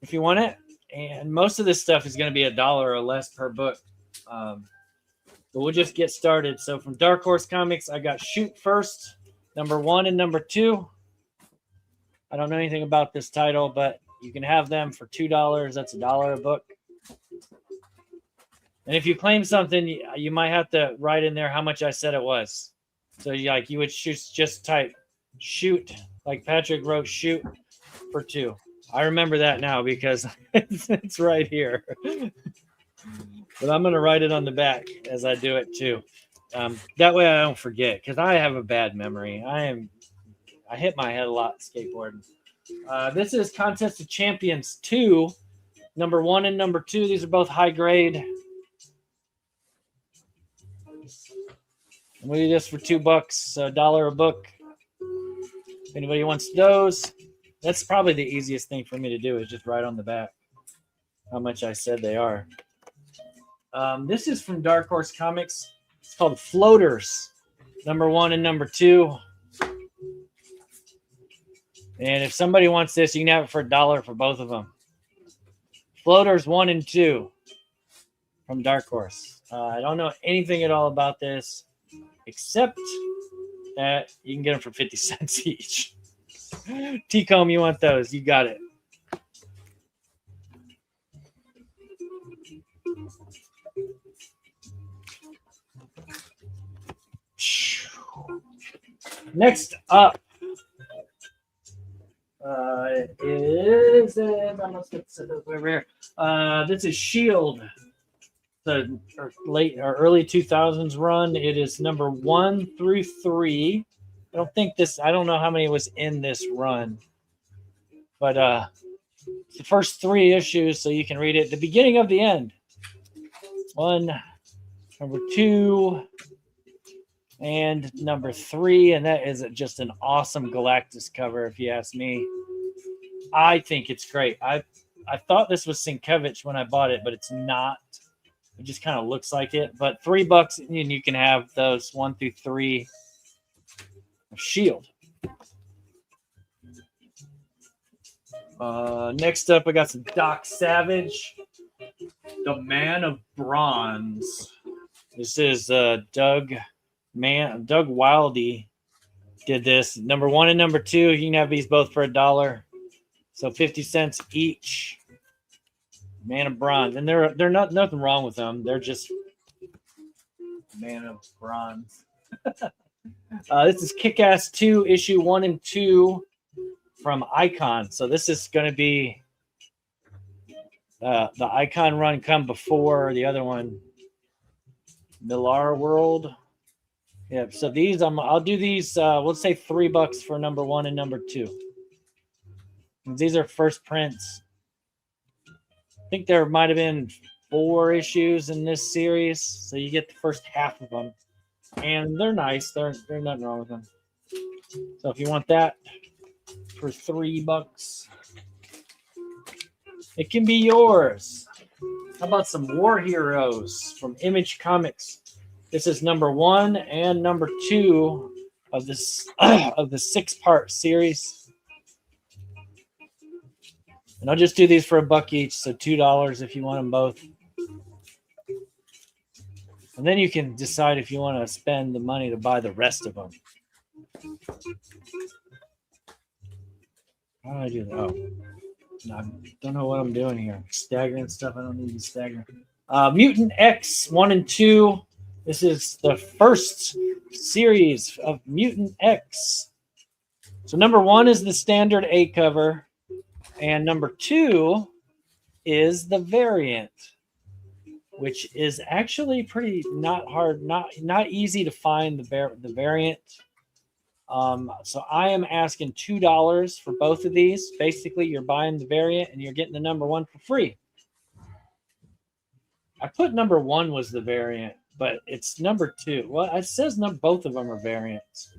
if you want it. And most of this stuff is going to be $1 or less per book. But we'll just get started. So from Dark Horse Comics, I got Shoot First, number 1 and number 2. I don't know anything about this title, but you can have them for $2. That's $1 a book. And if you claim something, you might have to write in there how much I said it was. So you would just type shoot, like Patrick wrote shoot for 2. I remember that now because it's right here. But I'm going to write it on the back as I do it too. That way I don't forget, because I have a bad memory. I hit my head a lot skateboarding. This is Contest of Champions 2, number 1 and number 2. These are both high grade. And we do this for $2, so $1 a book. If anybody wants those, that's probably the easiest thing for me to do is just write on the back how much I said they are. This is from Dark Horse Comics. It's called Floaters, number 1 and number 2. And if somebody wants this, you can have it for $1 for both of them. Floaters 1 and 2 from Dark Horse. I don't know anything at all about this, except that you can get them for 50 cents each. T-Comb, you want those? You got it. Next up is over here. This is Shield, the early 2000s run. It is number 1 through 3. I don't know how many was in this run, but it's the first 3 issues, so you can read it. The beginning of the end. 1, number 2, and number 3, and that is just an awesome Galactus cover, if you ask me. I think it's great. I thought this was Sienkiewicz when I bought it, but it's not. It just kind of looks like it. But $3, and you can have those 1 through 3 of Shield. Next up, I got some Doc Savage, The Man of Bronze. This is Doug Wildey did this. Number 1 and number 2. You can have these both for $1. So 50 cents each. Man of Bronze. And they're nothing wrong with them. They're just Man of Bronze. This is Kick-Ass 2, issue 1 and 2 from Icon. So this is going to be the Icon run come before the other one, Millar World. Yeah, so these I'll do these. Let's say $3 for number 1 and number 2. These are first prints. I think there might have been 4 issues in this series, so you get the first half of them, and they're nice. There's nothing wrong with them. So if you want that for $3, it can be yours. How about some War Heroes from Image Comics? This is number 1 and number 2 of this of the 6-part series. And I'll just do these for $1 each, so $2 if you want them both. And then you can decide if you want to spend the money to buy the rest of them. How do I do that? Oh, no, I don't know what I'm doing here. Staggering stuff. I don't need to stagger. Mutant X 1 and 2. This is the first series of Mutant X. So number 1 is the standard A cover. And number 2 is the variant, which is actually pretty not hard, not easy to find the variant. So I am asking $2 for both of these. Basically, you're buying the variant and you're getting the number one for free. I put number one was the variant, but it's number two. Well, it says both of them are variants.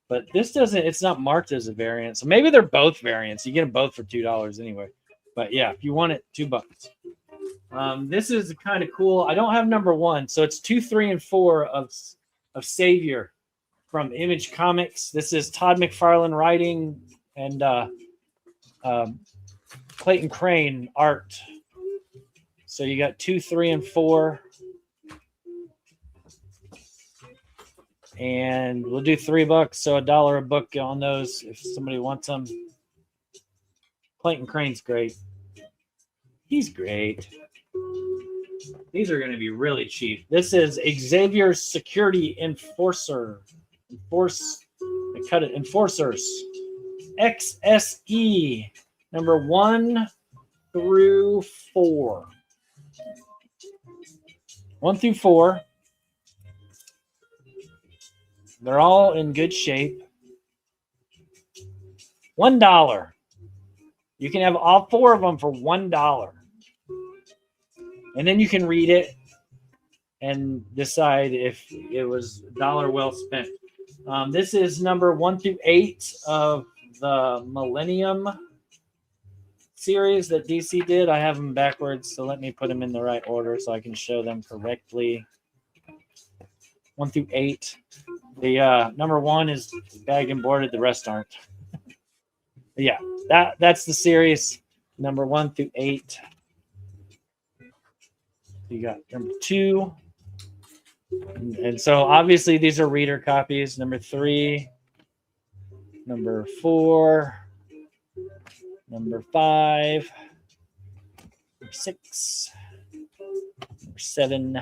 But this doesn't, it's not marked as a variant. So maybe they're both variants. You get them both for $2 anyway. But yeah, if you want it, $2. This is kind of cool. I don't have number one. So it's 2, 3, and 4 of Savior from Image Comics. This is Todd McFarlane writing and Clayton Crane art. So you got 2, 3, and 4. And we'll do $3, so $1 a book on those if somebody wants them. Clayton Crane's great. He's great. These are going to be really cheap. This is Xavier's Security Enforcer. I cut it. Enforcers. XSE. Number 1 through 4. 1 through 4. They're all in good shape. $1. You can have all 4 of them for $1. And then you can read it and decide if it was a dollar well spent. This is number 1 through 8 of the Millennium series that DC did. I have them backwards, so let me put them in the right order so I can show them correctly. 1 through 8. The number 1 is bagged and boarded. The rest aren't. Yeah, that's the series. Number 1 through 8. You got number 2. And so obviously these are reader copies. Number 3. Number 4. Number 5. Number 6. Number 7.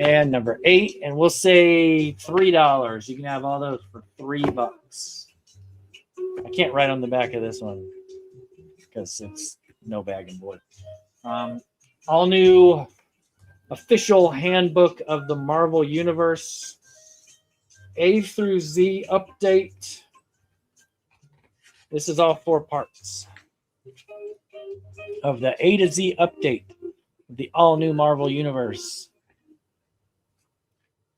And number 8, and we'll say $3. You can have all those for $3. I can't write on the back of this one because it's no bag and board. All new official handbook of the Marvel Universe. A through Z update. This is all 4 parts of the A to Z update of the all new Marvel Universe.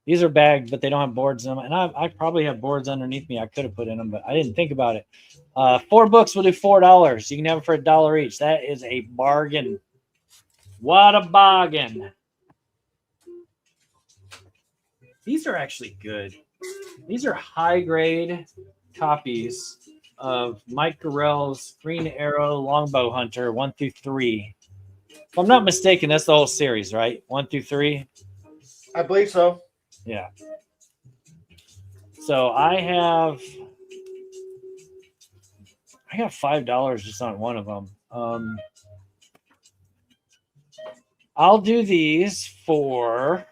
These are bagged, but they don't have boards in them. And I probably have boards underneath me I could have put in them, but I didn't think about it. 4 books will do $4. You can have them for $1 each. That is a bargain. What a bargain. These are actually good. These are high-grade copies of Mike Gorell's Green Arrow Longbow Hunter 1 through 3. If I'm not mistaken, that's the whole series, right? 1 through 3? I believe so. Yeah. So I got $5 just on one of them. I'll do these for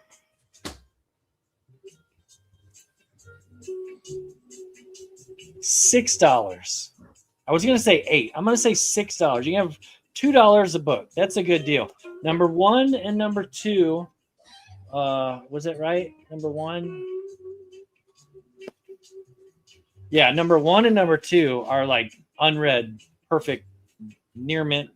$6. I was going to say $8. I'm going to say $6. You can have $2 a book. That's a good deal. Number 1 and number 2. Was it right? Number 1. Yeah, number 1 and number 2 are like unread, perfect, near mint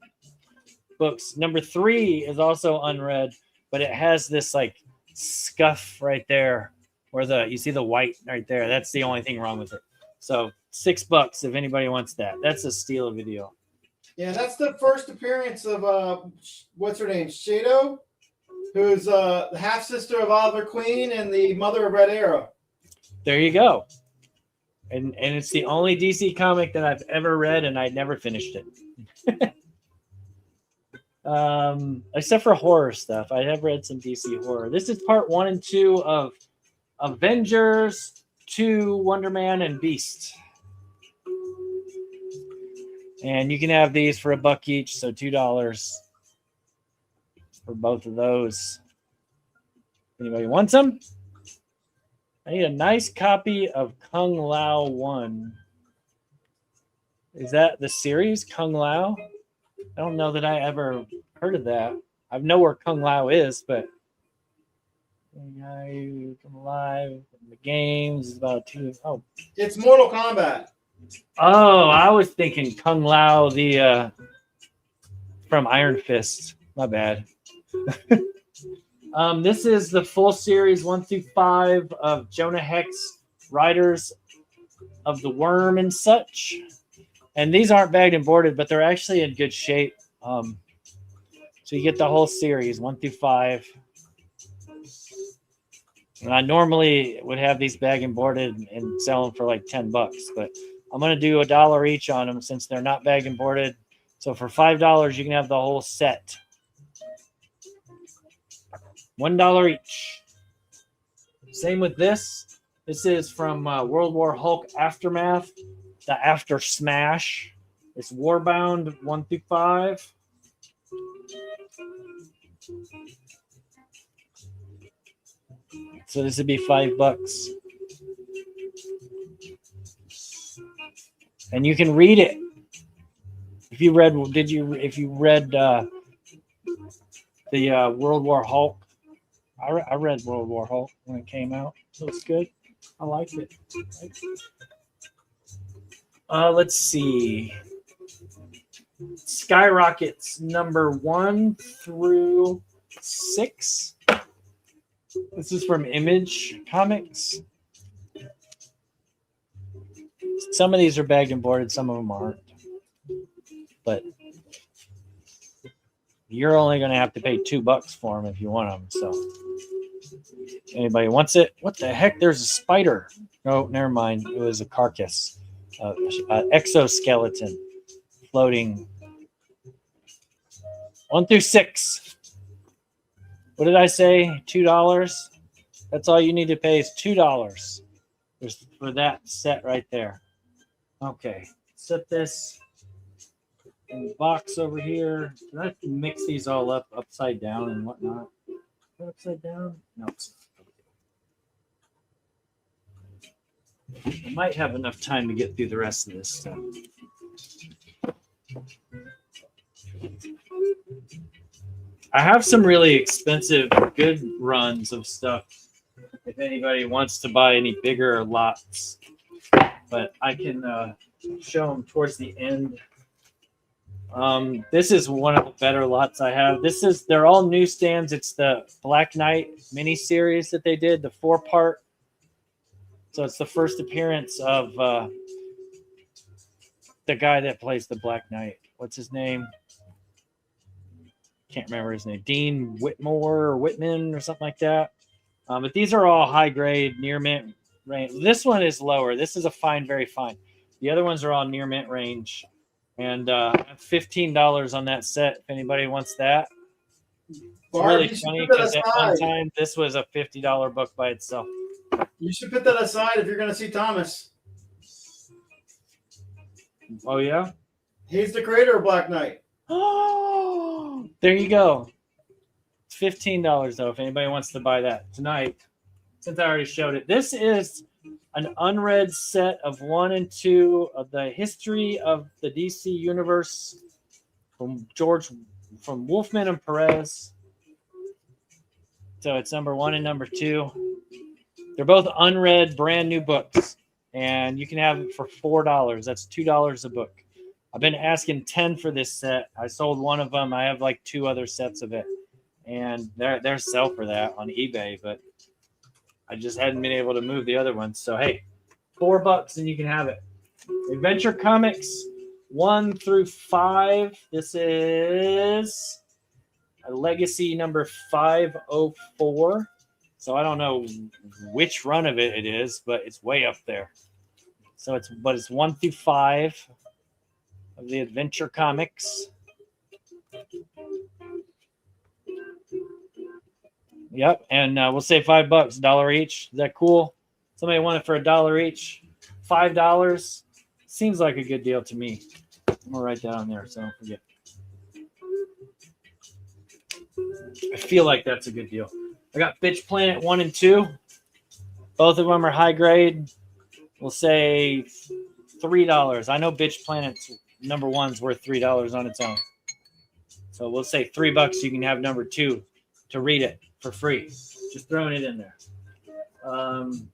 books. Number 3 is also unread, but it has this like scuff right there where you see the white right there. That's the only thing wrong with it. So $6 if anybody wants that. That's a steal of video. Yeah, that's the first appearance of what's her name? Shado, who's the half sister of Oliver Queen and the mother of Red Arrow. There you go. And it's the only DC comic that I've ever read, and I never finished it. Except for horror stuff. I have read some DC horror. This is part 1 and 2 of Avengers 2, Wonder Man, and Beast. And you can have these for $1 each, so $2 for both of those. Anybody wants them? I need a nice copy of Kung Lao 1. Is that the series, Kung Lao? I don't know that I ever heard of that. I know where Kung Lao is, but Come alive. The games is about It's Mortal Kombat. Oh, I was thinking Kung Lao, the from Iron Fist. My bad. This is the full series 1 through 5 of Jonah Hex, Riders of the Worm and such. And these aren't bagged and boarded, but they're actually in good shape. So you get the whole series 1 through 5. And I normally would have these bagged and boarded and sell them for like $10, but I'm going to do $1 each on them since they're not bagged and boarded. So for $5, you can have the whole set. $1 each. Same with this. This is from World War Hulk Aftermath, the After Smash. It's Warbound 1 through 5. So this would be $5. And you can read it. If you read the World War Hulk, I read World War Hulk when it came out. It was good. I liked it. Let's see. Skyrockets number 1 through 6. This is from Image Comics. Some of these are bagged and boarded, some of them aren't. But you're only going to have to pay $2 for them if you want them. So, anybody wants it? What the heck? There's a spider. Oh, never mind. It was a carcass, exoskeleton floating. 1 through 6. What did I say? $2. That's all you need to pay is $2 for that set right there. Okay, set this in the box over here. I have to mix these all up upside down and whatnot. Upside down? No. I might have enough time to get through the rest of this stuff. I have some really expensive, good runs of stuff if anybody wants to buy any bigger lots. But I can show them towards the end. This is one of the better lots I have. They're all newsstands. It's the Black Knight miniseries that they did, the 4-part. So it's the first appearance of the guy that plays the Black Knight. What's his name? Can't remember his name. Dean Whitmore or Whitman or something like that. But these are all high grade, near mint range. This one is lower. This is a fine, very fine. The other ones are all near mint range. And $15 on that set if anybody wants that. It's really funny because at one time this was a $50 book by itself. You should put that aside if you're going to see Thomas. Oh, yeah? He's the creator of Black Knight. Oh, there you go. It's $15 though if anybody wants to buy that tonight. Since I already showed it, this is an unread set of 1 and 2 of the history of the DC universe from Wolfman and Perez. So it's number 1 and number 2. They're both unread, brand new books, and you can have it for $4. That's $2 a book. I've been asking 10 for this set. I sold one of them. I have like 2 other sets of it, and they're sell for that on eBay, but I just hadn't been able to move the other ones. So hey, $4 and you can have it. Adventure Comics 1 through 5. This is a Legacy number 504. So I don't know which run of it is, but it's way up there. So it's 1 through 5 of the Adventure Comics. Yep, and we'll say $5, $1 each. Is that cool? Somebody want it for $1 each? $5 seems like a good deal to me. I'm gonna write that on there so I don't forget. I feel like that's a good deal. I got Bitch Planet 1 and 2. Both of them are high grade. We'll say $3. I know Bitch Planet's number 1's worth $3 on its own. So we'll say $3. You can have number 2 to read it for free. Just throwing it in there. I'm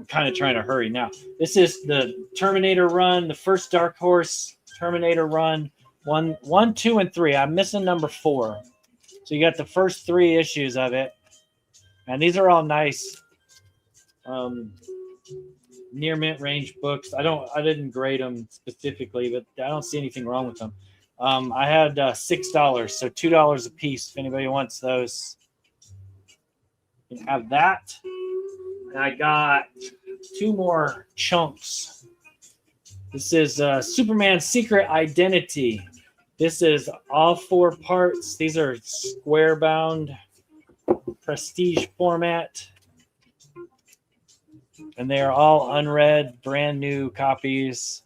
kind of trying to hurry now. This is the Terminator run, the first Dark Horse Terminator run, one, 2, and 3. I'm missing number 4. So you got the first 3 issues of it, and these are all nice near mint range books. I didn't grade them specifically, but I don't see anything wrong with them. I had $6, so $2 a piece. If anybody wants those, you can have that. And I got 2 more chunks. This is Superman's Secret Identity. This is all 4 parts. These are square bound, prestige format. And they are all unread, brand new copies.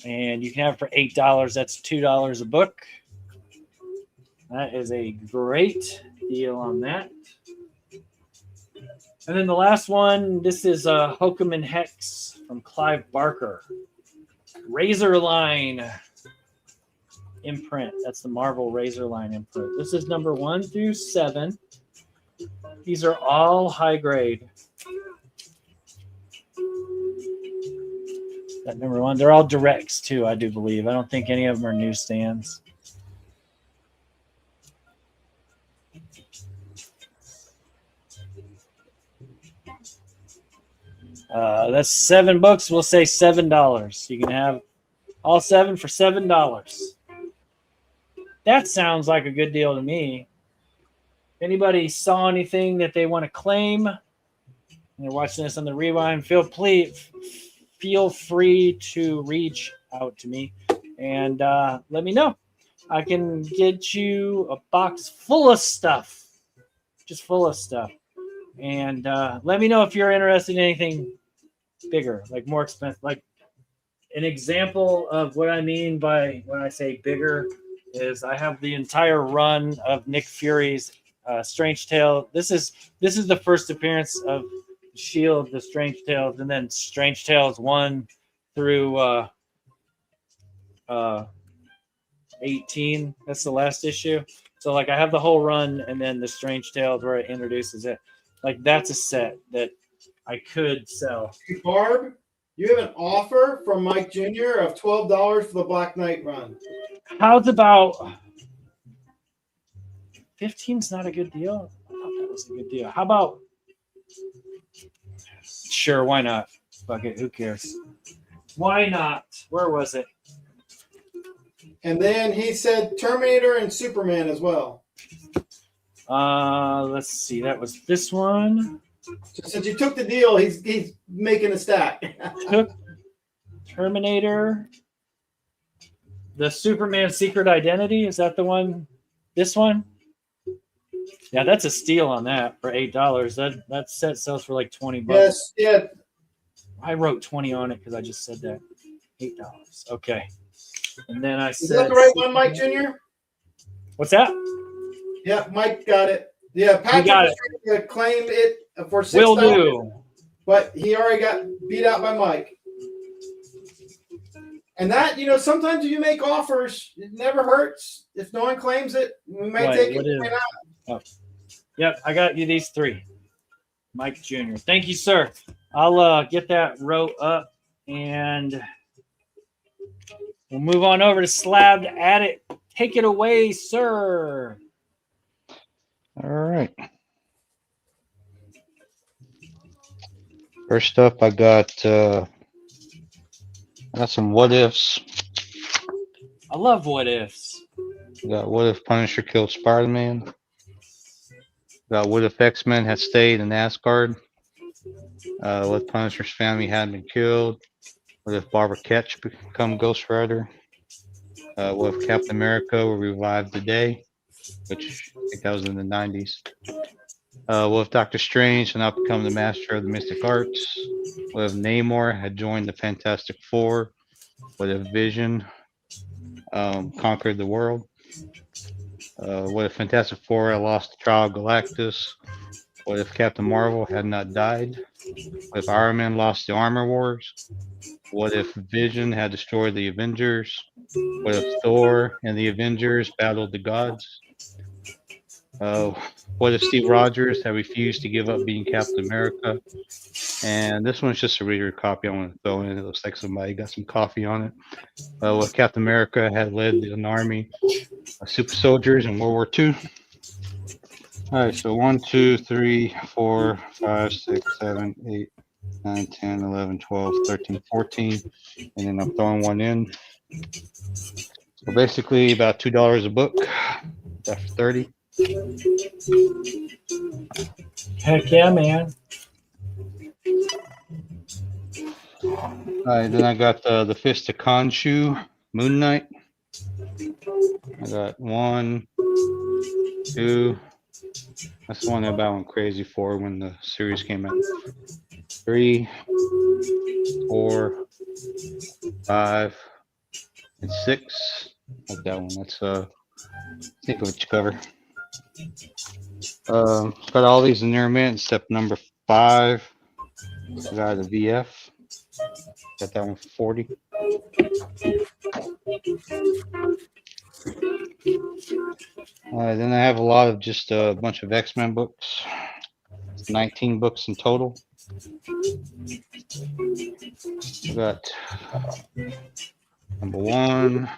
And you can have it for $8. That's $2 a book. That is a great deal on that. And then the last one, this is Hokum and Hex from Clive Barker. Razorline imprint. That's the Marvel Razorline imprint. This is number 1 through 7. These are all high grade. That number 1. They're all directs too, I do believe. I don't think any of them are newsstands. That's 7 books. We'll say $7. You can have all 7 for $7. That sounds like a good deal to me. If anybody saw anything that they want to claim, and they're watching this on the rewind, feel free to reach out to me and let me know. I can get you a box full of stuff, just full of stuff. And let me know if you're interested in anything bigger, like more expensive. Like an example of what I mean by when I say bigger is I have the entire run of Nick Fury's Strange Tale. This is the first appearance of Shield, the Strange Tales, and then Strange Tales 1 through 18. That's the last issue. So like I have the whole run, and then the Strange Tales where it introduces it. Like that's a set that I could sell. Barb, you have an offer from Mike Jr. of $12 for the Black Knight run. How's about 15's not a good deal? I thought that was a good deal. How about sure, why not? Fuck it, who cares? Why not? Where was it? And then he said Terminator and Superman as well. Let's see. That was this one. So since you took the deal, he's making a stack. Took Terminator. The Superman Secret Identity. Is that the one? This one? Yeah, that's a steal on that for $8. That set sells for like $20. Yes, yeah. I wrote 20 on it because I just said that. $8. Okay. And then I said. Is that the right one, Mike Jr.? What's that? Yeah, Mike got it. Yeah, Patrick was trying to claim it for $6. Will do. But he already got beat out by Mike. And that, sometimes if you make offers, it never hurts. If no one claims it, we may take it. May not. Oh. Yep, I got you these 3. Mike Jr. Thank you, sir. I'll get that row up and we'll move on over to Slabbed Addict. Take it away, sir. All right. First up, I got some what ifs. I love what ifs. I got what if Punisher killed Spider-Man. Got what if X-Men had stayed in Asgard. What if Punisher's family hadn't been killed. What if Barbara Ketch become Ghost Rider. What if Captain America will revive the day, which I think that was in the 90s. What if Doctor Strange had not become the master of the mystic arts? What if Namor had joined the Fantastic Four? What if Vision conquered the world? What if Fantastic Four had lost the trial of Galactus? What if Captain Marvel had not died? What if Iron Man lost the Armor Wars? What if Vision had destroyed the Avengers? What if Thor and the Avengers battled the gods? What if Steve Rogers had refused to give up being Captain America? And this one's just a reader copy I want to throw in. It looks like somebody got some coffee on it. What Captain America had led an army of super soldiers in World War II? All right, so 1, 2, 3, 4, 5, 6, 7, 8, 9, 10, 11, 12, 13, 14, and then I'm throwing one in. So basically about $2 a book. That's 30. Heck yeah, man. All right, then I got the Fist of Khonshu, Moon Knight. I got 1, 2. That's the one that went crazy for when the series came out. 3, 4, 5, and 6. Like that one. That's think of which cover. Got all these in there, man, except number 5. I got a VF. Got that one for 40. Then I have a lot of just a bunch of X-Men books. It's 19 books in total. I got number 1,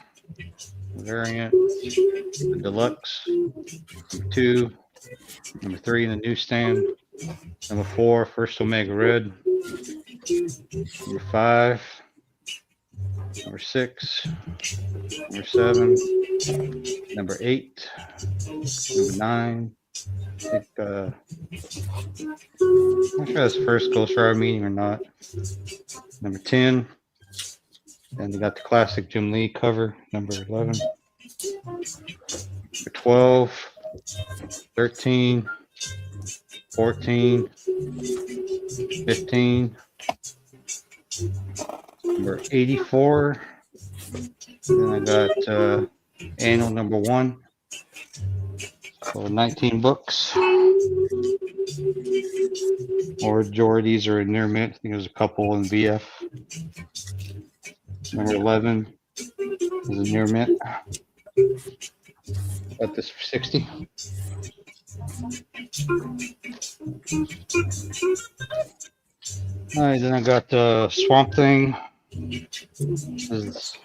variant, the deluxe, number 2, number 3 in the newsstand, number 4, First Omega Red, number 5, number 6, number 7, number 8, number 9. I think I'm not sure that's first Ghost Rider meeting or not. Number 10. And they got the classic Jim Lee cover, number 11. Number 12, 13, 14, 15, number 84. Then I got annual number 1. So 19 books. Or majorities are in near mint. I think there's a couple in VF. Number 11 is a near mint. Got this for 60. All right, then I got the Swamp Thing. This is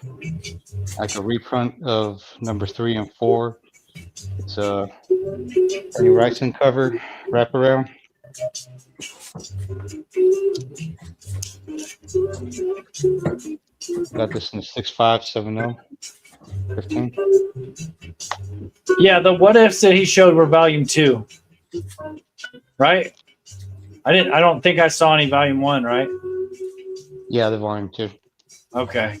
like a reprint of number 3 and 4. It's a Ernie Wrightson cover wraparound. Got this in the 6570 15. Yeah, the what ifs that he showed were volume 2, right? I don't think I saw any volume 1, right? Yeah, the volume 2. Okay.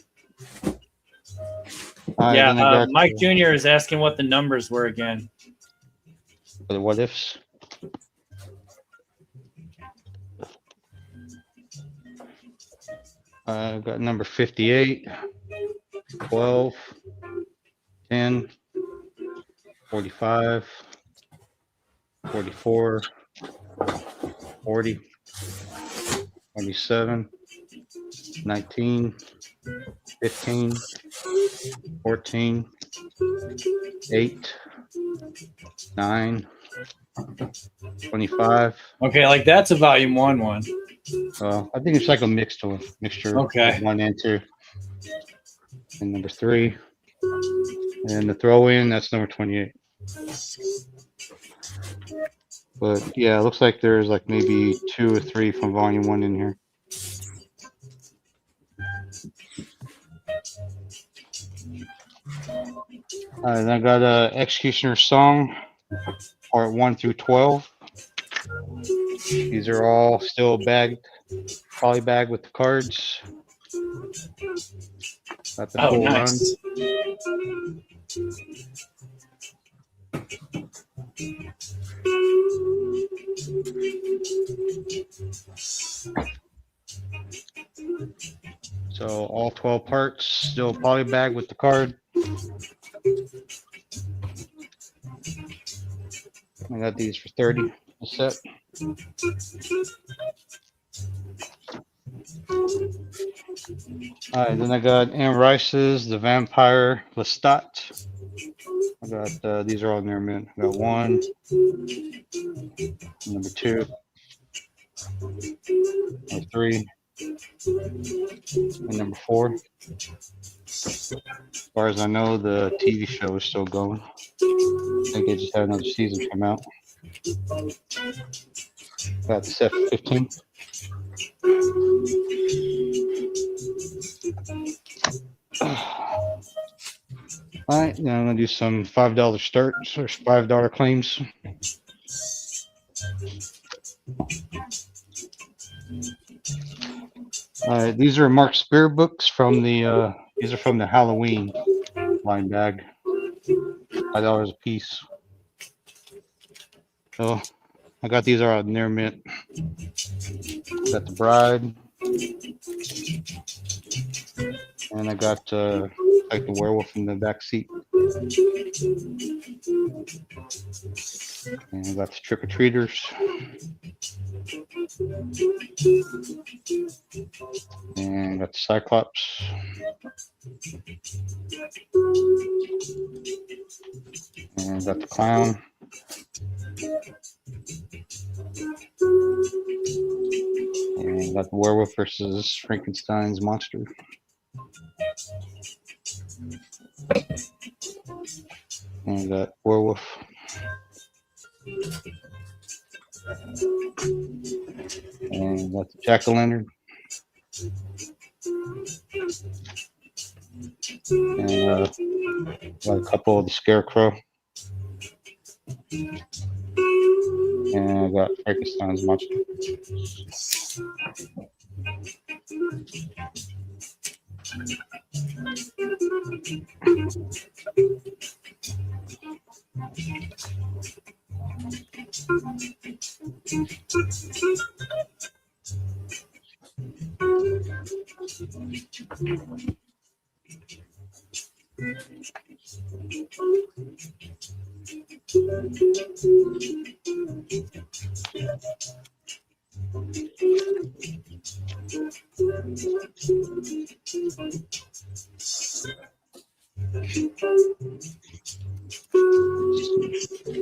Yeah, Mike Jr. is asking what the numbers were again. For the what ifs. I've got number 58, 12, 10, 45, 44, 40, 27, 19, 15, 14, 8, 9, 25. Okay, like that's a volume 1 one. I think it's like a mixture. Okay. Of 1 and 2. And number 3. And the throw in, that's number 28. But yeah, it looks like there's like maybe 2 or 3 from volume 1 in here. Then I got Executioner's Song, part 1 through 12. These are all still poly bagged with the cards. Got the whole nice. Run. So all 12 parts still poly bagged with the card. I got these for 30 a set. All right, then I got Anne Rice's The Vampire Lestat. I got these are all near mint. I got 1, number 2, number 3, and number 4. As far as I know, the TV show is still going. I think they just had another season come out. Got the set for 15. All right, now I'm gonna do some $5 starts or $5 claims. All right, these are Mark Spear books from the. These are from the Halloween line bag. $5 a piece. So I got these are out near mint. Got the Bride, and I got like the Werewolf in the back seat. And I got the Trick or Treaters. And I got the Cyclops. And I got the Clown. And I got the Werewolf versus Frankenstein's monster. And I got Werewolf. And I got the Jack-o'-lantern. And got a couple of the Scarecrow. And I got Frankenstein's monster.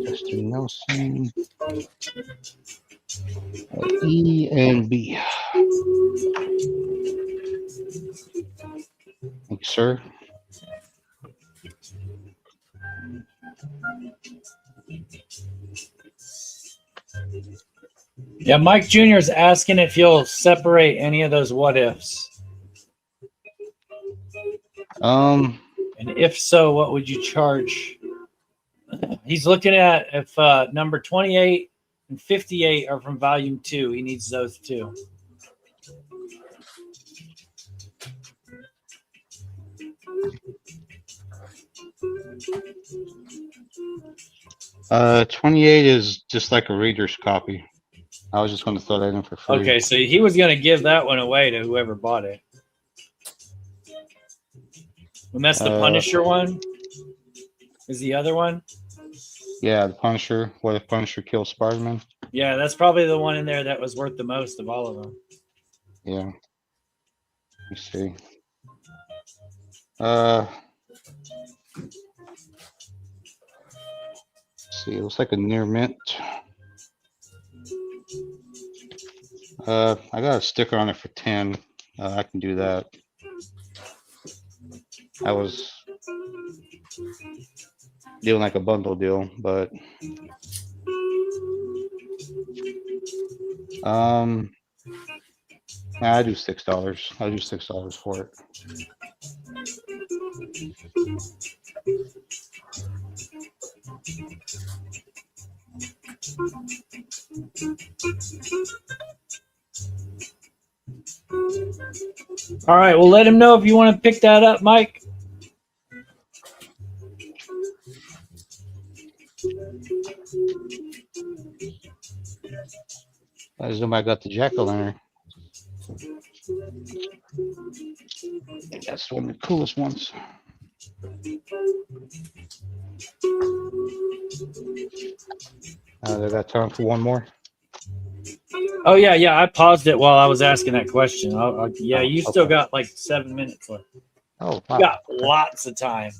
Justin Nelson. E and B. Thank you, sir. Yeah, Mike Jr. is asking if you'll separate any of those what ifs. And if so, what would you charge? He's looking at if number 28 and 58 are from volume 2. He needs those two. Uh, 28 is just like a reader's copy. I was just going to throw that in for free. Okay, so he was going to give that one away to whoever bought it. And that's the Punisher one? Is the other one? Yeah, the Punisher. What if Punisher kills Spider-Man? Yeah, that's probably the one in there that was worth the most of all of them. Yeah. Let me see. See, it looks like a near mint. I got a sticker on it for 10. I can do that. I was doing like a bundle deal, but I do $6. I'll do $6 for it. All right, well, let him know if you want to pick that up, Mike. I just know I got the jack-o'-lantern. That's one of the coolest ones. I got time for one more. Oh yeah. I paused it while I was asking that question. Yeah, Oh, you still okay. got like 7 minutes left. Oh, You wow. got Okay. lots of time.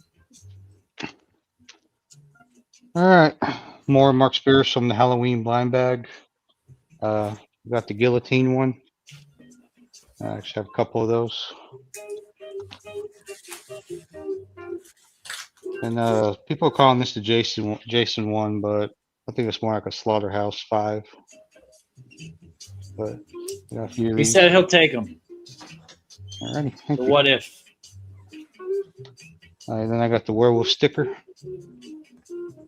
All right. More Mark Spears from the Halloween blind bag. We got the guillotine one. I actually have a couple of those. And people are calling this the Jason one, but I think it's more like a Slaughterhouse 5. But got a few of He these. said he'll take them. Alrighty, thank The you. what if? All right, then I got the werewolf sticker.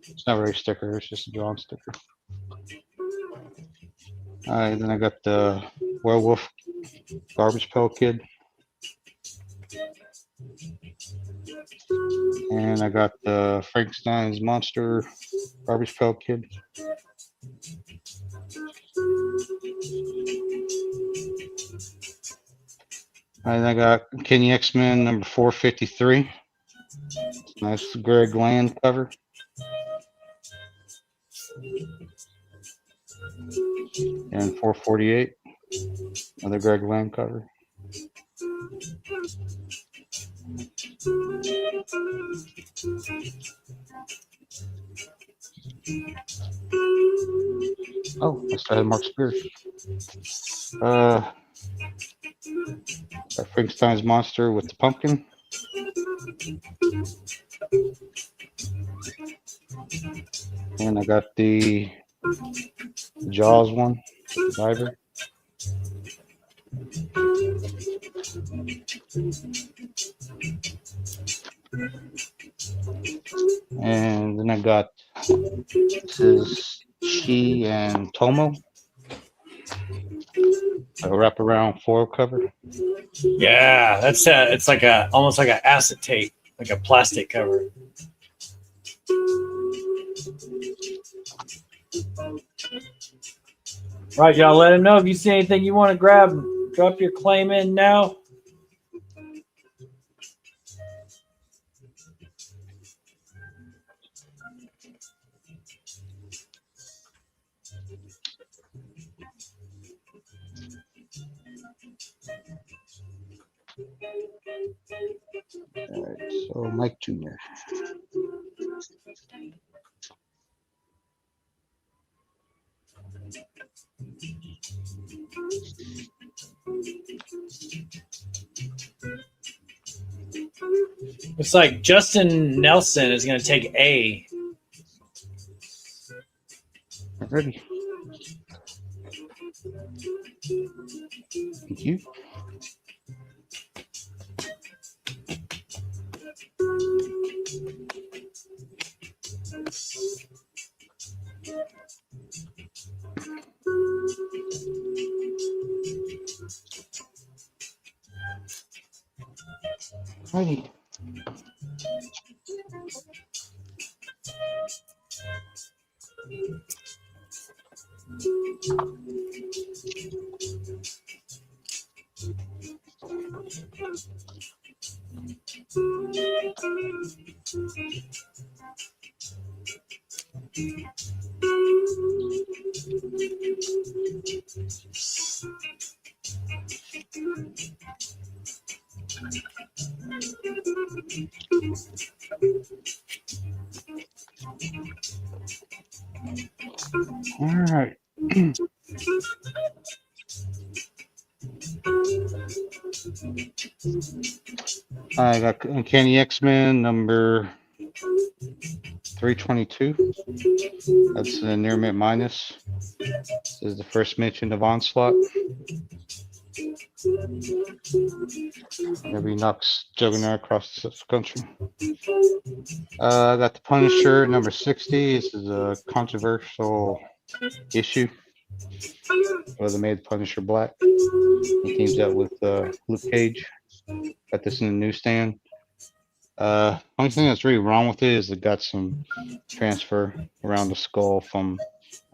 It's not really a sticker, it's just a drawn sticker. All right, then I got the werewolf garbage pail kid. And I got the Frankenstein's monster garbage pail kid. And I got Kenny X-Men number 453. Nice Greg Land cover. And 448. Another Greg Land cover. Oh, I still had Mark Spears. Got Frankenstein's monster with the pumpkin. And I got the Jaws one, diver. And then I got, this is Chi and Tomo. A wraparound foil cover. Yeah, that's it's like almost like an acetate, like a plastic cover. Right, y'all. Let him know if you see anything you want to grab. Drop your claim in now. All right, so Mike Jr. Looks like Justin Nelson is going to take A. Ready. Thank you. Righty. All right. I got Uncanny X-Men number 322. That's the near mint minus. This is the first mention of Onslaught. Whenever he knocks Juggernaut across the country. I got the Punisher number 60. This is a controversial issue where they made Punisher black. He teams up with Luke Cage. Got this in the newsstand. Only thing that's really wrong with it is it got some transfer around the skull from,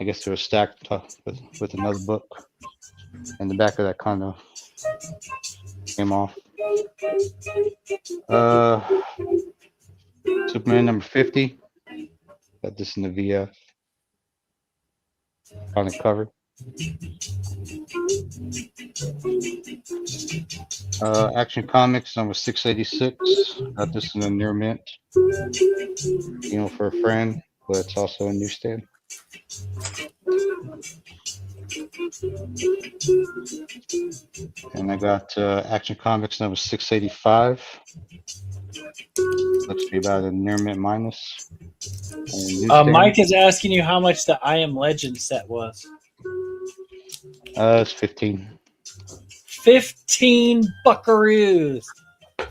I guess they were stacked with another book. And the back of that kind of came off. Superman number 50. Got this in the VF on the cover. Action Comics number 686. Got this in a near mint. For a friend, but it's also a newsstand. And I got Action Comics number 685. Looks to be about a near mint minus. Mike is asking you how much the I Am Legend set was. It's 15. 15 buckaroos.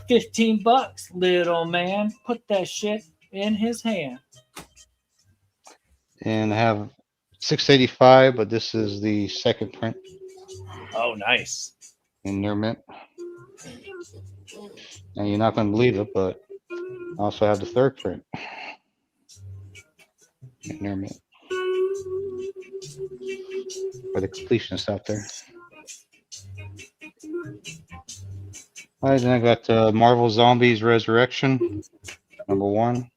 15 bucks, little man. Put that shit in his hand. And I have 685, but this is the second print Oh, nice. in near mint. And you're not going to believe it, but I also have the third print in near mint. For the completionists out there. All right, then I got Marvel Zombies Resurrection, number 1.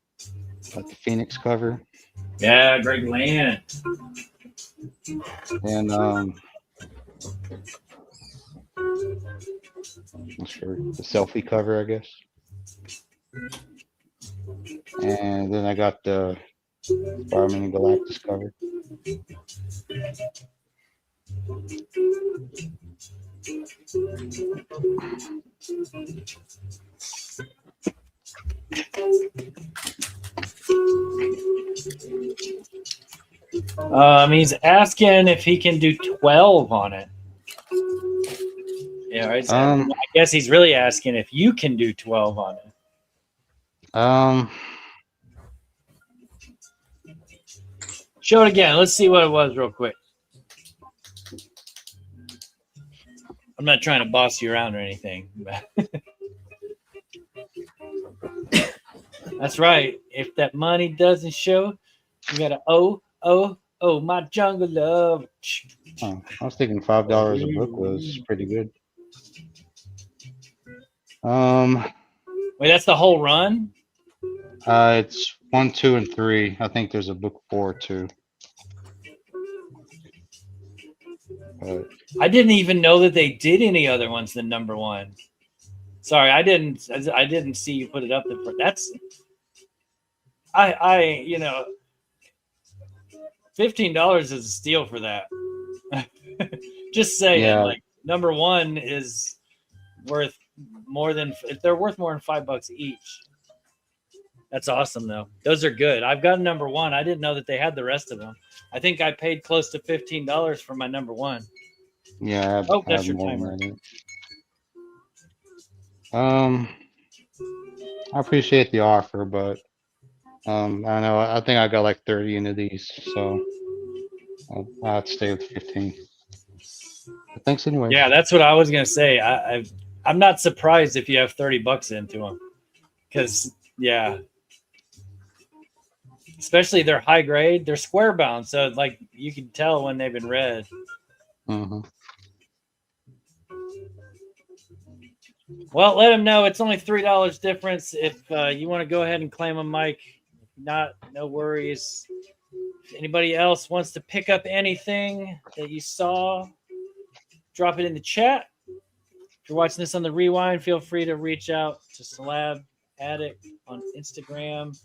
Got the Phoenix cover. Yeah, Greg Land. And not sure, the selfie cover, I guess. And then I got the Barbarian and Galactus cover. He's asking if he can do 12 on it. Yeah, right. I guess he's really asking if you can do 12 on it. Show it again. Let's see what it was real quick. I'm not trying to boss you around or anything. That's right. If that money doesn't show, you gotta oh, my jungle love. I was thinking $5 a book was pretty good. Wait, that's the whole run? It's 1, 2, and 3. I think there's a book 4 too. I didn't even know that they did any other ones than number 1. Sorry, I didn't see you put it up there. That's $15 is a steal for that. Just saying, Yeah. like number 1 is worth more than they're worth more than $5 each. That's awesome though. Those are good. I've got number 1. I didn't know that they had the rest of them. I think I paid close to $15 for my number 1. Yeah. That's your timer. I appreciate the offer, but I don't know. I think I got like 30 into these, so I'll have to stay with 15. But thanks anyway. Yeah, that's what I was gonna say. I'm not surprised if you have $30 into them, because especially they're high grade, they're square bound, so like you can tell when they've been read. Mm-hmm. Well, let them know it's only $3 difference if you want to go ahead and claim them, Mike. If not, no worries. If anybody else wants to pick up anything that you saw, drop it in the chat. If you're watching this on the rewind, feel free to reach out to Slab Addict on Instagram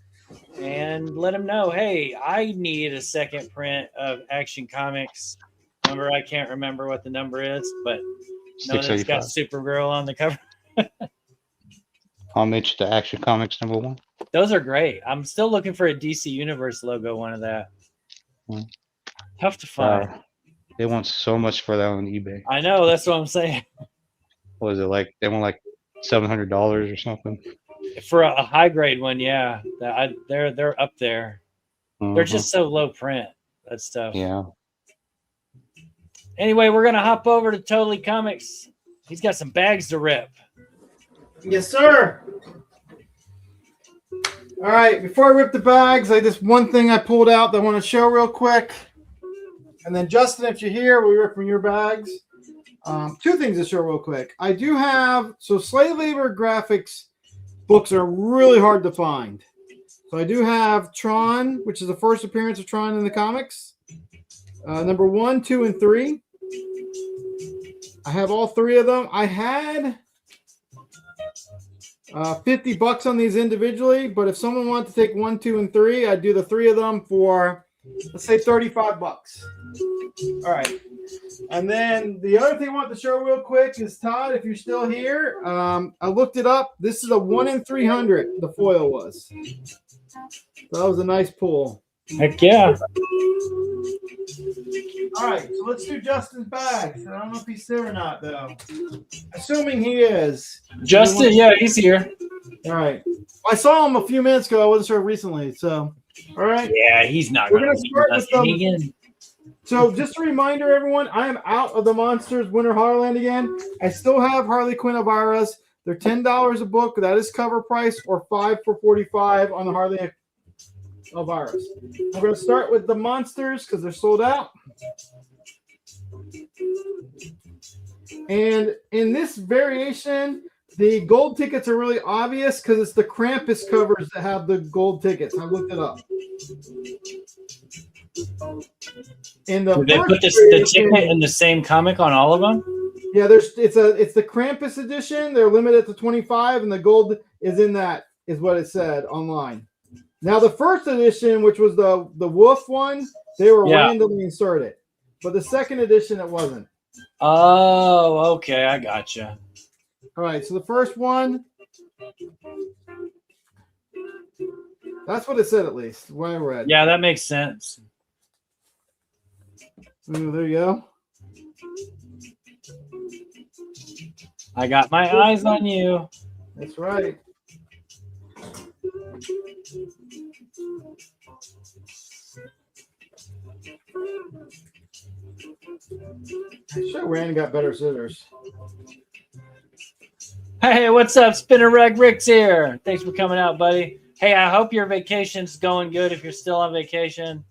and let them know, hey, I need a second print of Action Comics. Number, I can't remember what the number is, but know that it's got Supergirl on the cover. Homage to Action Comics number 1. Those are great. I'm still looking for a DC Universe logo one of that. Tough to find. They want so much for that on eBay. I know, that's what I'm saying. What is it like? They want like $700 or something. For a high grade one, yeah, they're up there. Mm-hmm. They're just so low print. That stuff. Yeah. Anyway, we're gonna hop over to Totally Comics. He's got some bags to rip. Yes, sir. All right, before I rip the bags, just one thing I pulled out that I want to show real quick. And then Justin, if you're here, we rip from your bags. 2 things to show real quick. I do have, slave labor graphics books are really hard to find. So I do have Tron, which is the first appearance of Tron in the comics. Number 1, 2, and 3. I have all 3 of them. I had $50 on these individually, but if someone wanted to take 1, 2, and 3, I'd do the 3 of them for, let's say, $35. All right. And then the other thing I want to show real quick is, Todd, if you're still here, I looked it up. This is a 1 in 300, the foil was. So that was a nice pull. Heck yeah. All right, so let's do Justin's bags. I don't know if he's there or not, though. Assuming he is. Justin, yeah, he's here. All right. I saw him a few minutes ago. I wasn't sure recently. So, all right. Yeah, he's not We're going gonna start with to So just a reminder, everyone, I am out of the Monsters Winter Heartland again. I still have Harley Quinn Elvira's. They're $10 a book. That is cover price, or $5 for $45 on the Harley Elvira's. I'm going to start with the Monsters because they're sold out. And in this variation, the gold tickets are really obvious because it's the Krampus covers that have the gold tickets. I looked it up. In the Did they put the ticket in the same comic on all of them? Yeah, it's the Krampus edition. They're limited to 25, and the gold is in that, is what it said online. Now the first edition, which was the wolf one, they were randomly inserted, but the second edition it wasn't. Oh, okay, I gotcha. All right, so the first one, that's what it said at least. What I read. Yeah, that makes sense. Ooh, there you go. I got my eyes on you. That's right. I sure Rand got better scissors. Hey, what's up? Spinner Reg Rick's here. Thanks for coming out, buddy. Hey, I hope your vacation's going good if you're still on vacation.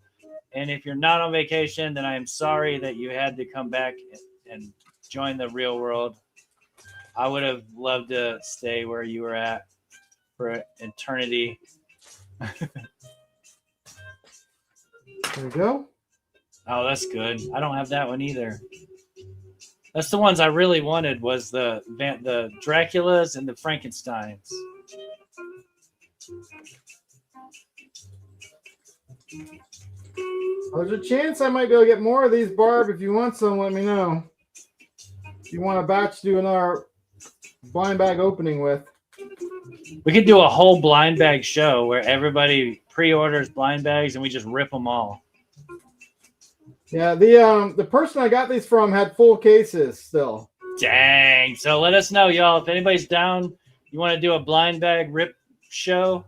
And if you're not on vacation, then I am sorry that you had to come back and join the real world. I would have loved to stay where you were at for eternity. There we go. Oh, that's good. I don't have that one either. That's the ones I really wanted, was the Draculas and the Frankensteins. There's a chance I might be able to get more of these, Barb. If you want some, let me know. If you want a batch to do another blind bag opening with. We could do a whole blind bag show where everybody pre-orders blind bags and we just rip them all. Yeah, the person I got these from had full cases still. Dang. So let us know, y'all. If anybody's down, you want to do a blind bag rip show,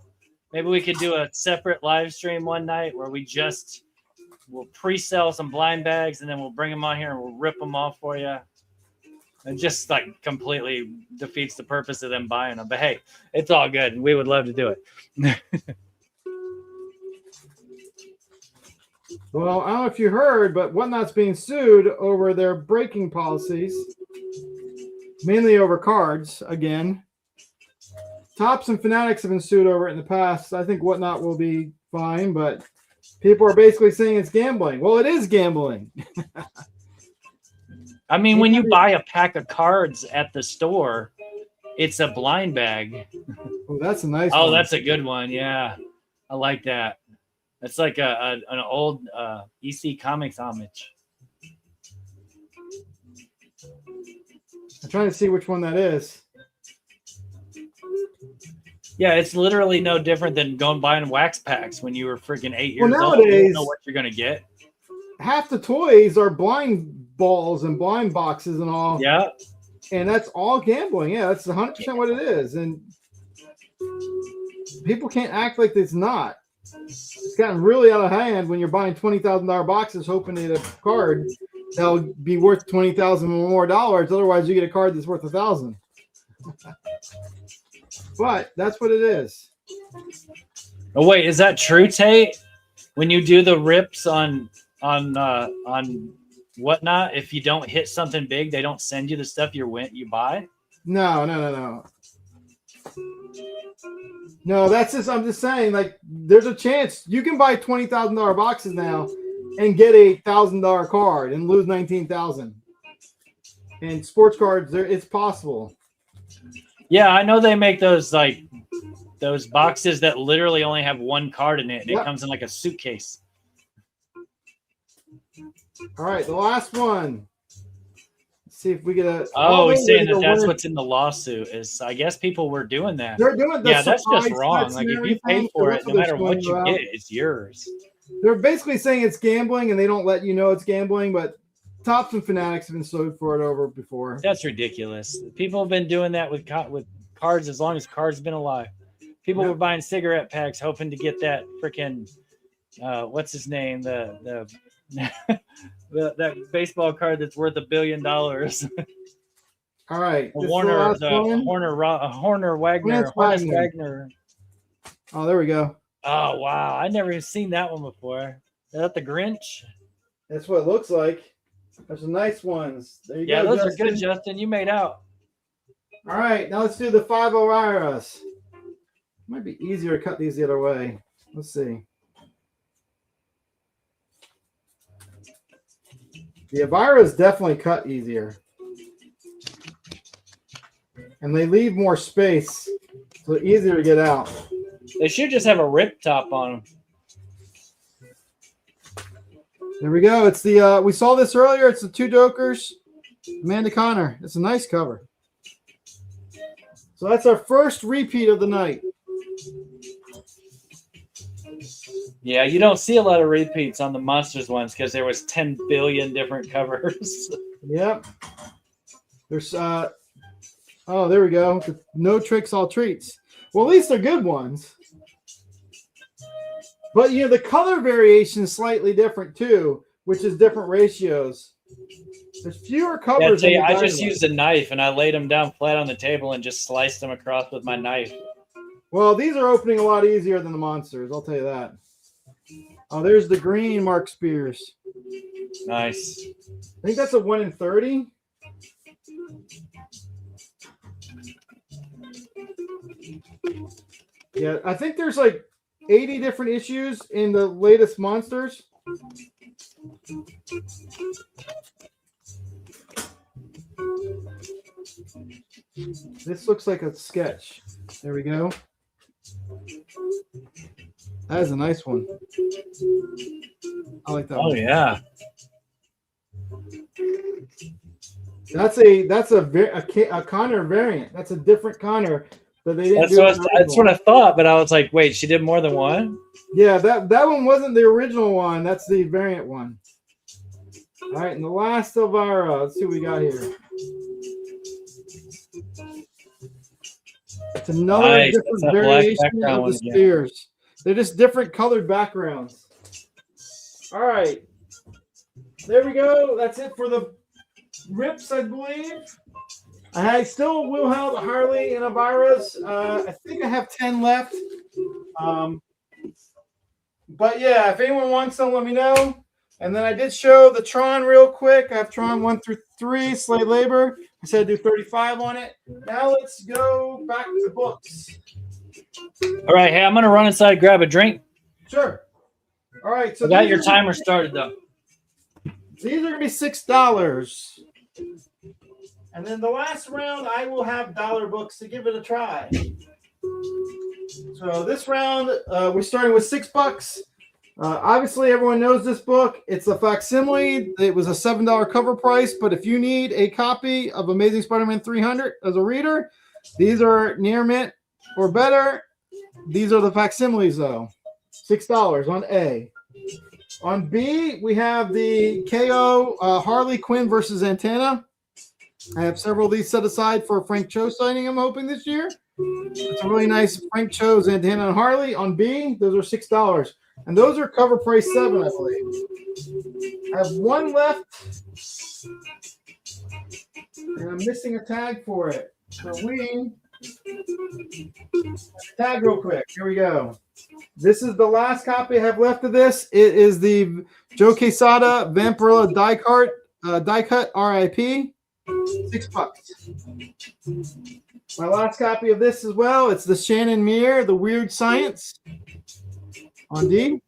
maybe we could do a separate live stream one night where we'll pre-sell some blind bags and then we'll bring them on here and we'll rip them off for you. It just like completely defeats the purpose of them buying them. But hey, it's all good. And we would love to do it. Well, I don't know if you heard, but Whatnot's being sued over their breaking policies, mainly over cards again. Topps and Fanatics have been sued over it in the past. I think Whatnot will be fine, but people are basically saying it's gambling. Well, it is gambling. I mean, when you buy a pack of cards at the store, it's a blind bag. Oh, that's a nice one. Oh, that's a good one. Yeah, I like that. That's like an old EC Comics homage. I'm trying to see which one that is. Yeah, it's literally no different than going buying wax packs when you were freaking 8 years Well, old. You don't know what you're going to get. Half the toys are blind balls and blind boxes and all. Yeah. And that's all gambling. Yeah, that's 100% what it is. And people can't act like it's not. It's gotten really out of hand when you're buying $20,000 boxes hoping to get a card that'll be worth $20,000 or more dollars. Otherwise, you get a card that's worth $1,000. But that's what it is. Oh wait, is that true, Tate? When you do the rips on Whatnot, if you don't hit something big, they don't send you the stuff you buy? No. No, that's just, I'm just saying, like, there's a chance you can buy $20,000 boxes now and get a $1,000 card and lose 19,000. And sports cards, it's possible. Yeah, I know they make those like those boxes that literally only have one card in it, and it comes in like a suitcase. All right, the last one. Let's see if we get a. Oh, he's saying that's what's in the lawsuit. Is I guess people were doing that. They're doing yeah, that's just wrong. Like if you pay for it, no matter what you get, it's yours. They're basically saying it's gambling, and they don't let you know it's gambling. But Tops and Fanatics have been sued for it over before. That's ridiculous. People have been doing that with cards as long as cards have been alive. People were buying cigarette packs hoping to get that freaking what's his name, the that baseball card that's worth $1 billion. All right, Horner Wagner. Oh, there we go. Oh wow, I never even seen that one before. Is that the Grinch? That's what it looks like. There's some nice ones. There you go. Yeah, those Justin. are good, Justin. You made out. All right, now let's do the 5 Oiras. Might be easier to cut these the other way. Let's see. The Oiras definitely cut easier. And they leave more space, so easier to get out. They should just have a rip top on them. There we go. It's the we saw this earlier. It's the two Jokers, Amanda Connor. It's a nice cover. So that's our first repeat of the night. Yeah, you don't see a lot of repeats on the Monsters ones because there was 10 billion different covers. Yep. There's oh, there we go. No tricks, all treats. Well, at least they're good ones. But you know, the color variation is slightly different too, which is different ratios. There's fewer covers. Yeah, I just used a knife and I laid them down flat on the table and just sliced them across with my knife. Well, these are opening a lot easier than the Monsters, I'll tell you that. Oh, there's the green Mark Spears. Nice. I think that's a 1 in 30. Yeah, I think there's like 80 different issues in the latest Monsters. This looks like a sketch. There we go. That is a nice one. I like that one. Oh yeah. That's a Connor variant. That's a different Connor that they didn't that's what I thought, but I was like, wait, she did more than one? Yeah, that one wasn't the original one. That's the variant one. All right, and the last of our let's see what we got here. It's another different variation of the Spears. They're just different colored backgrounds. All right. There we go. That's it for the rips, I believe. I still will have the Harley and Oiras. I think I have 10 left. But yeah, if anyone wants them, let me know. And then I did show the Tron real quick. I have Tron 1 through 3, Slave Labor. I said I'd do 35 on it. Now let's go back to the books. All right, hey, I'm going to run inside and grab a drink. Sure. All right. So I got your timer started, though. These are going to be $6. And then the last round, I will have dollar books to give it a try. So this round, we're starting with $6. Obviously, everyone knows this book. It's a facsimile. It was a $7 cover price. But if you need a copy of Amazing Spider-Man 300 as a reader, these are near mint or better. These are the facsimiles, though. $6 on A. On B, we have the KO Harley Quinn versus Antenna. I have several of these set aside for Frank Cho signing, I'm hoping, this year. It's a really nice Frank Cho's Antenna and Harley. On B, those are $6. And those are cover price $7, I believe. I have one left. And I'm missing a tag for it. So tag real quick. Here we go. This is the last copy I have left of this. It is the Joe Quesada Vampirilla die cut RIP. $6. My last copy of this as well. It's the Shannon Muir, The Weird Science. On D.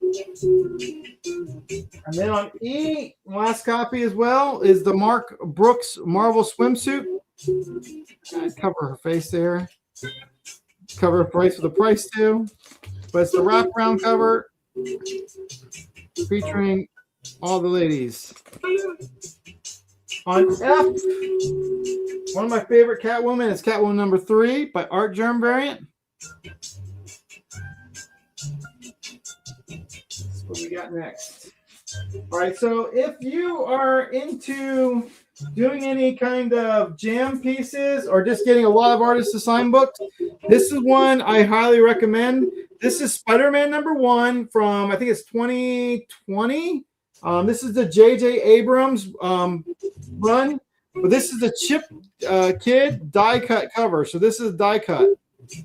And then on E, last copy as well, is the Mark Brooks Marvel swimsuit. I cover her face there. Cover her face with a price too. But it's the wraparound cover featuring all the ladies. On F, one of my favorite Catwoman is Catwoman number 3 by Art Germ variant. That's what we got next. All right, so if you are into doing any kind of jam pieces or just getting a lot of artists to sign books, this is one I highly recommend. This is Spider-Man number 1 from, I think it's 2020. This is the J.J. Abrams run, but this is the Chip Kid die cut cover. So this is die cut.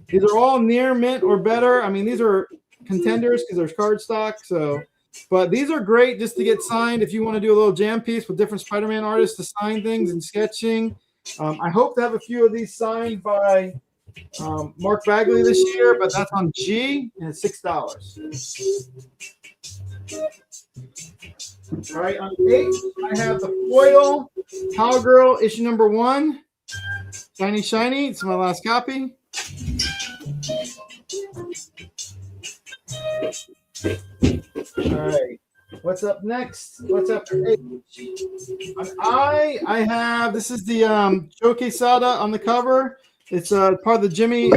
These are all near mint or better. I mean, these are contenders because there's cardstock. So, but these are great just to get signed if you want to do a little jam piece with different Spider-Man artists to sign things and sketching. I hope to have a few of these signed by Mark Bagley this year, but that's on G and it's $6. All right, on 8, I have the foil Cowgirl issue number 1. Shiny, shiny. It's my last copy. All right. What's up next? What's after 8? On I have, this is the Joe Quesada on the cover. It's part of the Jimmy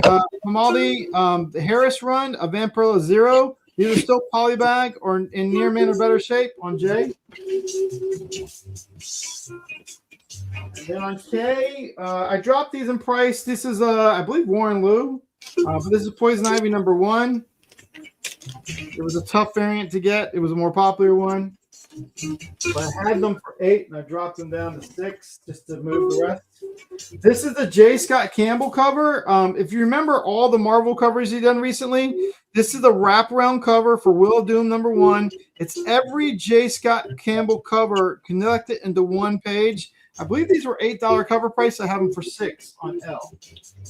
Grimaldi the Harris run of Vampirilla Zero. These are still polybag or in near mint or better shape on J. And then on K, I dropped these in price. This is, I believe, Warren Liu. But this is Poison Ivy number 1. It was a tough variant to get. It was a more popular one. But I had them for 8, and I dropped them down to 6 just to move the rest. This is the J. Scott Campbell cover. If you remember all the Marvel covers he's done recently, this is the wraparound cover for Will of Doom number 1. It's every J. Scott Campbell cover connected into one page. I believe these were $8 cover price. I have them for 6 on L.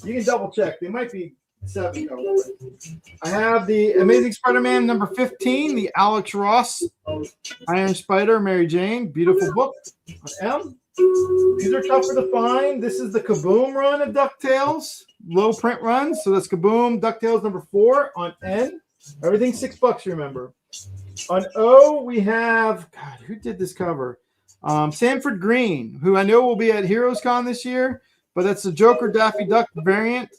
You can double check. They might be 7. I have the Amazing Spider-Man number 15, the Alex Ross Iron Spider, Mary Jane. Beautiful book on M. These are tougher to find. This is the Kaboom run of DuckTales. Low print runs. So that's Kaboom, DuckTales number 4 on N. Everything's $6, remember. On O, we have, God, who did this cover? Sanford Green, who I know will be at HeroesCon this year, but that's the Joker Daffy Duck variant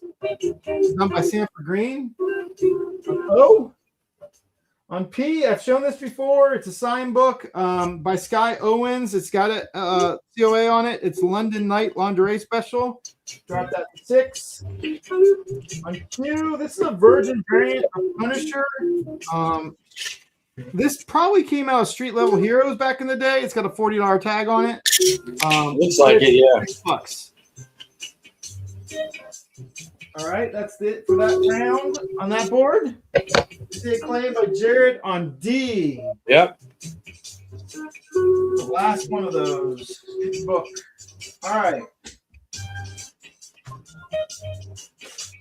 done by Sanford Green. On O. On P, I've shown this before. It's a signed book by Sky Owens. It's got a COA on it. It's London Night Lingerie Special. Drop that to 6. On Q, this is a Virgin variant of Punisher. This probably came out of Street Level Heroes back in the day. It's got a $40 tag on it. Looks like it, yeah. $6. All right, that's it for that round on that board. See a claim by Jared on D. Yep. The last one of those. Good book. All right.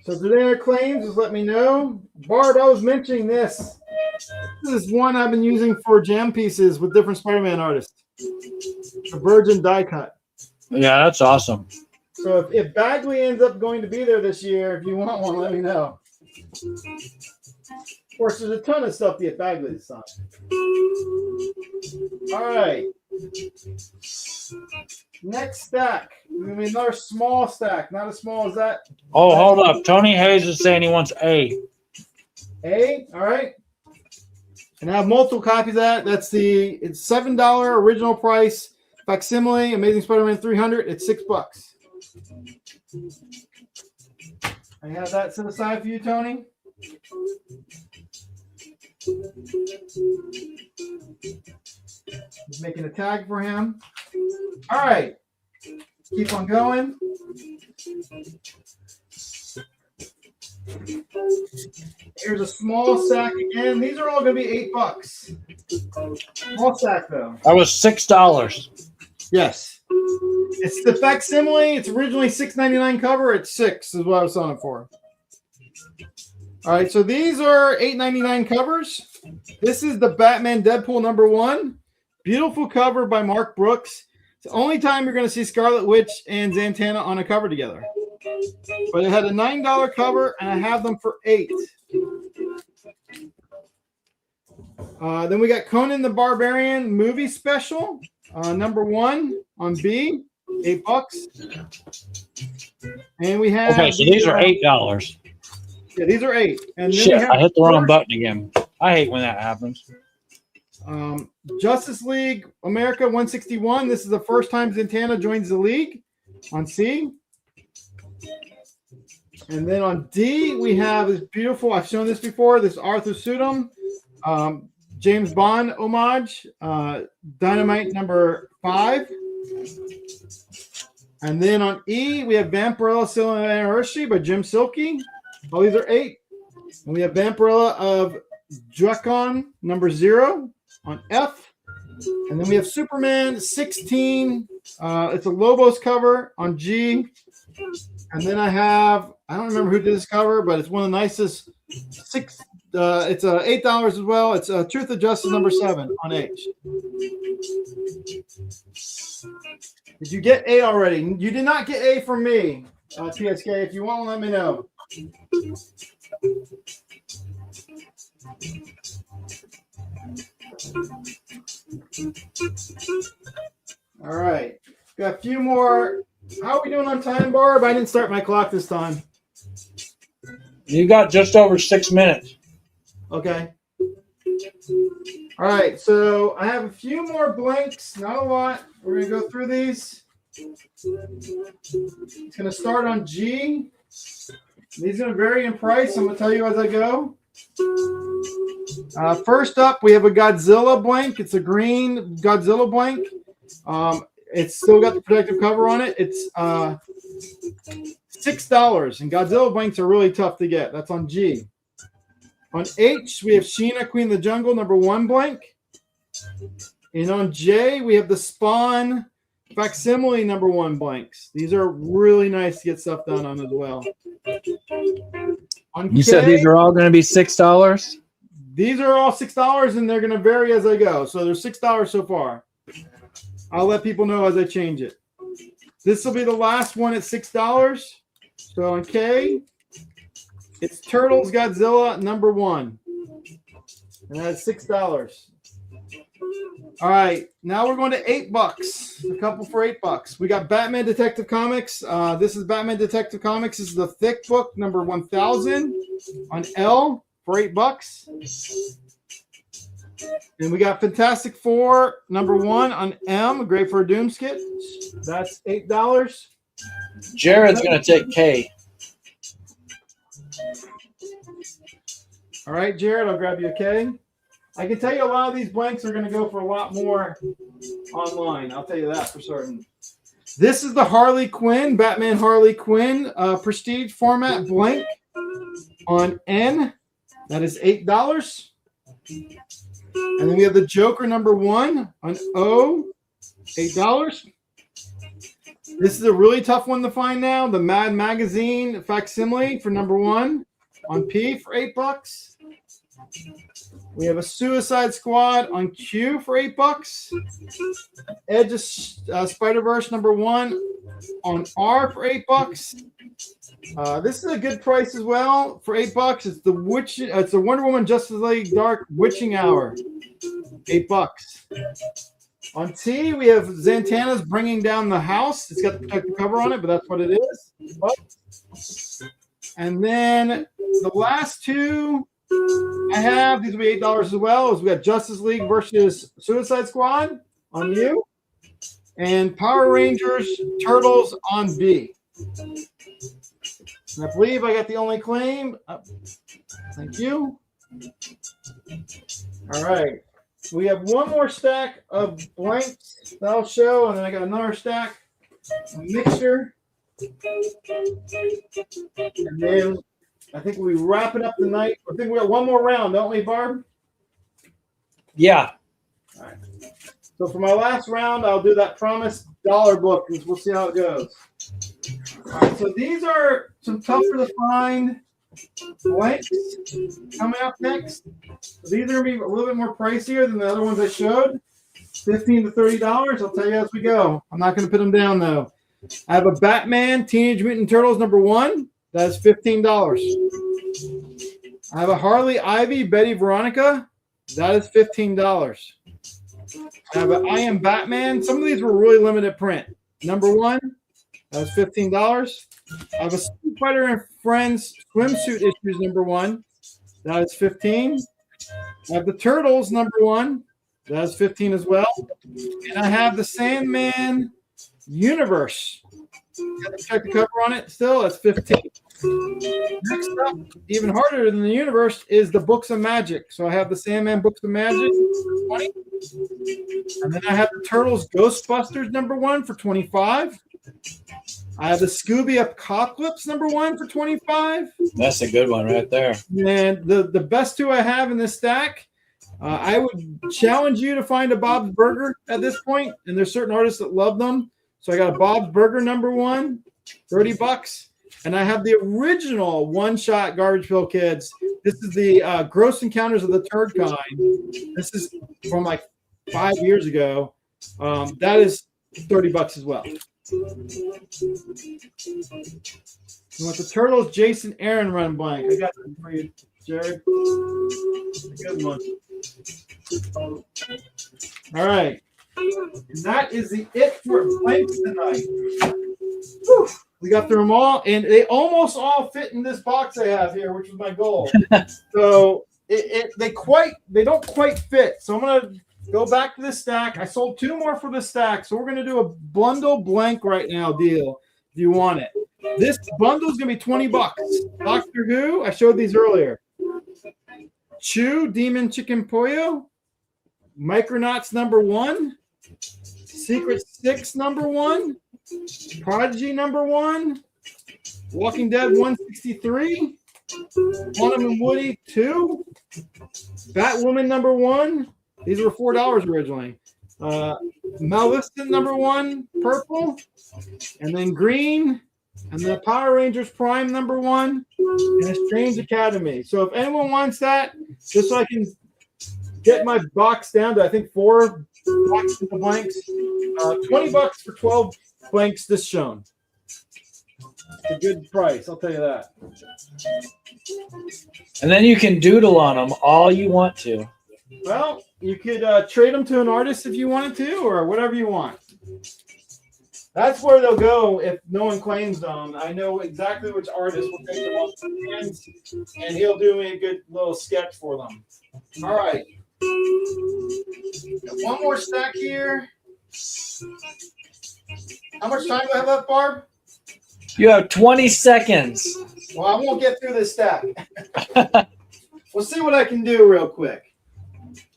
So today our claims, just let me know. Barb, I was mentioning this. This is one I've been using for jam pieces with different Spider-Man artists. The Virgin die cut. Yeah, that's awesome. So if Bagley ends up going to be there this year, if you want one, let me know. Of course, there's a ton of stuff to get Bagley to sign. All right. Next stack. I mean, another small stack. Not as small as that. Oh, hold up. Tony Hayes is saying he wants A. A? All right. And I have multiple copies of that. It's $7 original price. Facsimile, Amazing Spider-Man 300. It's $6. I have that set aside for you, Tony. Just making a tag for him. All right. Keep on going. Here's a small stack again. These are all going to be $8. Small stack, though. That was $6. Yes. It's the facsimile. It's originally $6.99 cover. It's $6 is what I was selling it for. All right, so these are $8.99 covers. This is the Batman Deadpool #1. Beautiful cover by Mark Brooks. It's the only time you're going to see Scarlet Witch and Zatanna on a cover together. But it had a $9 cover, and I have them for $8. Then we got Conan the Barbarian movie special, #1 on B, $8. And we have Okay, so these are $8. Yeah, these are 8. And then Shit, we have I hit the wrong button again. I hate when that happens. Justice League America 161. This is the first time Zatanna joins the league on C. And then on D, we have this beautiful, I've shown this before, this Arthur Sudom, James Bond homage, Dynamite #5. And then on E, we have Vampirella Silver Anniversary by Jim Silkey. All these are 8. And we have Vampirella of Drakon #0 on F. And then we have Superman 16. It's a Lobos cover on G. And then I don't remember who did this cover, but it's one of the nicest. It's $8 as well. It's Truth of Justice #7 on H. Did you get A already? You did not get A from me, TSK. If you want, let me know. All right. Got a few more. How are we doing on time, Barb? I didn't start my clock this time. You got just over 6 minutes. Okay. All right. So I have a few more blanks. Not a lot. We're going to go through these. It's going to start on G. These are going to vary in price. I'm going to tell you as I go. First up, we have a Godzilla blank. It's a green Godzilla blank. It's still got the protective cover on it. It's $6, and Godzilla blanks are really tough to get. That's on G. On H, we have Sheena, Queen of the Jungle, #1 blank. And on J, we have the Spawn facsimile #1 blanks. These are really nice to get stuff done on as well. On You said these are all going to be $6? These are all $6, and they're going to vary as I go. So they're $6 so far. I'll let people know as I change it. This will be the last one at $6. So on K, it's Turtles Godzilla #1. And that's $6. All right, now we're going to $8. A couple for $8. We got Batman Detective Comics. This is Batman Detective Comics. This is the thick book #1000 on L for $8. And we got Fantastic Four #1 on M, great for a Doom skit. That's $8. Jared's going to take K. All right, Jared, I'll grab you a K. I can tell you a lot of these blanks are going to go for a lot more online. I'll tell you that for certain. This is the Harley Quinn, Batman Harley Quinn prestige format blank on N. That is $8. And then we have the Joker #1 on O, $8. This is a really tough one to find now. The Mad Magazine facsimile for #1 on P for $8. We have a Suicide Squad on Q for $8. Edge of Spider-Verse #1 on R for $8. This is a good price as well for $8. It's the Wonder Woman Justice League Dark Witching Hour, $8. On T, we have Zatanna's Bringing Down the House. It's got the protective cover on it, but that's what it is. $8. And then the last two I have, these will be $8 as well, is we got Justice League versus Suicide Squad on U, and Power Rangers Turtles on B. And I believe I got the only claim. Thank you. All right. We have one more stack of blanks that I'll show, and then I got another stack of mixture. And then I think we'll be wrapping up the night. I think we got one more round, don't we, Barb? Yeah. All right. So for my last round, I'll do that promised dollar book, and we'll see how it goes. All right, so these are some tougher to find blanks coming up next. These are going to be a little bit more pricier than the other ones I showed. $15 to $30. I'll tell you as we go. I'm not going to put them down, though. I have a Batman Teenage Mutant Turtles #1. That's $15. I have a Harley Ivy Betty Veronica. That is $15. I have an I Am Batman. Some of these were really limited print. #1. That's $15. I have a Street Fighter and Friends swimsuit issues #1. That is $15. I have the Turtles #1. That is $15 as well. And I have the Sandman Universe. Check the cover on it. Still, that's $15. Next up, even harder than the Universe, is the Books of Magic. So I have the Sandman Books of Magic for $20. And then I have the Turtles Ghostbusters #1 for $25. I have the Scooby Apocalypse #1 for $25. That's a good one right there. And the best two I have in this stack, I would challenge you to find a Bob's Burger at this point, and there's certain artists that love them. So I got a Bob's Burger #1, $30, and I have the original one-shot Garbage Pail Kids. This is the Gross Encounters of the Turd Kind. This is from like 5 years ago. That is $30 as well. You want the Turtles, Jason Aaron run blank. I got them for you, Jared. A good one. All right. And that is it for blanks tonight. Whew. We got through them all, and they almost all fit in this box I have here, which was my goal. So they don't quite fit. So I'm gonna go back to this stack. I sold 2 more for this stack, so we're gonna do a bundle blank right now deal if you want it. This bundle is gonna be $20. Doctor Who, I showed these earlier. Chew Demon Chicken Pollo, Micronauts #1, Secret Six #1, Prodigy #1, Walking Dead 163, Quantum and Woody 2, Batwoman #1. These were $4 originally. Maleficent #1, purple, and then green, and the Power Rangers Prime #1, and a Strange Academy. So if anyone wants that, just so I can get my box down to I think 4 boxes of blanks, $20 for 12 blanks this shown. It's a good price, I'll tell you that. And then you can doodle on them all you want to. Well, you could trade them to an artist if you wanted to, or whatever you want. That's where they'll go if no one claims them. I know exactly which artist will take them off the hands, and he'll do me a good little sketch for them. All right. Got one more stack here. How much time do I have left, Barb? You have 20 seconds. Well, I won't get through this stack. We'll see what I can do real quick.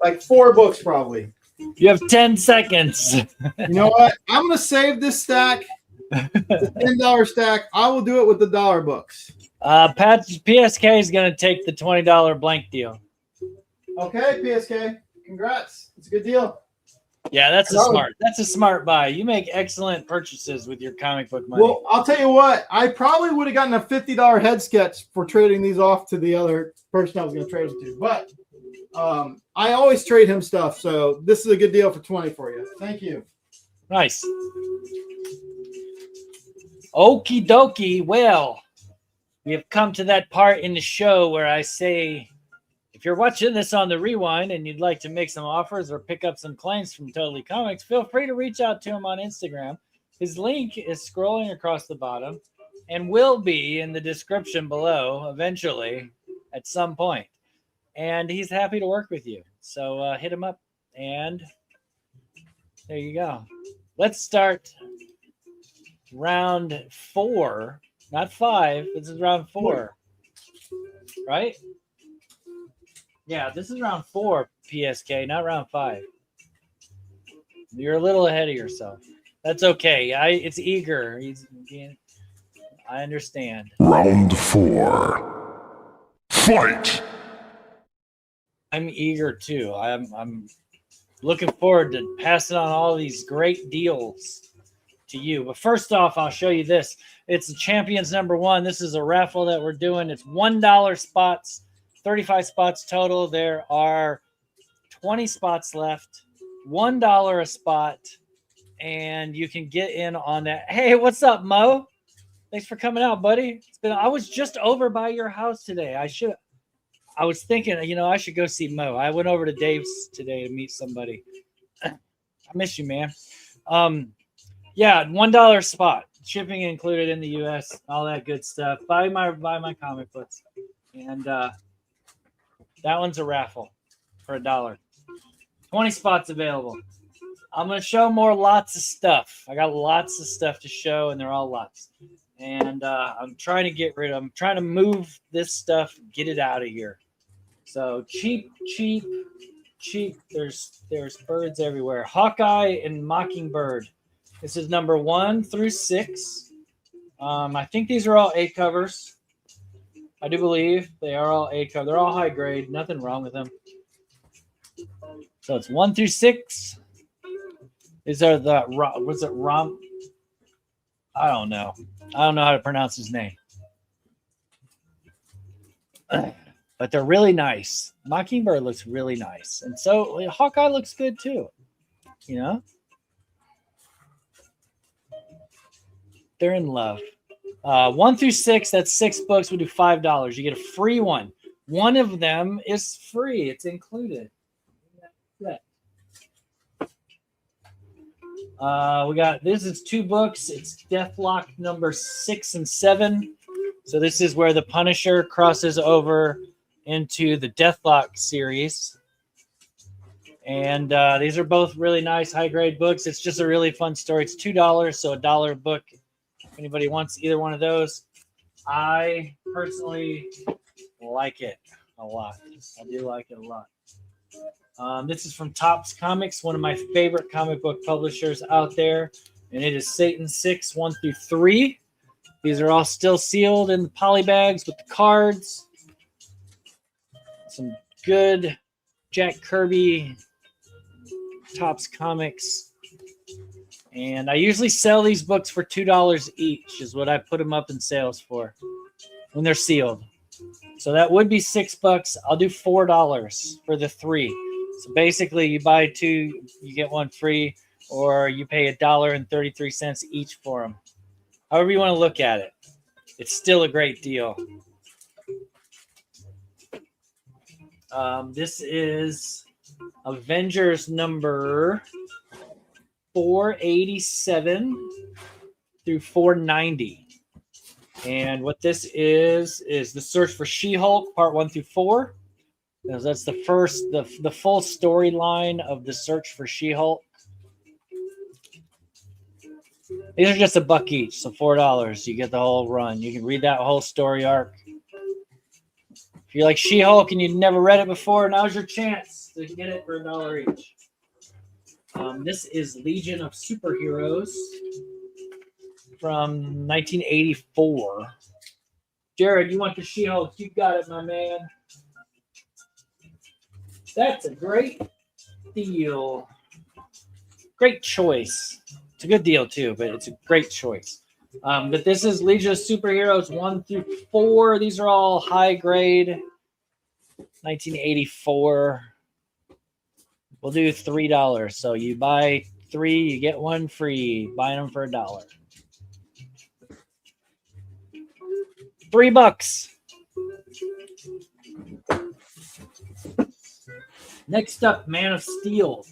Like 4 books, probably. You have 10 seconds. You know what? I'm going to save this stack. It's a $10 stack. I will do it with the dollar books. PSK is going to take the $20 blank deal. Okay, PSK. Congrats. It's a good deal. Yeah, that's a smart buy. You make excellent purchases with your comic book money. Well, I'll tell you what. I probably would have gotten a $50 head sketch for trading these off to the other person I was going to trade them to. But I always trade him stuff, so this is a good deal for 20 for you. Thank you. Nice. Okie dokie. Well, we have come to that part in the show where I say, if you're watching this on the rewind and you'd like to make some offers or pick up some claims from Totally Comics, feel free to reach out to him on Instagram. His link is scrolling across the bottom and will be in the description below eventually at some point. And he's happy to work with you. So hit him up, and there you go. Let's start round 4, not 5. This is round 4, right? Yeah, this is round 4, PSK, not round 5. You're a little ahead of yourself. That's okay. It's eager. I understand. Round 4. Fight! I'm eager too. I'm looking forward to passing on all these great deals to you. But first off, I'll show you this. It's the Champions #1. This is a raffle that we're doing. It's $1 spots, 35 spots total. There are 20 spots left, $1 a spot, and you can get in on that. Hey, what's up, Mo? Thanks for coming out, buddy. I was just over by your house today. I was thinking, I should go see Mo. I went over to Dave's today to meet somebody. I miss you, man. Yeah, $1 spot, shipping included in the U.S., all that good stuff. Buy my comic books, and that one's a raffle for $1. 20 spots available. I'm gonna show lots of stuff. I got lots of stuff to show, and they're all lots. And I'm trying to move this stuff, get it out of here. So cheap. There's birds everywhere. Hawkeye and Mockingbird. This is number 1 through 6. I think these are all A covers. I do believe they are all A cover. They're all high grade. Nothing wrong with them. So it's 1 through 6. These are was it Rom? I don't know. I don't know how to pronounce his name. But they're really nice. Mockingbird looks really nice. And so Hawkeye looks good too. They're in love. 1 through 6, that's 6 books. We do $5. You get a free one. One of them is free. It's included. We got, this is 2 books. It's Deathlock number 6 and 7. So this is where the Punisher crosses over into the Deathlock series. And these are both really nice high-grade books. It's just a really fun story. It's $2, so $1 a book. If anybody wants either one of those, I personally like it a lot. I do like it a lot. This is from Topps Comics, one of my favorite comic book publishers out there. And it is Satan 6, 1 through 3. These are all still sealed in the poly bags with the cards. Some good Jack Kirby Topps Comics. And I usually sell these books for $2 each is what I put them up in sales for when they're sealed. So that would be $6. I'll do $4 for the 3. So basically you buy 2, you get 1 free, or you pay $1.33 each for them. However you want to look at it. It's still a great deal. This is Avengers number 487 through 490. And what this is the Search for She-Hulk, part 1 through 4. That's the full storyline of the Search for She-Hulk. These are just $1 each, so $4. You get the whole run. You can read that whole story arc. If you like She-Hulk and you've never read it before, now's your chance to get it for $1 each. This is Legion of Superheroes from 1984. Jared, you want the She-Hulk? You got it, my man. That's a great deal. Great choice. It's a good deal too, but it's a great choice. But this is Legion of Superheroes 1 through 4. These are all high grade. 1984. We'll do $3. So you buy 3, you get 1 free. Buying them for $1. $3. Next up, Man of Steel.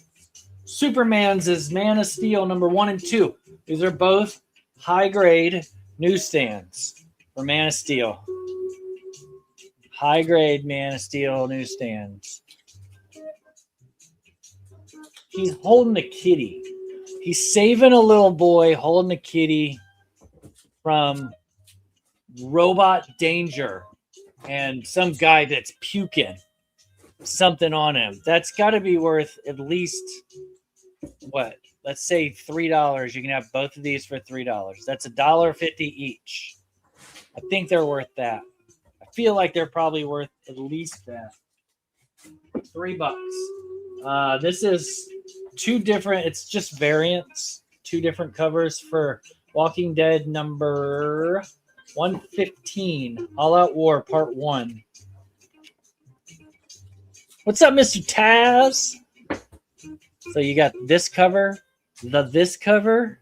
Superman's is Man of Steel number 1 and 2. These are both high-grade newsstands for Man of Steel. High-grade Man of Steel newsstands. He's holding a kitty. He's saving a little boy, holding a kitty from robot danger and some guy that's puking something on him. That's got to be worth at least, what? Let's say $3. You can have both of these for $3. That's $1.50 each. I think they're worth that. I feel like they're probably worth at least that. $3. This is 2 different. It's just variants. 2 different covers for Walking Dead number 115, All Out War Part 1. What's up, Mr. Taz? So you got this cover, this cover,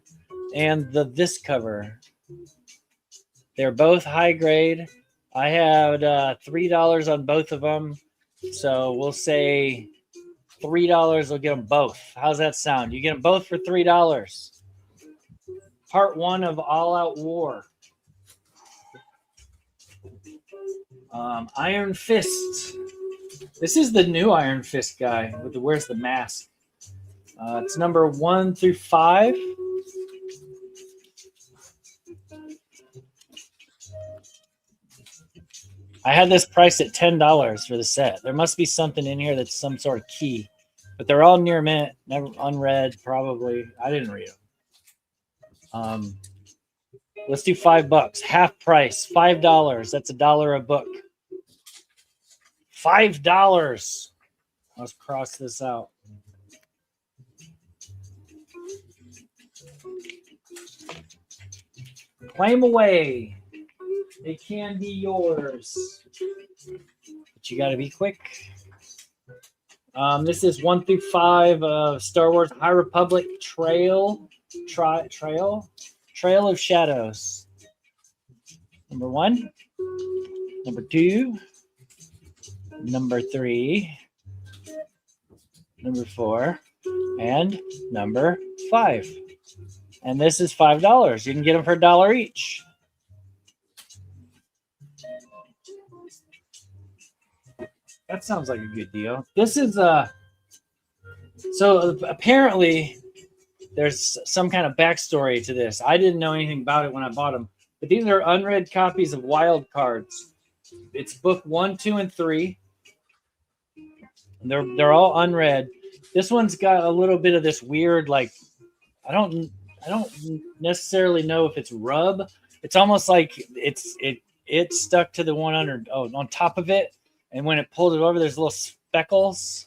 and this cover. They're both high grade. I had $3 on both of them. So we'll say $3 will get them both. How's that sound? You get them both for $3. Part 1 of All Out War. Iron Fist. This is the new Iron Fist guy with the wears the mask. It's number 1 through 5. I had this priced at $10 for the set. There must be something in here that's some sort of key, but they're all near mint, never unread. Probably I didn't read them. Let's do $5, half price, $5. That's $1 a book. $5. Let's cross this out. Claim away. It can be yours, but you got to be quick. This is 1 through 5 of Star Wars High Republic Trail of Shadows. Number 1, number 2, number 3, number 4, and number 5. And this is $5. You can get them for $1 each. That sounds like a good deal. This is so apparently there's some kind of backstory to this. I didn't know anything about it when I bought them, but these are unread copies of Wild Cards. It's book 1, 2, and 3. And they're all unread. This one's got a little bit of this weird, like, I don't necessarily know if it's rub. It's almost like it stuck to the one on top of it. And when it pulled it over, there's little speckles.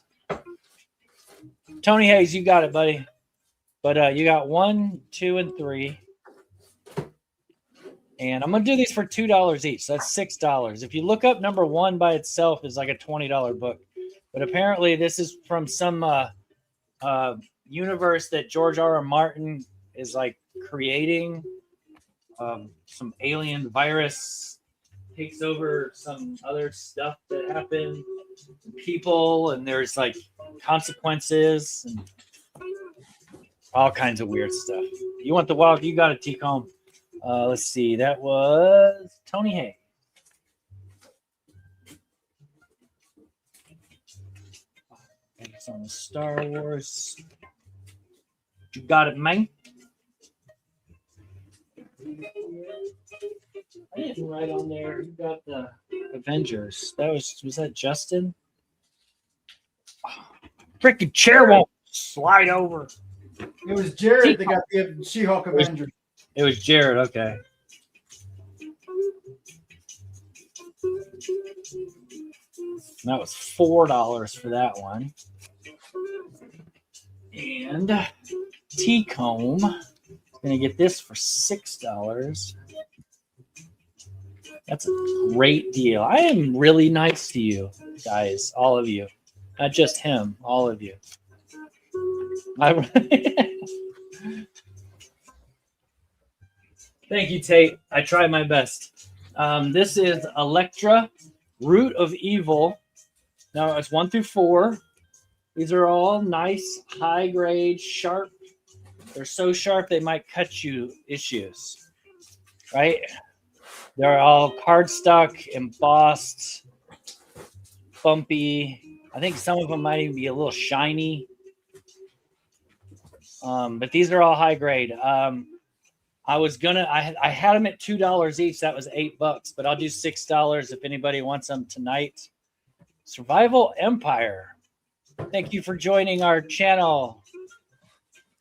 Tony Hayes, you got it, buddy. But you got 1, 2, and 3. And I'm going to do these for $2 each. So that's $6. If you look up number 1 by itself, is like a $20 book. But apparently this is from some universe that George R.R. Martin is like creating. Some alien virus takes over some other stuff that happened to people, and there's like consequences and all kinds of weird stuff. You want the wild? You got it, T-Comb. Let's see. That was Tony Hay. It's on the Star Wars. You got it, man. I didn't write on there. You got the Avengers. Was that Justin? Oh, freaking chair won't slide over. It was Jared that got the She-Hulk Avengers. It was Jared. Okay. That was $4 for that one. And T-Comb is going to get this for $6. That's a great deal. I am really nice to you guys, all of you. Not just him, all of you. Thank you, Tate. I try my best. This is Elektra, Root of Evil. Now, it's 1 through 4. These are all nice, high-grade, sharp. They're so sharp they might cut you issues, right? They're all cardstock, embossed, bumpy. I think some of them might even be a little shiny. But these are all high grade. I had them at $2 each. That was $8, but I'll do $6 if anybody wants them tonight. Survival Empire. Thank you for joining our channel.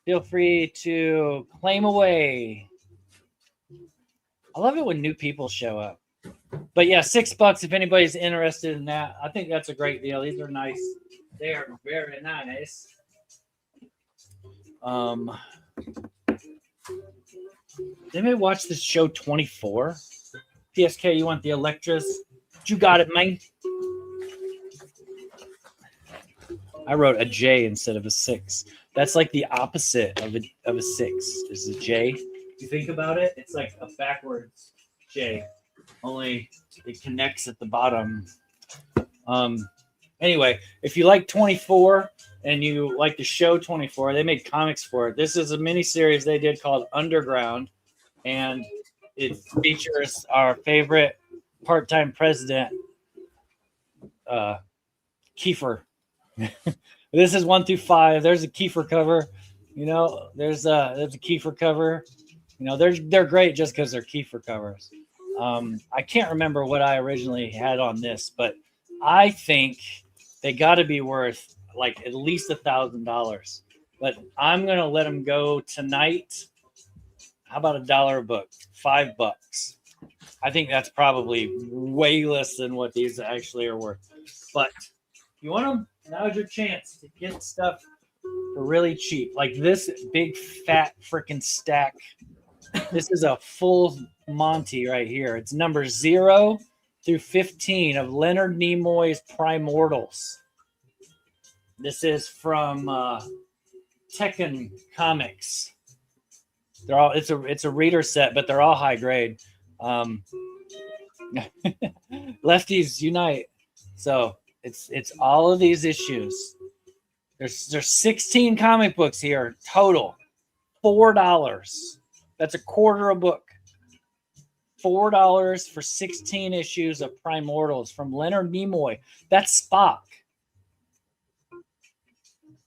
Feel free to claim away. I love it when new people show up. But yeah, $6 if anybody's interested in that. I think that's a great deal. These are nice. They are very nice. anybody watch this show 24? PSK, you want the Electras? You got it, man. I wrote a J instead of a 6. That's like the opposite of a 6. Is a J. You think about it, it's like a backwards J. Only it connects at the bottom. Anyway, if you like 24 and you like the show 24, they made comics for it. This is a miniseries they did called Underground, and it features our favorite part-time president, Kiefer. This is 1 through 5. There's a Kiefer cover. You know, there's a Kiefer cover. You know, they're great just because they're Kiefer covers. I can't remember what I originally had on this, but I think they got to be worth like at least $1,000. But I'm gonna let them go tonight. How about $1 a book? $5. I think that's probably way less than what these actually are worth. But if you want them, now's your chance to get stuff for really cheap. Like this big fat freaking stack. This is a full Monty right here. It's number 0 through 15 of Leonard Nimoy's Primortals. This is from Tekken Comics. They're all it's a reader set, but they're all high grade. Lefties unite. So it's all of these issues. There's 16 comic books here total. $4. That's a quarter a book. $4 for 16 issues of Primortals from Leonard Nimoy. That's Spock.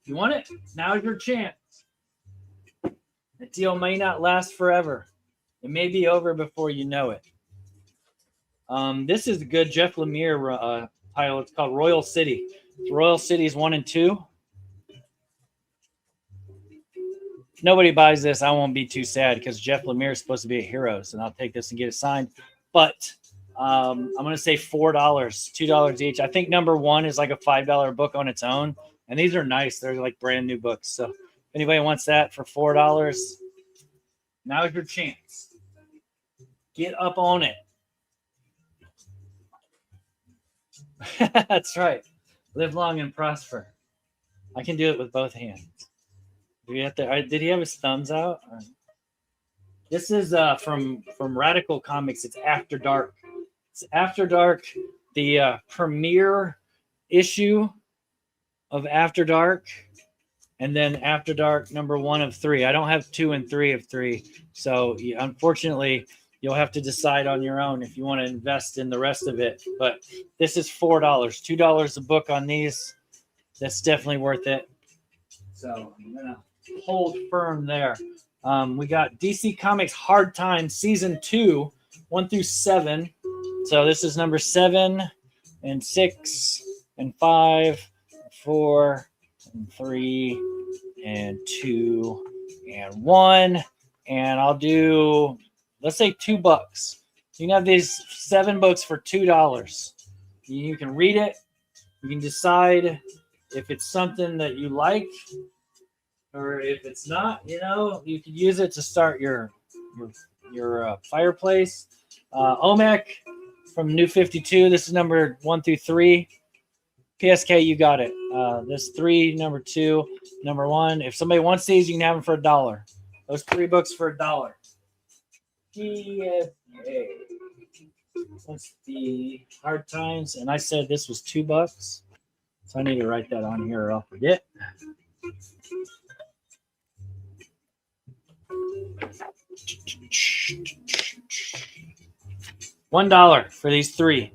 You want it? Now's your chance. The deal may not last forever. It may be over before you know it. This is a good Jeff Lemire title. It's called Royal City. It's Royal Cities 1 and 2. If nobody buys this, I won't be too sad because Jeff Lemire is supposed to be a hero, so I'll take this and get it signed. But I'm going to say $4, $2 each. I think number 1 is like a $5 book on its own, and these are nice. They're like brand new books. So if anybody wants that for $4, now's your chance. Get up on it. That's right. Live long and prosper. I can do it with both hands. Did he have his thumbs out? This is from Radical Comics. It's After Dark. It's After Dark, the premiere issue of After Dark, and then After Dark number 1 of 3. I don't have 2 and 3 of 3, so unfortunately, you'll have to decide on your own if you want to invest in the rest of it. But this is $4, $2 a book on these. That's definitely worth it. So I'm gonna hold firm there. We got DC Comics Hard Times Season 2, 1 through 7. So this is number 7 and 6 and 5, 4 and 3 and 2 and 1. And I'll do, let's say $2. You can have these 7 books for $2. You can read it. You can decide if it's something that you like, or if it's not, you know, you could use it to start your fireplace. OMEC from New 52. This is number 1 through 3. PSK, you got it. This 3, number 2, number 1. If somebody wants these, you can have them for $1. Those 3 books for $1. PSK. That's the Hard Times, and I said this was $2, so I need to write that on here or I'll forget. $1 for these 3.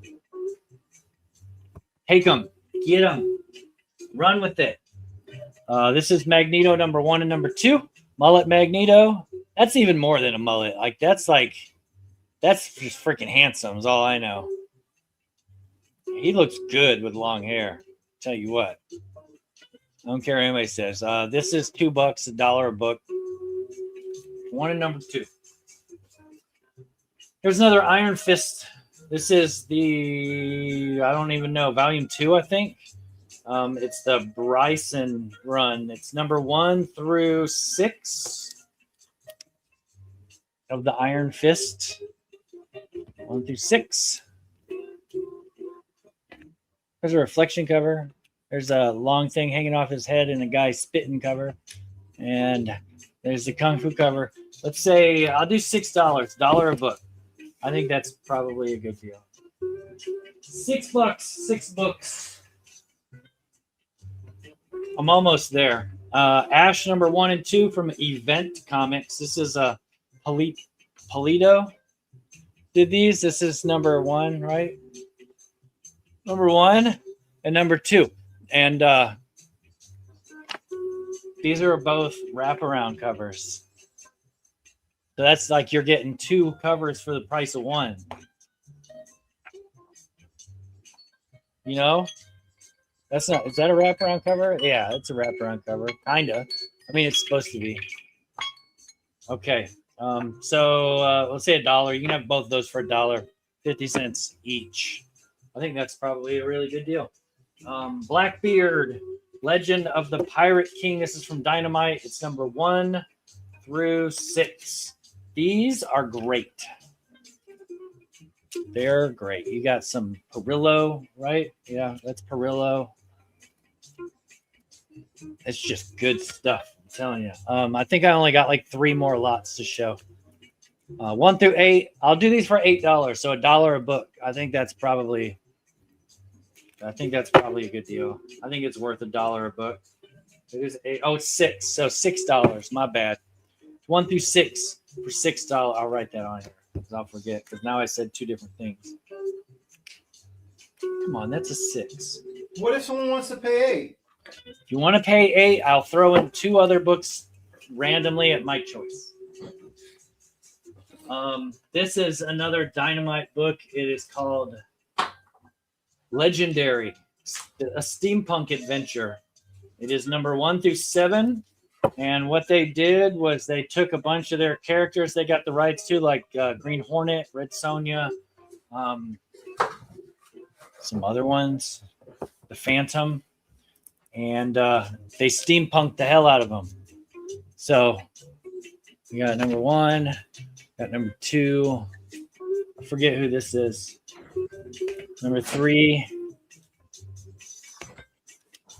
Take them, get them, run with it. This is Magneto number 1 and number 2. Mullet Magneto. That's even more than a mullet. That's just freaking handsome. Is all I know. He looks good with long hair. Tell you what. I don't care what anybody says. This is $2, $1 a book. 1 and number 2. Here's another Iron Fist. This is the, I don't even know, volume 2, I think. It's the Bryson run. It's number 1 through 6. of the Iron Fist, 1 through 6. There's a reflection cover. There's a long thing hanging off his head and a guy spitting cover. And there's the Kung Fu cover. Let's say I'll do $6, $1 a book. I think that's probably a good deal. $6, 6 books. I'm almost there. Ash number 1 and 2 from Event Comics. This is a Polito did these. This is number 1, right? Number 1 and number 2. And these are both wraparound covers. So that's like you're getting 2 covers for the price of 1. You know? That's not, is that a wraparound cover? Yeah, it's a wraparound cover. Kinda. I mean, it's supposed to be. Okay. So let's say $1. You can have both of those for $1, 50 cents each. I think that's probably a really good deal. Blackbeard, Legend of the Pirate King. This is from Dynamite. It's number 1 through 6. These are great. They're great. You got some Perillo, right? Yeah, that's Perillo. It's just good stuff. I'm telling you. I think I only got like 3 more lots to show. 1 through 8. I'll do these for $8, so $1 a book. I think that's probably a good deal. I think it's worth $1 a book. It is 8. Oh, it's 6. So $6. My bad. 1 through 6 for $6. I'll write that on here because I'll forget. Because now I said 2 different things. Come on, that's a 6. What if someone wants to pay 8? If you want to pay 8, I'll throw in 2 other books randomly at my choice. This is another Dynamite book. It is called Legendary, a steampunk adventure. It is number 1 through 7. And what they did was they took a bunch of their characters they got the rights to, like Green Hornet, Red Sonja, some other ones, the Phantom, and they steampunked the hell out of them. So we got number 1, got number 2. I forget who this is. Number 3.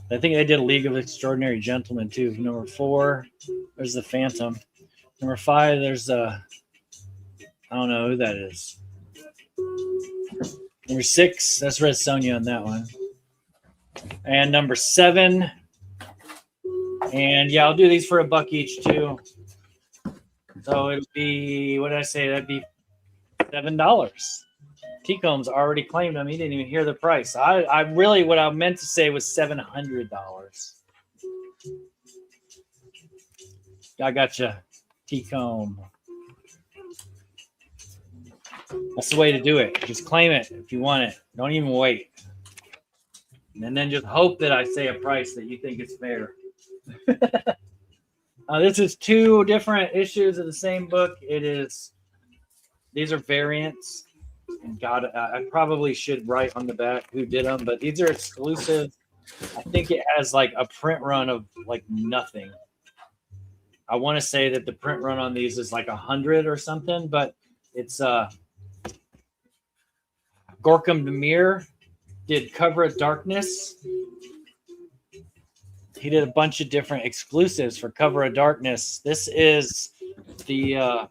I think they did a League of Extraordinary Gentlemen too. Number 4, there's the Phantom. Number 5, there's I don't know who that is. Number 6, that's Red Sonja on that one. And number 7. And yeah, I'll do these for $1 each too. So it'll be, what did I say? That'd be $7. T-Combs already claimed them. He didn't even hear the price. I really, what I meant to say was $700. I got you, T-Comb. That's the way to do it. Just claim it if you want it. Don't even wait. And then just hope that I say a price that you think is fair. This is 2 different issues of the same book. These are variants. And God, I probably should write on the back who did them, but these are exclusive. I think it has like a print run of like nothing. I want to say that the print run on these is like 100 or something, but it's Gorkum Demir did Cover of Darkness. He did a bunch of different exclusives for Cover of Darkness. This is the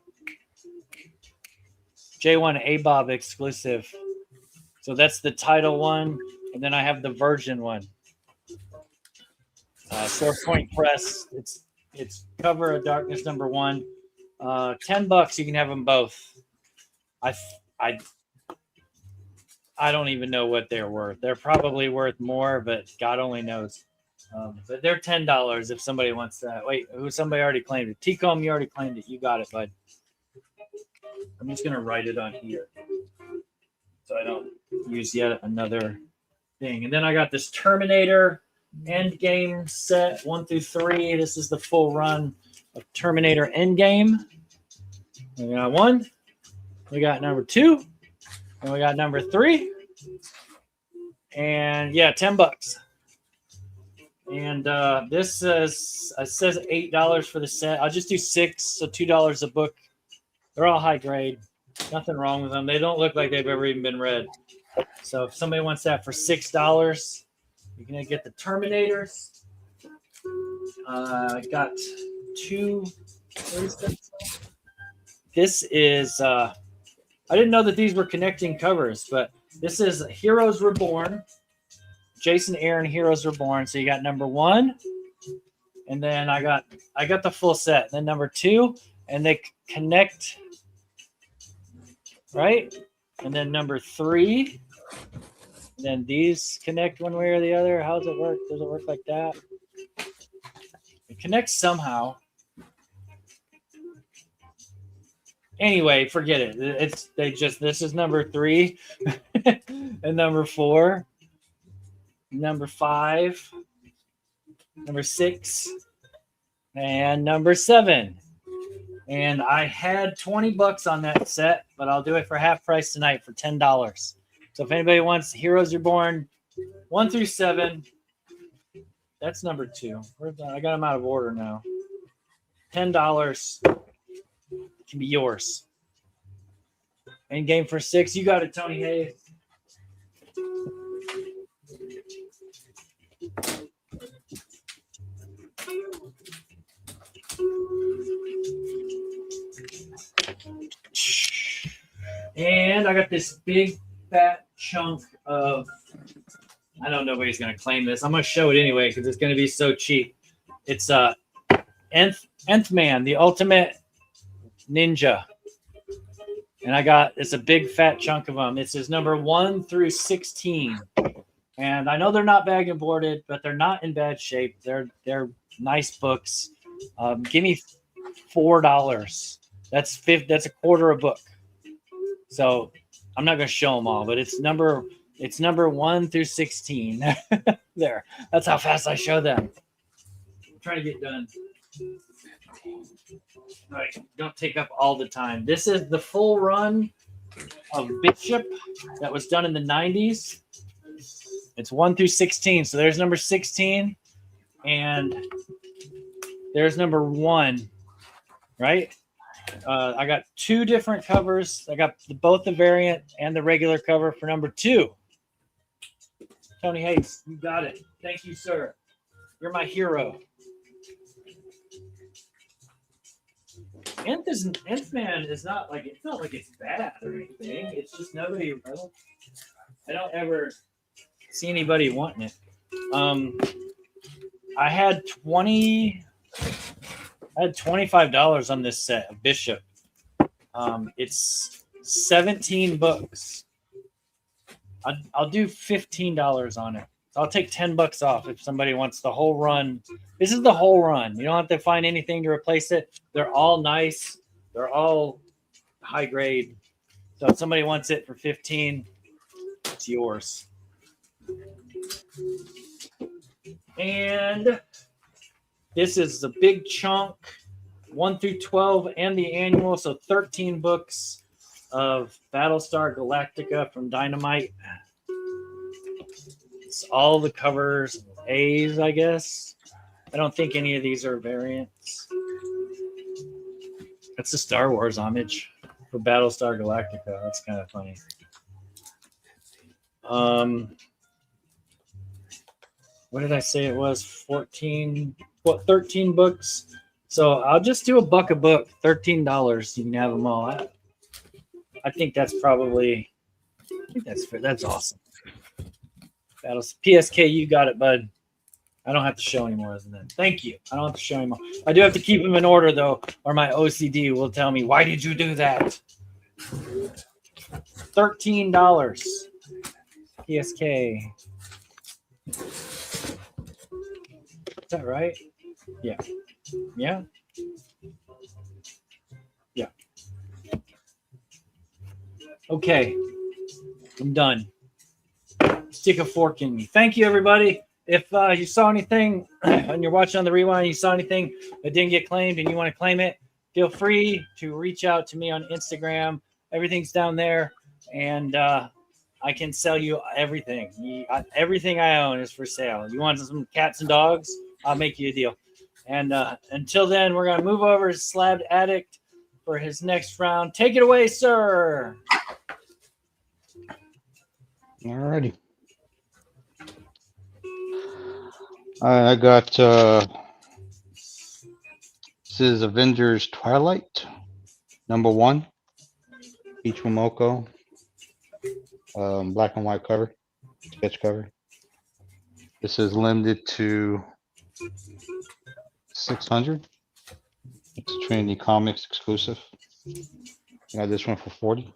J1 ABOB exclusive. So that's the title one. And then I have the Virgin one. Source Point Press. It's Cover of Darkness number 1. $10. You can have them both. I don't even know what they're worth. They're probably worth more, but God only knows. But they're $10 if somebody wants that. Wait, somebody already claimed it. T-Comb, you already claimed it. You got it, bud. I'm just going to write it on here so I don't use yet another thing. And then I got this Terminator Endgame set 1 through 3. This is the full run of Terminator Endgame. We got 1. We got number 2. And we got number 3. And yeah, $10. And it says $8 for the set. I'll just do 6, so $2 a book They're all high grade. Nothing wrong with them. They don't look like they've ever even been read. So if somebody wants that for $6, you're gonna get the Terminators. I got two. This is. I didn't know that these were connecting covers, but this is Heroes Reborn. Jason Aaron Heroes Reborn. So you got number 1, and then I got the full set. Then number 2, and they connect, right? And then number 3. And then these connect one way or the other. How does it work? Does it work like that? It connects somehow. Anyway, forget it. This is number 3 and number 4, number 5, number 6, and number 7. And I had $20 on that set, but I'll do it for half price tonight for $10. So if anybody wants Heroes Reborn 1 through 7, that's number 2. I got them out of order now. $10 can be yours. And game for 6. You got it, Tony Hayes. And I got this big fat chunk of, I know nobody's going to claim this. I'm going to show it anyway because it's going to be so cheap. It's Nth Man, the Ultimate Ninja. And it's a big fat chunk of them. It's his number 1 through 16. And I know they're not bag and boarded, but they're not in bad shape. They're nice books. Give me $4. That's a quarter a book. So I'm not going to show them all, but it's number 1 through 16. There. That's how fast I show them. I'm trying to get done. All right, don't take up all the time. This is the full run of Bishop that was done in the 90s. It's 1 through 16. So there's number 16 and there's number 1, right? I got 2 different covers. I got both the variant and the regular cover for number 2. Tony Hayes, you got it. Thank you, sir. You're my hero. Nth Man is not like, it's not like it's bad or anything. It's just nobody. I don't ever see anybody wanting it. I had $25 on this set of Bishop. It's 17 books. I'll do $15 on it. So I'll take $10 off if somebody wants the whole run. This is the whole run. You don't have to find anything to replace it. They're all nice. They're all high grade. So if somebody wants it for $15, it's yours. And this is the big chunk, 1 through 12 and the annual. So 13 books of Battlestar Galactica from Dynamite. It's all the covers, A's, I guess. I don't think any of these are variants. That's the Star Wars homage for Battlestar Galactica. That's kind of funny. What did I say it was? 13 books. So I'll just do $1 a book, $13. You can have them all. I think that's probably, that's awesome. PSK, you got it, bud. I don't have to show any more than that. Thank you. I don't have to show any more. I do have to keep them in order, though, or my OCD will tell me, why did you do that? $13. PSK. Is that right? Yeah. Yeah? Yeah. Okay. I'm done. Stick a fork in me. Thank you, everybody. If you saw anything and you're watching on the rewind, you saw anything that didn't get claimed and you want to claim it, feel free to reach out to me on Instagram. Everything's down there, and I can sell you everything. Everything I own is for sale. You want some cats and dogs? I'll make you a deal. And until then, we're going to move over to Slabbed Addict for his next round. Take it away, sir. Alrighty. All right, I got this is Avengers Twilight, #1, Peach Momoko, black and white cover, sketch cover. This is limited to 600. It's a Trinity Comics exclusive. I got this one for 40.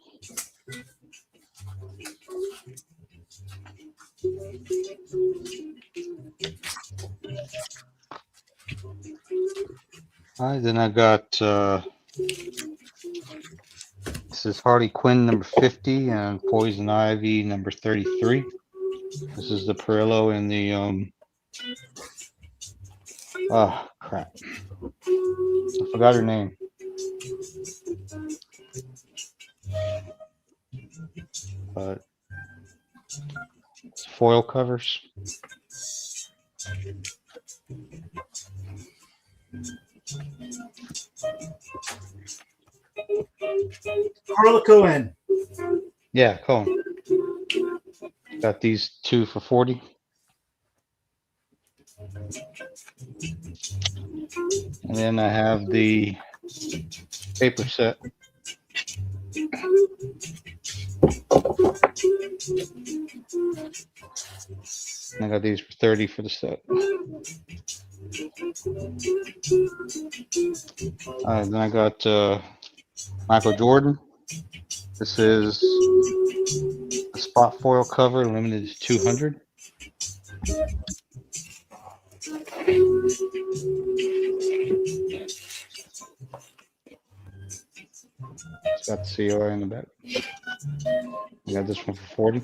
All right, then I got this is Harley Quinn #50 and Poison Ivy #33. This is the Perillo in the oh crap, I forgot her name. But it's foil covers. Carla Cohen. Yeah, Cohen. Got these two for 40. And then I have the paper set. And I got these for 30 for the set. All right, then I got Michael Jordan. This is a spot foil cover, limited to 200. It's got the COI in the back. I got this one for 40.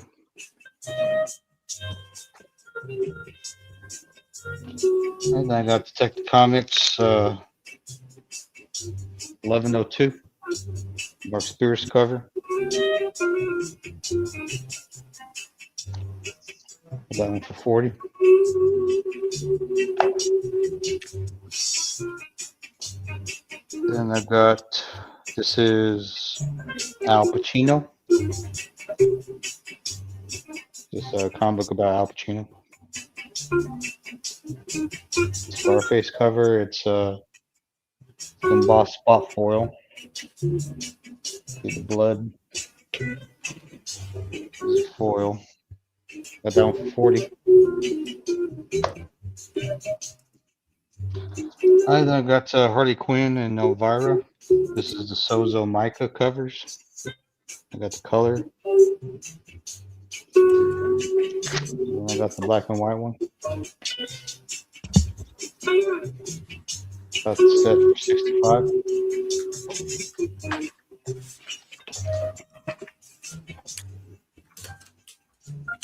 And I got Detective Comics 1102. Mark Spears cover. That one for 40. Then I got, this is Al Pacino. Just a comic book about Al Pacino. Scarface cover. It's embossed spot foil. See the blood. This is foil. Got that one for 40. And I got Harley Quinn and Elvira. This is the Sozo Mica covers. I got the color. And I got the black and white one. Got the set for 65.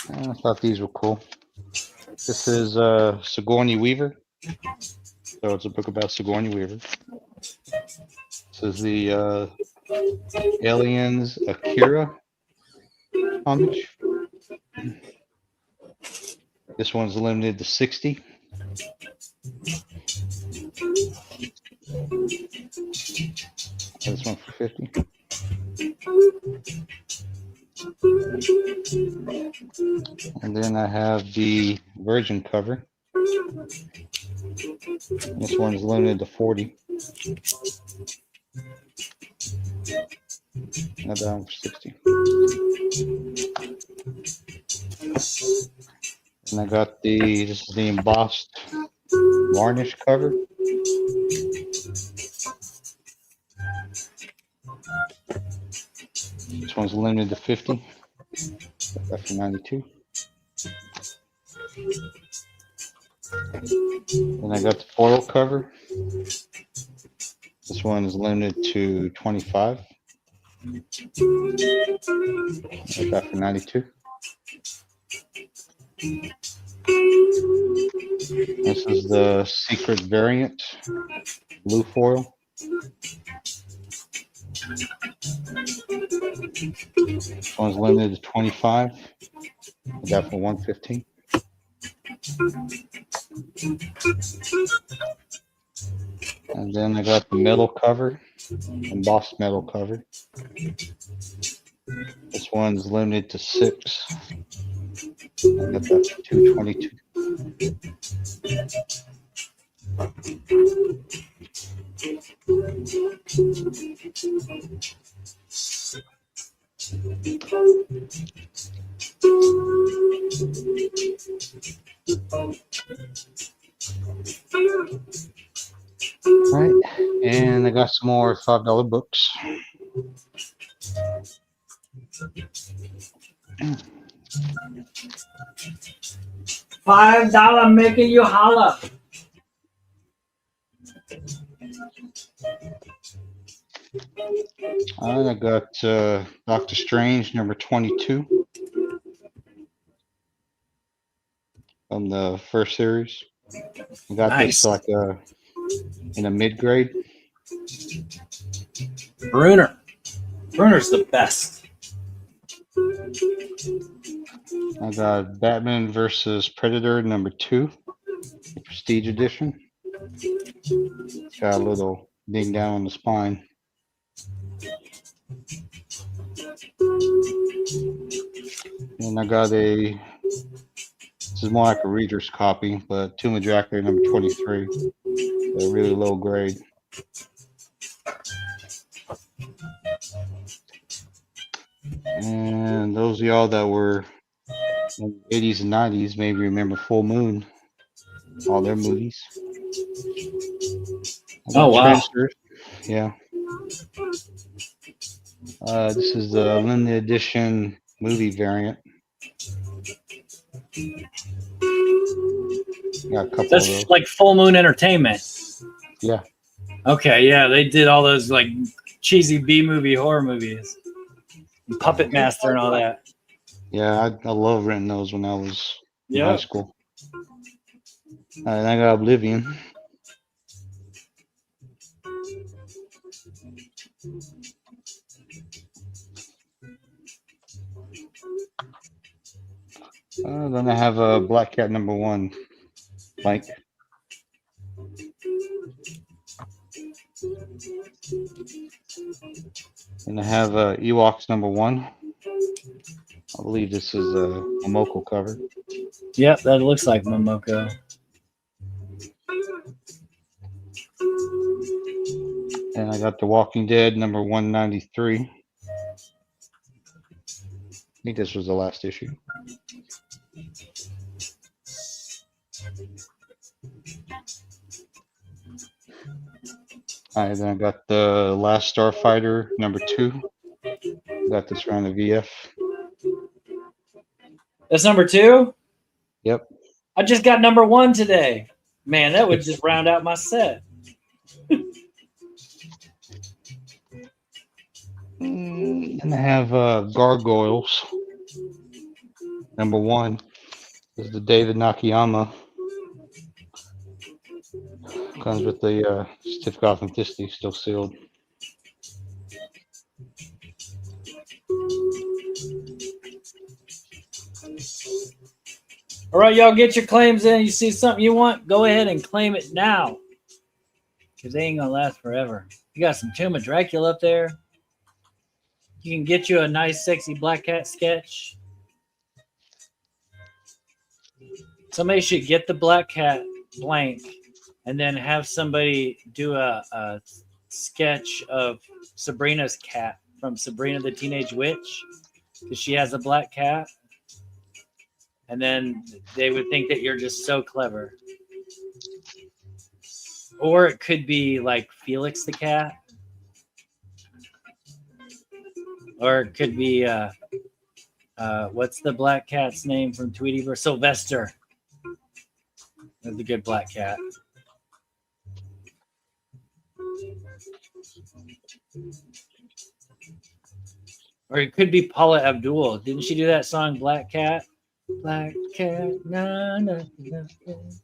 And I thought these were cool. This is Sigourney Weaver. So it's a book about Sigourney Weaver. This is the Aliens Akira homage. This one's limited to 60. This one for 50. And then I have the Virgin cover. This one's limited to 40. Not that one for 60. And I got this is the embossed varnish cover. This one's limited to 50. Got that for 92. And I got the foil cover. This one is limited to 25. I got for 92. This is the secret variant, blue foil. This one's limited to 25. I got for 115. And then I got the metal cover. embossed metal cover. This one's limited to 6. I got that for $222. All right, and I got some more $5 books. $5 making you holla. All right, I got Doctor Strange number 22 from the first series. I got Nice. this like in a mid-grade. Bruner's the best. I got Batman versus Predator number 2, the Prestige edition. Got a little ding down on the spine. And I got this is more like a reader's copy, but Tomb of Dracula number 23, a really low grade. And those of y'all that were in the 80s and 90s maybe remember Full Moon, all their movies. Oh, wow. Transfers. Yeah. This is the limited edition movie variant. Got a couple of That's those. like Full Moon Entertainment. Yeah. Okay, yeah, they did all those like cheesy B-movie horror movies. And Puppet Master and all that. Yeah, I love renting those when I was in Yeah. high school. And I got Oblivion. Then I have a Black Cat number 1 blank. And I have Ewoks number 1. I believe this is a Momoko cover. Yep, that looks like Momoko. And I got The Walking Dead number 193. I think this was the last issue. All right, then I got The Last Starfighter number 2. Got this around the VF. That's number 2? Yep. I just got number 1 today. Man, that would just round out my set. And I have Gargoyles number 1. This is the David Nakayama. Comes with the certificate of authenticity still sealed. All right, y'all, get your claims in. You see something you want, go ahead and claim it now. Because they ain't going to last forever. You got some Tomb of Dracula up there. You can get you a nice, sexy Black Cat sketch. Somebody should get the Black Cat blank and then have somebody do a sketch of Sabrina's cat from Sabrina the Teenage Witch, because she has a black cat. And then they would think that you're just so clever. Or it could be like Felix the cat. Or it could be, what's the black cat's name from Tweetyverse? Sylvester. That's a good black cat. Or it could be Paula Abdul. Didn't she do that song, Black Cat? Black Cat, na, na, na,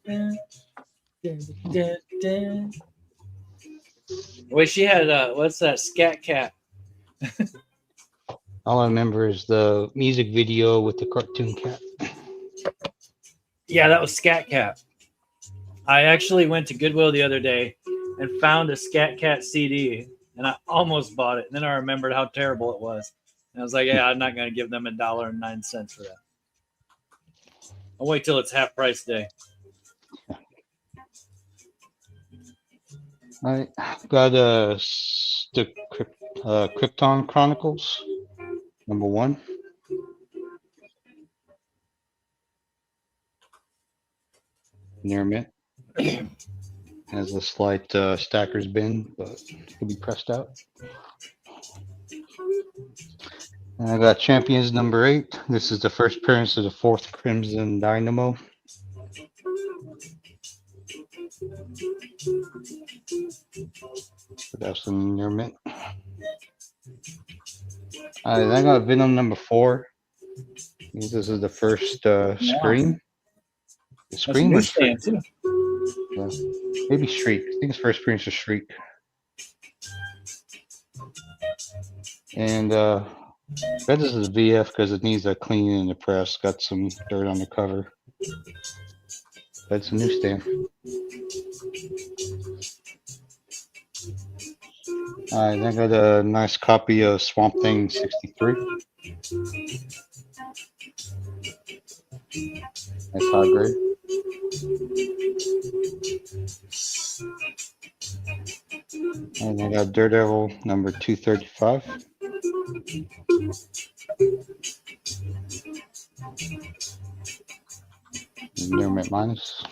na, na, na. Wait, she had, what's that, Scat Cat? All I remember is the music video with the cartoon cat. Yeah, that was Scat Cat. I actually went to Goodwill the other day and found a Scat Cat CD. and I almost bought it. And then I remembered how terrible it was. And I was like, yeah, I'm not going to give them $1.09 for that. I'll wait till it's half price day. I got the Krypton Chronicles #1. Near mint. Has a slight stacker's bend, but it can be pressed out. And I got Champions #8. This is the first appearance of the 4th Crimson Dynamo. So that's some near mint. Alright, I got Venom #4. This is the first Scream. The That's a Scream or Shriek? newsstand, too. Maybe Shriek. I think it's first appearance of Shriek. And that is a VF because it needs a clean in the press. Got some dirt on the cover. That's a newsstand. Alright, I got a nice copy of Swamp Thing 63. Nice high grade. And I got Daredevil #235. Near mint minus.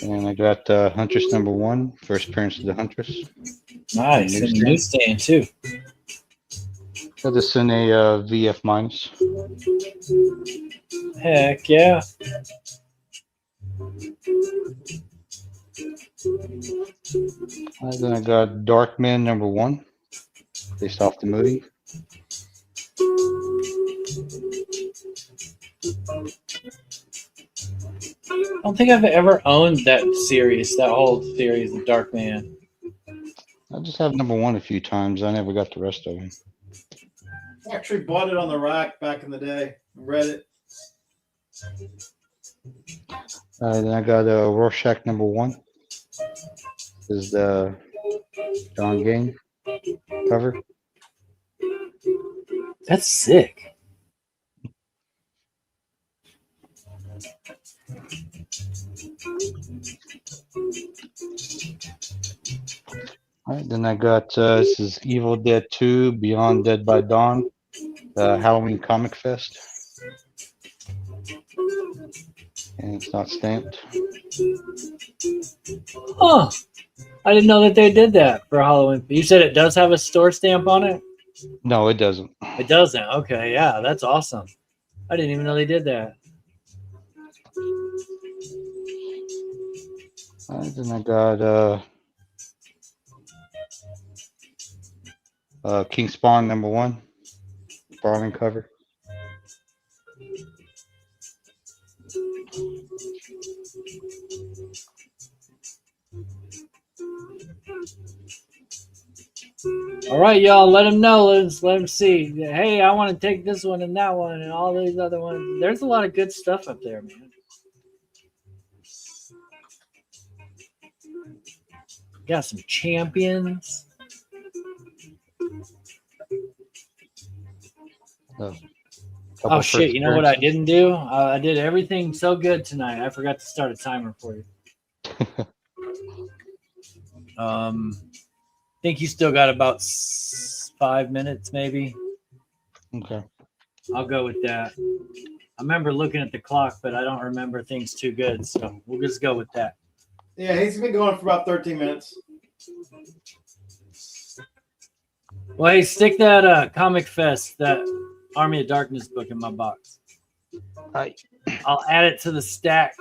And I got Huntress #1, first appearance of the Huntress. Nice. And a newsstand, too. Got this in a VF minus. Heck yeah. Then I got Darkman #1, based off the movie. I don't think I've ever owned that series, that whole series of Darkman. I just have #1 a few times. I never got the rest of them. I actually bought it on the rack back in the day. Read it. Then I got Rorschach #1. This is the John Gang cover. That's sick. All right, then I got this is Evil Dead 2 Beyond Dead by Dawn, the Halloween Comic Fest. And it's not stamped. Huh. I didn't know that they did that for Halloween. You said it does have a store stamp on it? No, it doesn't. It doesn't. Okay, yeah, that's awesome. I didn't even know they did that. All right, then I got King Spawn #1, Barbarian cover. All right, y'all, let them know. Let them see. Hey, I want to take this one and that one and all these other ones. There's a lot of good stuff up there, man. Got some champions. Oh shit! You know what I didn't do? I did everything so good tonight. I forgot to start a timer for you. I think you still got about 5 minutes, maybe. Okay. I'll go with that. I remember looking at the clock, but I don't remember things too good, so we'll just go with that. Yeah, he's been going for about 13 minutes. Well, hey, stick that Comic Fest, that Army of Darkness book in my box. I'll add it to the stack.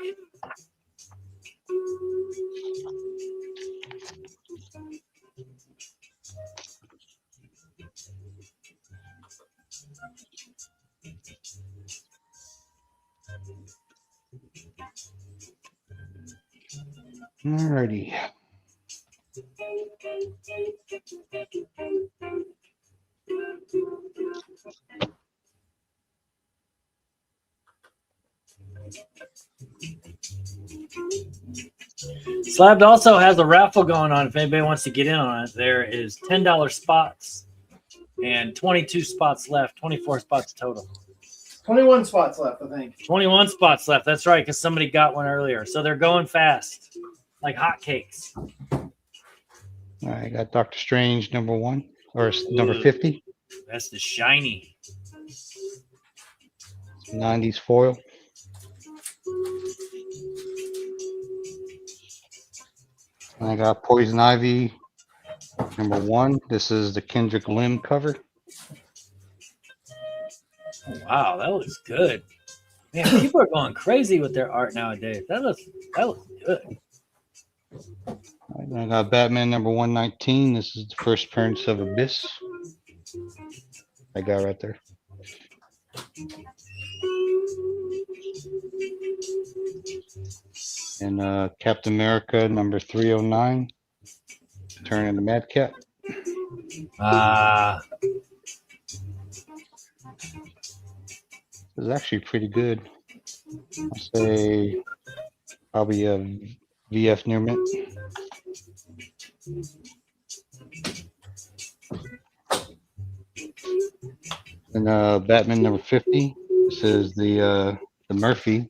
Alrighty. Slabbed also has a raffle going on if anybody wants to get in on it. There is $10 spots and 22 spots left, 24 spots total. 21 spots left, I think. 21 spots left. That's right, because somebody got one earlier. So they're going fast, like hotcakes. All right, I got Doctor Strange number 1 or number 50. That's the shiny. 90s foil. And I got Poison Ivy number 1. This is the Kendrick Lim cover. Oh, wow, that looks good. Man, people are going crazy with their art nowadays. That looks good. I got Batman number 119. This is the first appearance of Abyss. That guy right there. And Captain America number 309. Turn into Madcap. It's actually pretty good. I'll say probably a VF near mint. And Batman number 50. This is the Murphy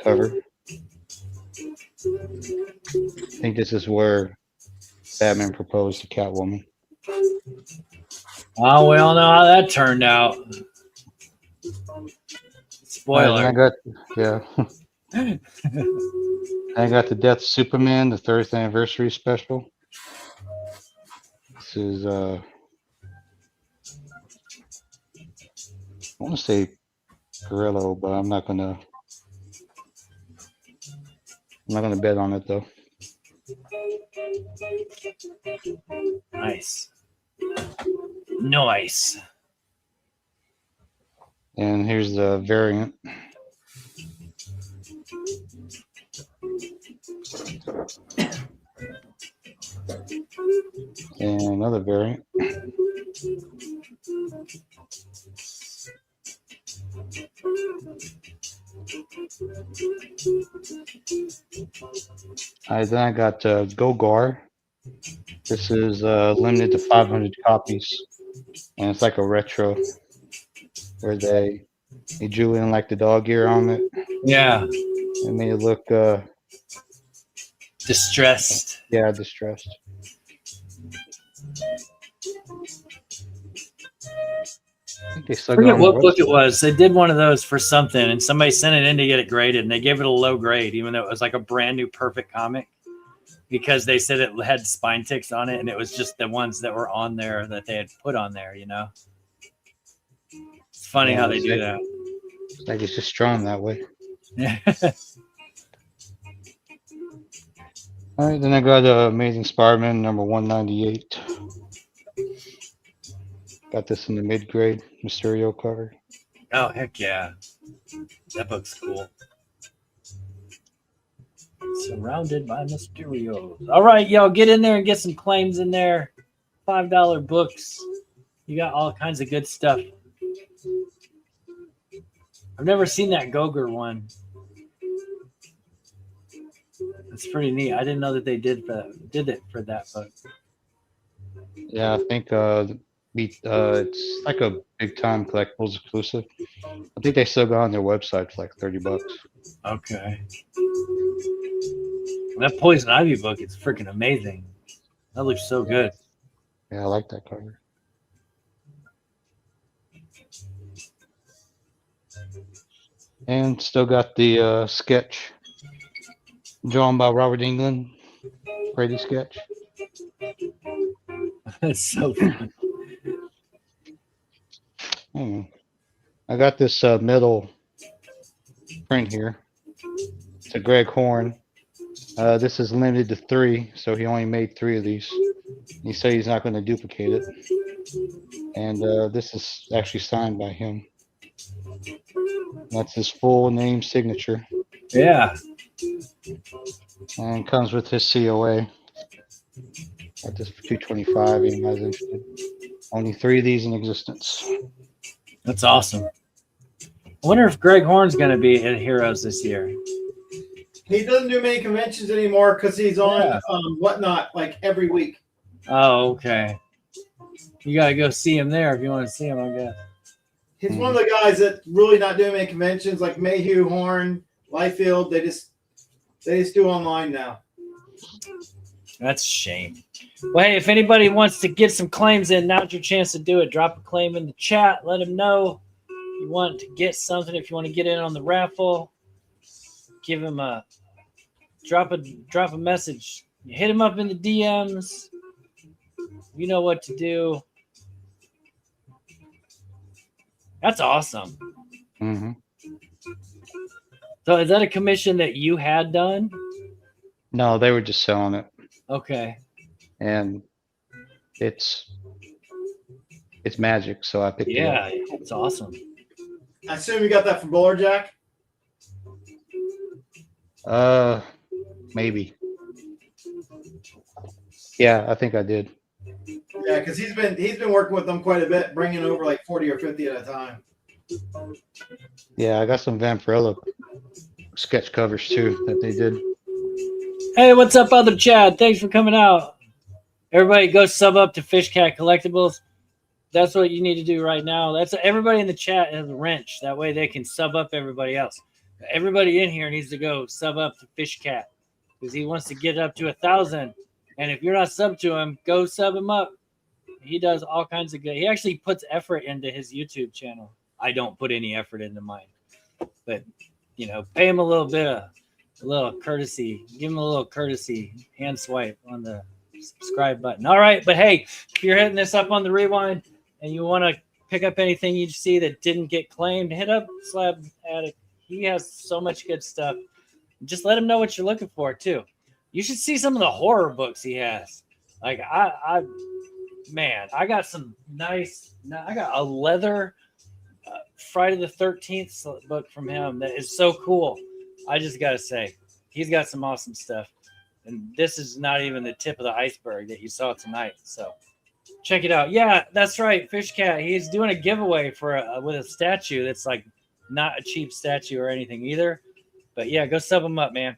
cover. I think this is where Batman proposed to Catwoman. Oh, we all know how that turned out. Spoiler. I got I got the Death of Superman, the 30th anniversary special. This is I want to say Grillo, but I'm not gonna bet on it though. Nice. Nice. And here's the variant. And another variant. Then I got Gogar. This is limited to 500 copies, and it's like a retro where they drew in like the dog ear on it. Yeah. It made it look distressed. Yeah, distressed. I think they still forget got on what book it was. They did one of those for something, and somebody sent it in to get it graded, and they gave it a low grade, even though it was like a brand new perfect comic, because they said it had spine ticks on it, and it was just the ones that were on there that they had put on there. You know, it's funny how they do that. It's like it's just drawn that way. Yeah. All right, then I got Amazing Spider-Man number 198. Got this in the mid-grade Mysterio cover. Oh, heck yeah. That book's cool. Surrounded by Mysterios. All right, y'all, get in there and get some claims in there. $5 books. You got all kinds of good stuff. I've never seen that Goger one. It's pretty neat. I didn't know that they did it for that book. Yeah, I think it's like a big time collectibles exclusive. I think they still got on their website for like $30. Okay. That Poison Ivy book is freaking amazing. That looks so good. Yeah, I like that cover. And still got the sketch drawn by Robert Englund. Brady sketch. That's so fun. I got this metal print here. It's a Greg Horn. This is limited to 3, so he only made 3 of these. He said he's not going to duplicate it. And this is actually signed by him. That's his full name signature. Yeah. And comes with his COA. Got this for $225. Anybody's interested? Only 3 of these in existence. That's awesome. I wonder if Greg Horn's going to be at Heroes this year. He doesn't do many conventions anymore because he's on Yeah. Whatnot like every week. Oh, okay. You got to go see him there if you want to see him, I guess. He's one of the guys that really not doing many conventions like Mayhew, Horn, Liefeld. They just do online now. That's a shame. Well, hey, if anybody wants to get some claims in, now's your chance to do it. Drop a claim in the chat. Let them know you want to get something. If you want to get in on the raffle, give him a drop a message. Hit him up in the DMs. You know what to do. That's awesome. Mm-hmm. So is that a commission that you had done? No, they were just selling it, Okay. and it's magic. So I picked it up. Yeah, it's awesome. I assume you got that from Bowler Jack. Maybe. Yeah, I think I did. Yeah, because he's been working with them quite a bit, bringing over like 40 or 50 at a time. Yeah, I got some Vampirella sketch covers too that they did. Hey, what's up, other Chad? Thanks for coming out. Everybody go sub up to Fish Cat Collectibles. That's what you need to do right now. That's everybody in the chat has a wrench. That way they can sub up everybody else. Everybody in here needs to go sub up to Fish Cat because he wants to get up to 1,000. And if you're not sub to him, go sub him up. He does all kinds of good. He actually puts effort into his YouTube channel. I don't put any effort into mine, but pay him a little courtesy. Give him a little courtesy hand swipe on the subscribe button. All right, but hey, if you're hitting this up on the rewind and you want to pick up anything you see that didn't get claimed, hit up Slab Addict. He has so much good stuff. Just let him know what you're looking for too. You should see some of the horror books he has. Like I got some nice. I got a leather Friday the 13th book from him that is so cool. I just gotta say, he's got some awesome stuff, and this is not even the tip of the iceberg that you saw tonight. So check it out. Yeah, that's right, Fish Cat. He's doing a giveaway with a statue that's like not a cheap statue or anything either. But yeah, go sub him up, man.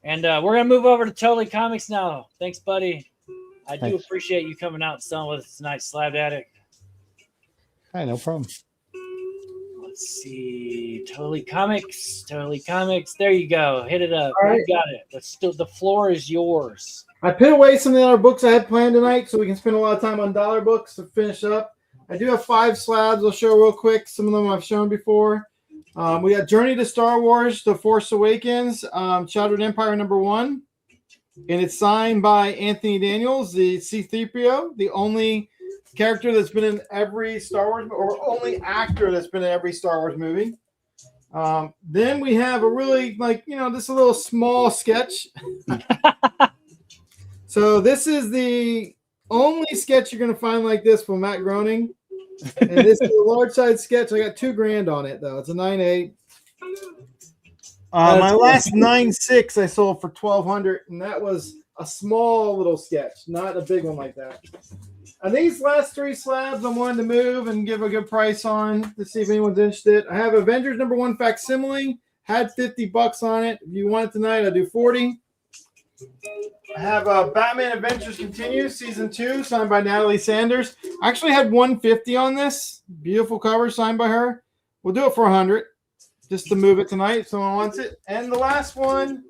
And we're gonna move over to Totally Comics now. Thanks, buddy. I do appreciate you coming out and selling with us tonight, Slab Addict. Hey, no problem. Let's see. Totally Comics. There you go. Hit it up. All right. You got it. The floor is yours. I put away some of the other books I had planned tonight so we can spend a lot of time on dollar books to finish up. I do have 5 slabs I'll show real quick. Some of them I've shown before. We got Journey to Star Wars, The Force Awakens, Shattered Empire #1. And it's signed by Anthony Daniels, the C-3PO, the only character that's been in every Star Wars, or only actor that's been in every Star Wars movie. Then we have a really, this a little small sketch. So this is the only sketch you're going to find like this from Matt Groening. And this is a large size sketch. I got $2,000 on it, though. It's a 9.8. My last 9.6 I sold for $1,200, and that was a small little sketch, not a big one like that. And these last 3 slabs I wanted to move and give a good price on to see if anyone's interested. I have Avengers #1 facsimile, had $50 on it. If you want it tonight, I'll do $40. I have Batman Adventures Continues Season 2, signed by Natalie Sanders. I actually had $150 on this. Beautiful cover, signed by her. We'll do it for $100. Just to move it tonight if someone wants it. And the last one,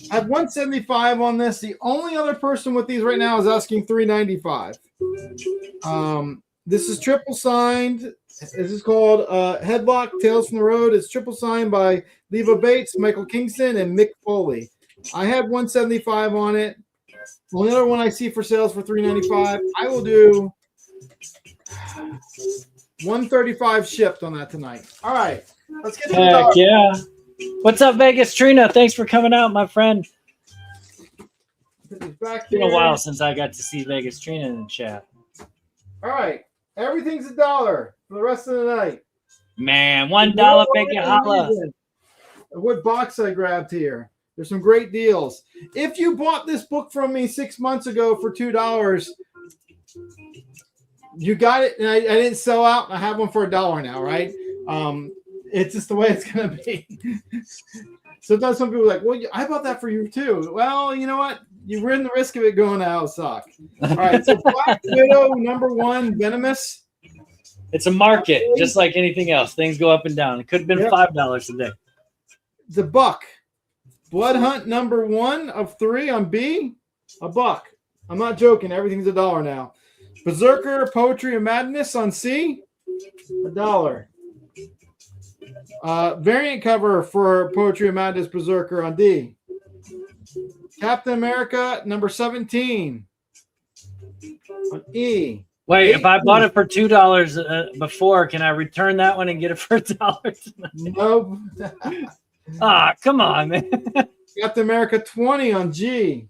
I have $175 on this. The only other person with these right now is asking $395. This is triple signed. This is called Headlock Tales from the Road. It's triple signed by Leva Bates, Michael Kingston, and Mick Foley. I had $175 on it. The only other one I see for sales for $395. I will do $135 shipped on that tonight. All right. Let's get to the Heck yeah. What's up, Vegas Trina? Thanks for coming out, my friend. Back It's been a while since I got to see Vegas Trina in the chat. All right. Everything's $1 for the rest of the night. Man, $1 make it holla. What box I grabbed here. There's some great deals. If you bought this book from me 6 months ago for $2, you got it, and I didn't sell out. I have one for $1 now, right? It's just the way it's going to be. Sometimes some people are like, well, I bought that for you too. Well, you know what? You run the risk of it going out of stock. All right, so Black Widow #1, Venomous. It's a market, just like anything else. Things go up and down. It could have been $5 a day. The buck. Blood Hunt #1 of 3 on B, $1. I'm not joking. Everything's $1 now. Berserker Poetry of Madness on C, $1. Variant cover for Poetry of Madness Berserker on D. Captain America #17 on E. Wait, if I bought it for $2 before, can I return that one and get it for $1? Nope. Come on, man. Captain America 20 on G.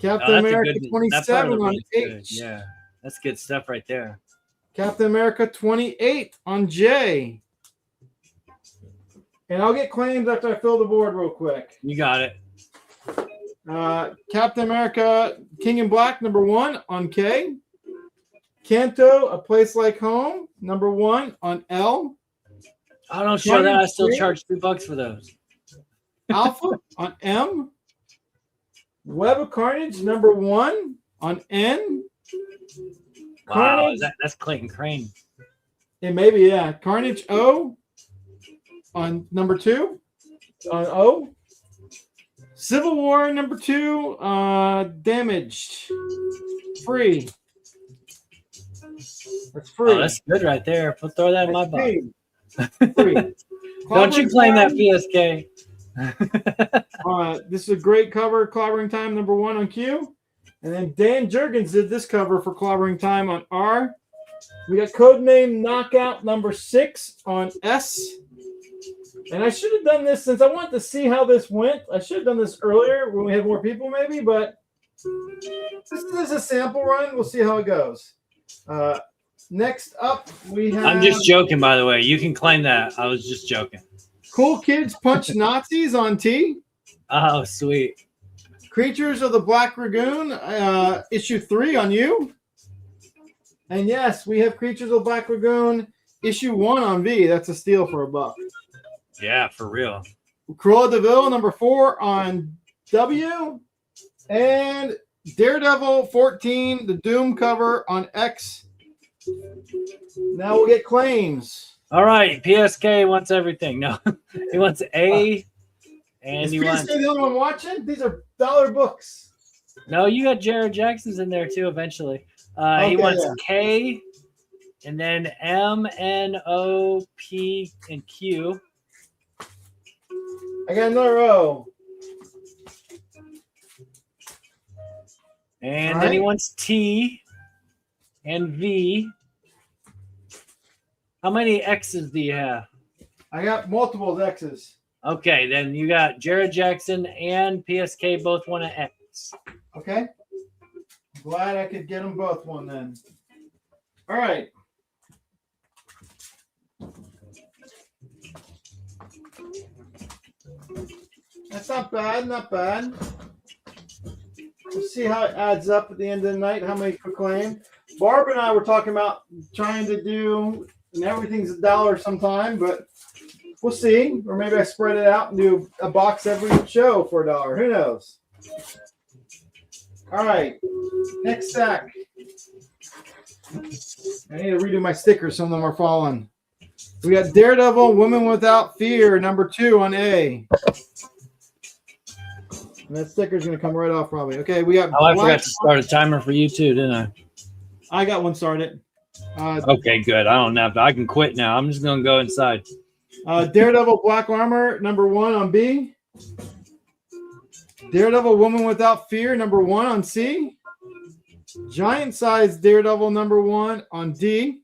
Captain America 27 on H. Yeah, that's good stuff right there. Captain America 28 on J. And I'll get claims after I fill the board real quick. You got it. Captain America King in Black #1 on K. Kanto, A Place Like Home #1 on L. I don't show that. I still charge $2 for those. Alpha on M. Web of Carnage #1 on N. Wow, that's Clayton Crane. It may be, yeah. Carnage O on #2 on O. Civil War #2 Damaged. Free. That's free. Oh, that's good right there. Throw that in my box. Free. Don't you claim that PSK. This is a great cover. Clobbering Time #1 on Q. And then Dan Jurgens did this cover for Clobbering Time on R. We got Codename Knockout #6 on S. And I should have done this since I wanted to see how this went. I should have done this earlier when we had more people maybe, but this is a sample run. We'll see how it goes. Next up, we have... I'm just joking, by the way. You can claim that. I was just joking. Cool Kids Punch Nazis on T. Oh, sweet. Creatures of the Black Lagoon, issue 3 on U. And yes, we have Creatures of the Black Lagoon, issue 1 on V. That's a steal for $1. Yeah, for real. Cruella de Vil #4 on W. And Daredevil 14, the Doom cover on X. Now we'll get claims. All right, PSK wants everything. No, he wants A, and Is he PSK wants. the only one watching? These are $1 books. No, you got Jared Jackson's in there too. Eventually, Okay, he wants yeah. K, and then M, N, O, P, and Q. I got another O. And All then he right. wants T and V. How many X's do you have? I got multiple X's. Okay, then you got Jared Jackson and PSK both want an X. Okay. Glad I could get them both one then. All right. That's not bad, not bad. We'll see how it adds up at the end of the night, how many proclaim. Barb and I were talking about trying to do, and everything's $1 sometime, but we'll see. Or maybe I spread it out and do a box every show for $1. Who knows? All right. Next stack. I need to redo my stickers. Some of them are falling. We got Daredevil, Woman Without Fear, #2 on A. And that sticker's going to come right off probably. Okay, we got... Oh, I forgot to start a timer for you too, didn't I? I got one started. Okay, good. I don't have to. I can quit now. I'm just going to go inside. Daredevil, Black Armor, #1 on B. Daredevil, Woman Without Fear, #1 on C. Giant Size Daredevil, #1 on D.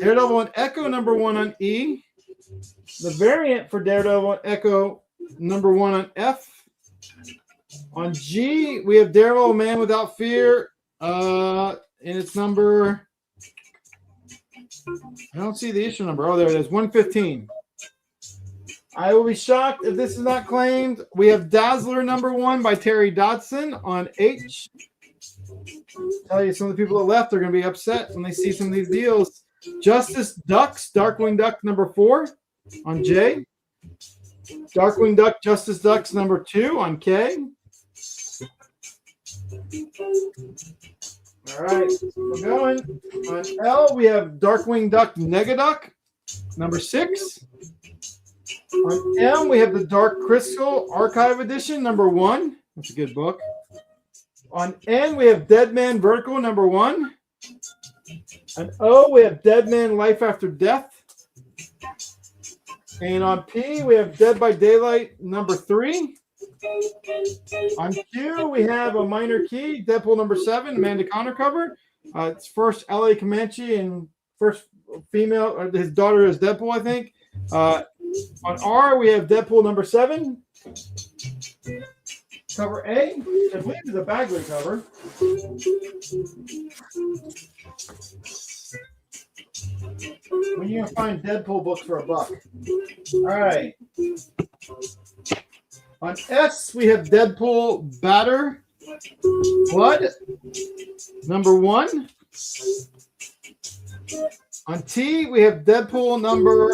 Daredevil and Echo, #1 on E. The variant for Daredevil and Echo, #1 on F. On G, we have Daredevil, Man Without Fear, and it's number... I don't see the issue number. Oh, there it is, 115. I will be shocked if this is not claimed. We have Dazzler, #1 by Terry Dodson on H. Tell you, some of the people that left are going to be upset when they see some of these deals. Justice Ducks, Darkwing Duck number 4 on J. Darkwing Duck, Justice Ducks number 2 on K. All right, we're going. On L, we have Darkwing Duck Negaduck number 6. On M, we have the Dark Crystal Archive Edition number 1. That's a good book. On N, we have Dead Man Vertical number 1. On O, we have Dead Man Life After Death. And on P, we have Dead by Daylight number 3. On Q, we have a minor key, Deadpool number 7, Amanda Conner cover. It's first LA Comanche and first female, or his daughter is Deadpool, I think. On R, we have Deadpool number 7. Cover A, which I believe is a Bagley cover. When you can find Deadpool books for $1. All right. On S, we have Deadpool Batter Blood number 1. On T, we have Deadpool number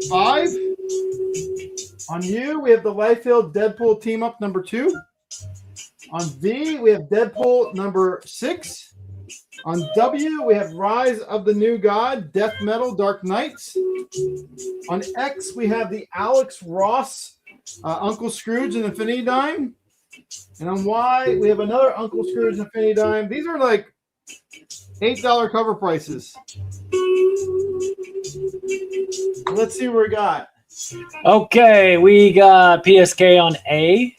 5. On U, we have the Liefeld Deadpool Team Up number 2. On V, we have Deadpool number 6. On W, we have Rise of the New God, Death Metal, Dark Knights. On X, we have the Alex Ross, Uncle Scrooge and Infinity Dime. And on Y, we have another Uncle Scrooge and Infinity Dime. These are like $8 cover prices. Let's see what we got. Okay, we got PSK on A.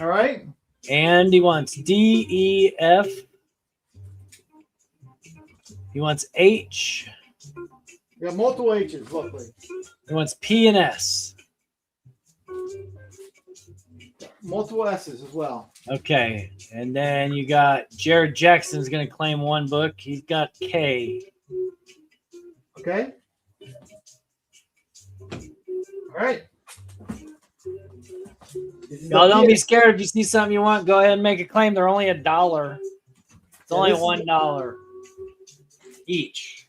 All right. And he wants D, E, F. He wants H. We got multiple H's, luckily. He wants P and S. Multiple S's as well. Okay. And then you got Jared Jackson's going to claim 1 book. He's got K. Okay. All right. Y'all don't be scared. If you see something you want, go ahead and make a claim. They're only $1. It's only $1 each.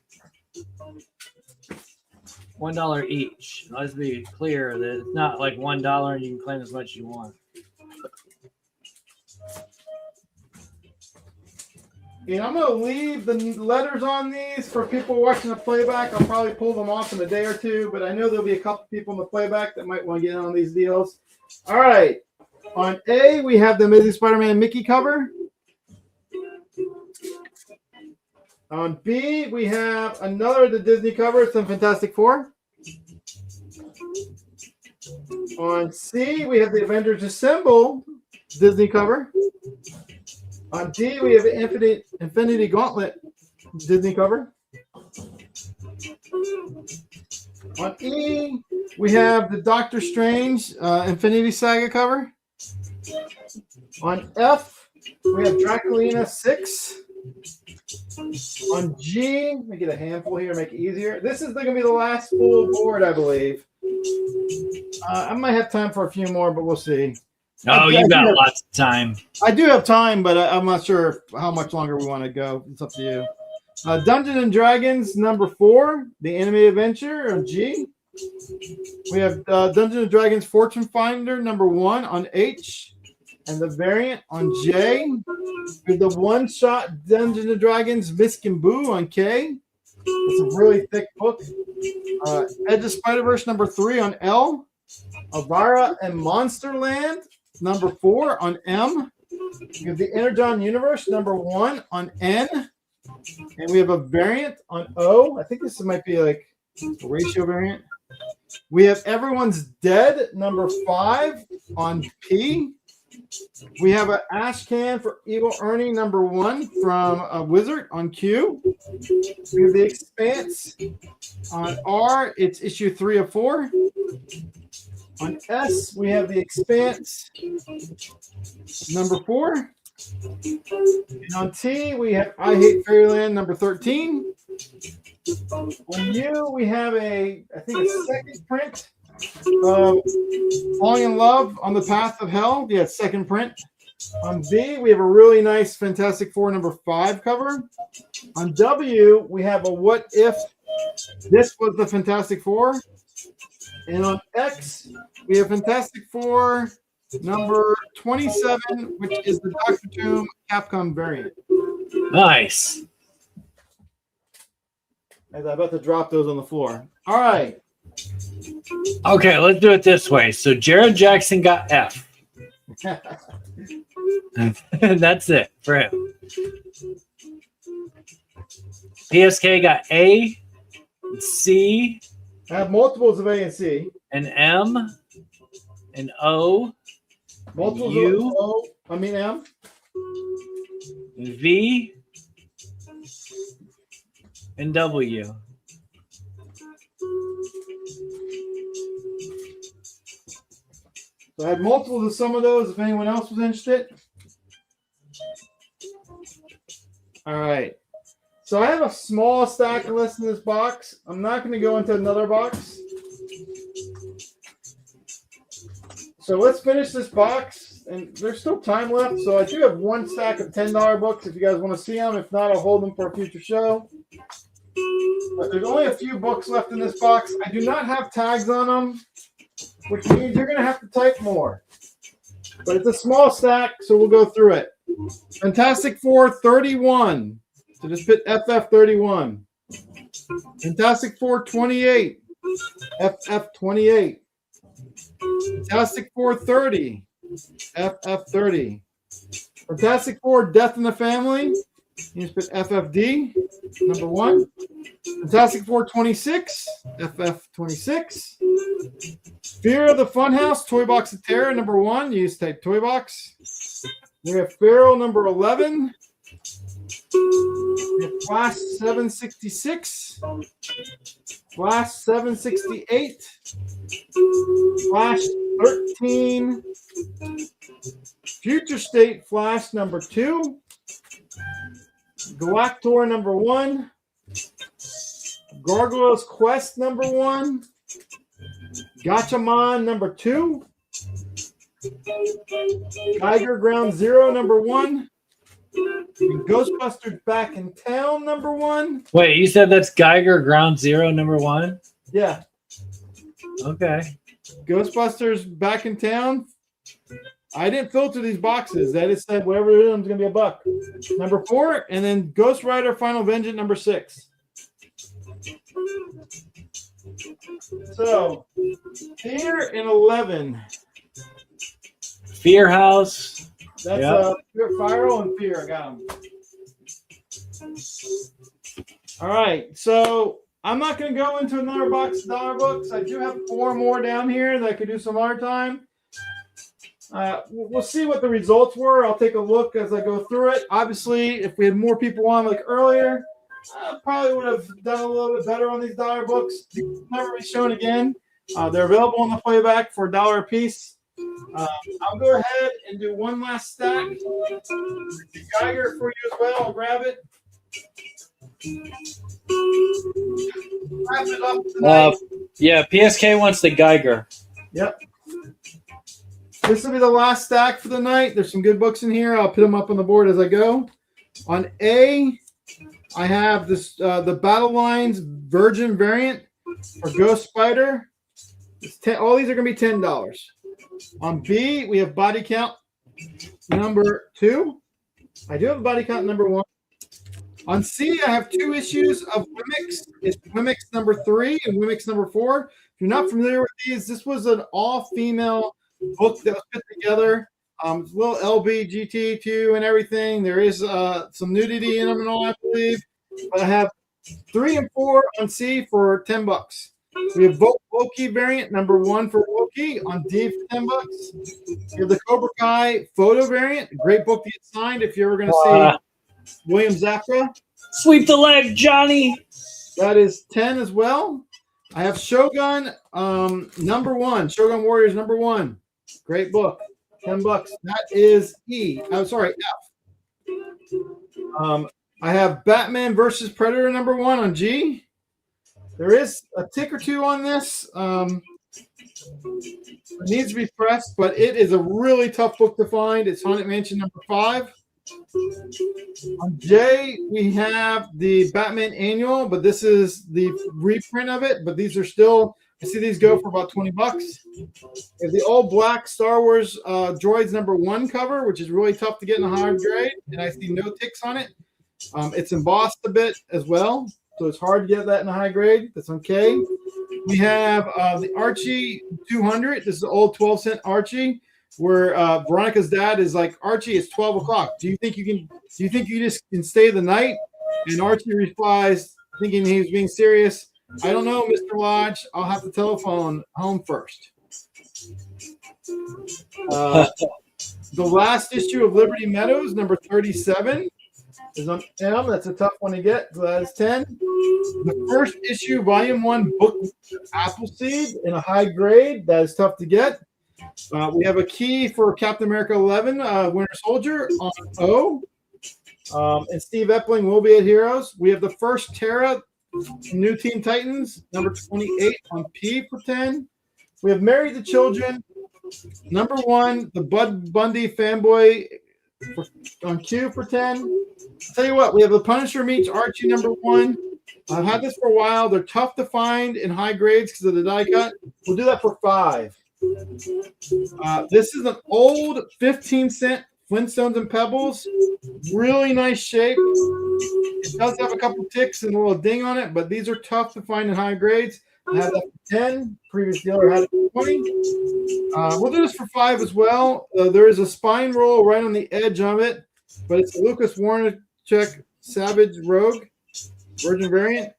$1 each. Let's be clear that it's not like $1 and you can claim as much as you want. And I'm going to leave the letters on these for people watching the playback. I'll probably pull them off in a day or 2, but I know there'll be a couple people in the playback that might want to get in on these deals. All right. On A, we have the Amazing Spider-Man Mickey cover. On B, we have another of the Disney covers, some Fantastic Four. On C, we have the Avengers Assemble Disney cover. On D, we have the Infinity Gauntlet Disney cover. On E, we have the Doctor Strange Infinity Saga cover. On F, we have Draculina 6. On G, let me get a handful here, make it easier. This is going to be the last full board, I believe. I might have time for a few more, but we'll see. Oh, you got lots of time. I do have time, but I'm not sure how much longer we want to go. It's up to you. Dungeons and Dragons number 4, the animated adventure on G. We have Dungeons and Dragons Fortune Finder number 1 on H, and the variant on J. We have the one-shot Dungeons and Dragons Misk and Boo on K. It's a really thick book. Edge of Spider-Verse number 3 on L. Elvira and Monsterland number 4 on M. We have the Energon Universe number 1 on N. And we have a variant on O. I think this might be like a ratio variant. We have Everyone's Dead number 5 on P. We have an Ash Can for Evil Ernie number 1 from a Wizard on Q. We have The Expanse on R. It's issue 3 of 4. On S, we have The Expanse number 4. And on T, we have I Hate Fairyland number 13. On U, we have I think a second print of Falling in Love on the Path of Hell. Yeah, second print. On V, we have a really nice Fantastic Four number 5 cover. On W, we have a What If This was the Fantastic Four. And on X, we have Fantastic Four number 27, which is the Dr. Doom Capcom variant. Nice. As I'm about to drop those on the floor. All right. Okay, let's do it this way. So Jared Jackson got F. That's it for him. PSK got A, C, I have multiples of A and C. an M, an O, Multiples U. of O, I mean M. V, and W. So I had multiples of some of those if anyone else was interested. All right. So I have a small stack of lists in this box. I'm not going to go into another box. So let's finish this box. And there's still time left. So I do have one stack of $10 books if you guys want to see them. If not, I'll hold them for a future show. But there's only a few books left in this box. I do not have tags on them, which means you're going to have to type more. But it's a small stack, so we'll go through it. Fantastic Four 31. So just put FF31. Fantastic Four 28. FF28. Fantastic Four 30. FF30. Fantastic Four Death in the Family. You just put FFD, number 1. Fantastic Four 26. FF26. Fear of the Funhouse, Toy Box of Terror, number 1. You just type Toy Box. We have Feral number 11. We have Flash 766. Flash 768. Flash 13. Future State Flash number 2. Galactor number 1. Gargoyle's Quest number 1. Gatchaman number 2. Geiger Ground Zero number 1. And Ghostbusters Back in Town number 1. Wait, you said that's Geiger Ground Zero number 1? Yeah. Okay. Ghostbusters Back in Town. I didn't filter these boxes. I just said whatever it is, it's going to be a buck. Number 4. And then Ghost Rider Final Vengeance number 6. So, Fear in 11. Fear House. That's Fyro and Fear. I got them. All right. So, I'm not going to go into another box of dollar books. I do have 4 more down here that I could do some other time. We'll see what the results were. I'll take a look as I go through it. Obviously, if we had more people on like earlier, I probably would have done a little bit better on these dollar books. Never be shown again. They're available on the playback for $1 a piece. I'll go ahead and do one last stack. Geiger for you as well. I'll grab it. Wrap it up tonight. Yeah, PSK wants the Geiger. Yep. This will be the last stack for the night. There's some good books in here. I'll put them up on the board as I go. On A, I have this the Battle Lines Virgin variant for Ghost Spider. All these are going to be $10. On B, we have Body Count number 2. I do have a Body Count number 1. On C, I have 2 issues of Wimix. It's Wimix number 3 and Wimix number 4. If you're not familiar with these, this was an all-female book that was put together. It's a little LBGT2 and everything. There is some nudity in them and all, I believe. But I have 3 and 4 on C for $10. We have Loki variant number 1 for Loki on D for $10. We have the Cobra Kai photo variant, a great book to get signed if you're ever going to see William Zapka. Sweep the leg, Johnny. That is 10 as well. I have Shogun number 1, Shogun Warriors number 1. Great book, $10. That is E. I'm sorry, F. I have Batman versus Predator number 1 on G. There is a tick or 2 on this. It needs to be pressed, but it is a really tough book to find. It's Haunted Mansion number 5. On J, we have the Batman Annual, but this is the reprint of it. But these are still, I see these go for about $20. We have the all black Star Wars Droids #1 cover, which is really tough to get in a hard grade, and I see no ticks on it. It's embossed a bit as well, so it's hard to get that in a high grade. That's okay. We have the Archie 200. This is the old 12-cent Archie, where Veronica's dad is like, Archie, it's 12 o'clock. Do you think you just can stay the night? And Archie replies, thinking he was being serious, I don't know, Mr. Lodge. I'll have to telephone home first. The last issue of Liberty Meadows, number 37, is on M. That's a tough one to get. So that is 10. The first issue, volume 1, book Appleseed in a high grade. That is tough to get. We have a key for Captain America 11, Winter Soldier on O. And Steve Epling will be at Heroes. We have the first Terra, New Teen Titans, number 28 on P for 10. We have Marry the Children, number 1, the Bud Bundy fanboy on Q for 10. I'll tell you what, we have the Punisher meets Archie number 1. I've had this for a while. They're tough to find in high grades because of the die cut. We'll do that for 5. This is an old 15-cent Flintstones and Pebbles. Really nice shape. It does have a couple ticks and a little ding on it, but these are tough to find in high grades. I have that for 10. Previous dealer had it for 20. We'll do this for 5 as well. There is a spine roll right on the edge of it, but it's a Lucas Warnachek Savage Rogue Virgin variant.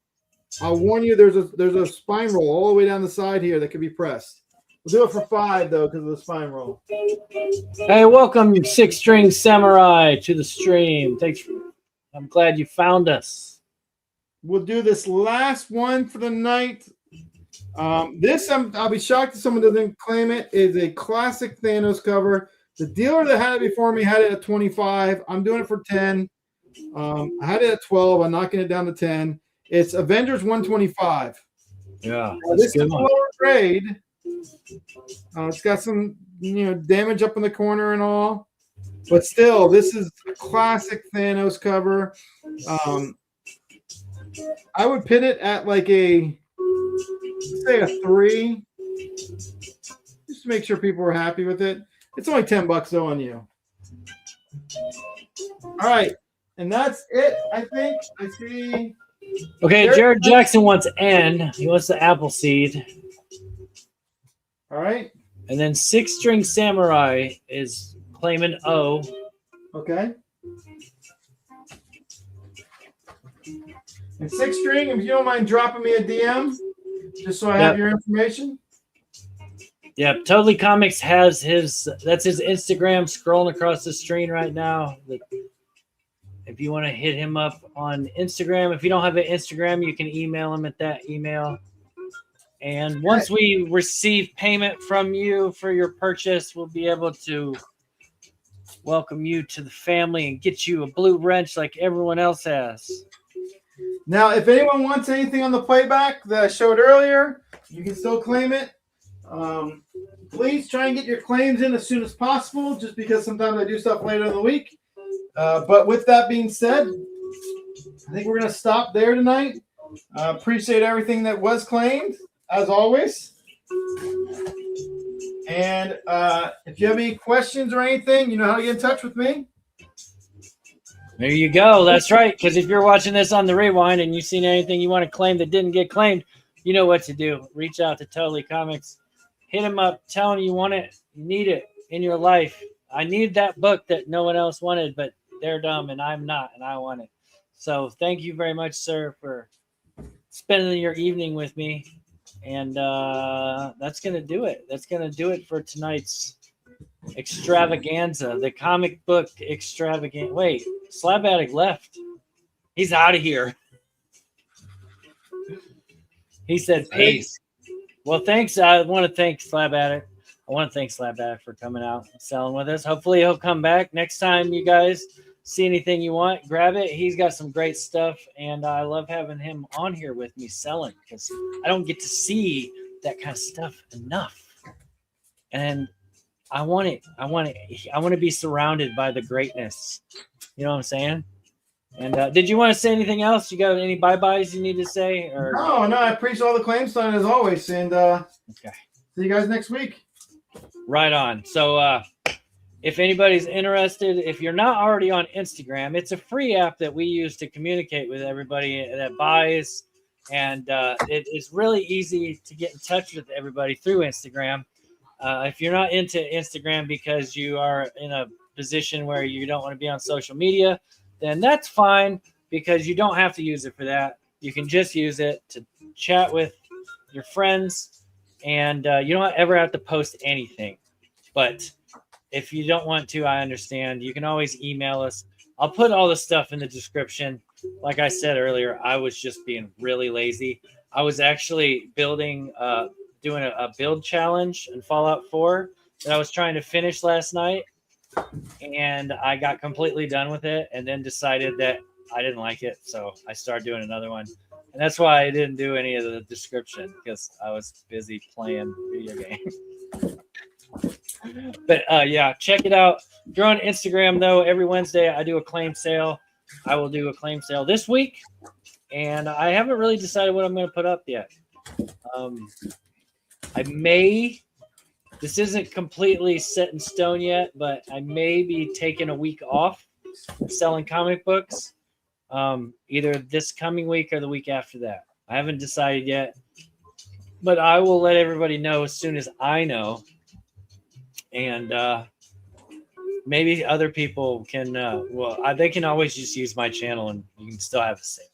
I'll warn you, there's a spine roll all the way down the side here that can be pressed. We'll do it for 5 though because of the spine roll. Hey, welcome, you 6-string samurai, to the stream. I'm glad you found us. We'll do this last one for the night. I'll be shocked if someone doesn't claim it. Is a classic Thanos cover. The dealer that had it before me had it at 25. I'm doing it for 10. I had it at 12. I'm knocking it down to 10. It's Avengers 125. Yeah, This is a lower grade. It's got some damage up in the corner and all, but still, this is a classic Thanos cover. I would pit it at like a 3, just to make sure people are happy with it. It's only $10 though on you. All right, and that's it. I think I see. Okay, Jared Jackson wants N. He wants the Appleseed. All right. And then 6-string samurai is claiming O. Okay. And 6-string, if you don't mind dropping me a DM, just so I have your information. Yep, Totally Comics has that's his Instagram scrolling across the screen right now. If you want to hit him up on Instagram, if you don't have an Instagram, you can email him at that email. And once we receive payment from you for your purchase, we'll be able to welcome you to the family and get you a blue wrench like everyone else has. Now, if anyone wants anything on the playback that I showed earlier, you can still claim it. Please try and get your claims in as soon as possible, just because sometimes I do stuff later in the week. But with that being said, I think we're going to stop there tonight. Appreciate everything that was claimed, as always. And if you have any questions or anything, you know how to get in touch with me. There you go. That's right. Because if you're watching this on the rewind and you've seen anything you want to claim that didn't get claimed, you know what to do. Reach out to Totally Comics. Hit them up. Tell them you want it. You need it in your life. I need that book that no one else wanted, but they're dumb and I'm not, and I want it. So thank you very much, sir, for spending your evening with me. And that's going to do it. That's going to do it for tonight's extravaganza, the comic book extravaganza. Wait, Slab Addict left. He's out of here. He said peace. Well, thanks. I want to thank Slab Addict. I want to thank Slab Addict for coming out and selling with us. Hopefully he'll come back next time. You guys see anything you want, grab it. He's got some great stuff, and I love having him on here with me selling because I don't get to see that kind of stuff enough. And I want it. I want to be surrounded by the greatness. You know what I'm saying? And did you want to say anything else? You got any bye-byes you need to say? Or No, I appreciate all the claims done as always. And okay. See you guys next week. Right on. So if anybody's interested, if you're not already on Instagram, it's a free app that we use to communicate with everybody that buys. And it is really easy to get in touch with everybody through Instagram. If you're not into Instagram because you are in a position where you don't want to be on social media, then that's fine, because you don't have to use it for that. You can just use it to chat with your friends, and you don't ever have to post anything. But if you don't want to, I understand. You can always email us. I'll put all the stuff in the description. Like I said earlier, I was just being really lazy. I was actually doing a build challenge in Fallout 4 that I was trying to finish last night. And I got completely done with it and then decided that I didn't like it. So I started doing another one. And that's why I didn't do any of the description, because I was busy playing video games. But yeah, check it out. If you're on Instagram, though, every Wednesday I do a claim sale. I will do a claim sale this week. And I haven't really decided what I'm going to put up yet. This isn't completely set in stone yet, but I may be taking a week off selling comic books, either this coming week or the week after that. I haven't decided yet, but I will let everybody know as soon as I know. And maybe other people can, they can always just use my channel and you can still have a sale.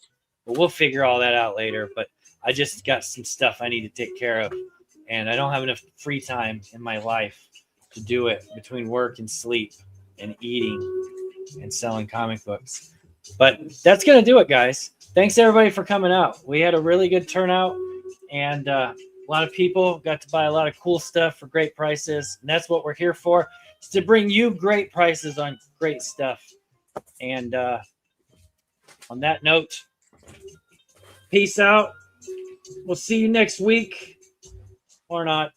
But we'll figure all that out later. But I just got some stuff I need to take care of. And I don't have enough free time in my life to do it between work and sleep and eating and selling comic books. But that's going to do it, guys. Thanks, everybody, for coming out. We had a really good turnout, and a lot of people got to buy a lot of cool stuff for great prices. And that's what we're here for, is to bring you great prices on great stuff. And on that note, peace out. We'll see you next week. Or not.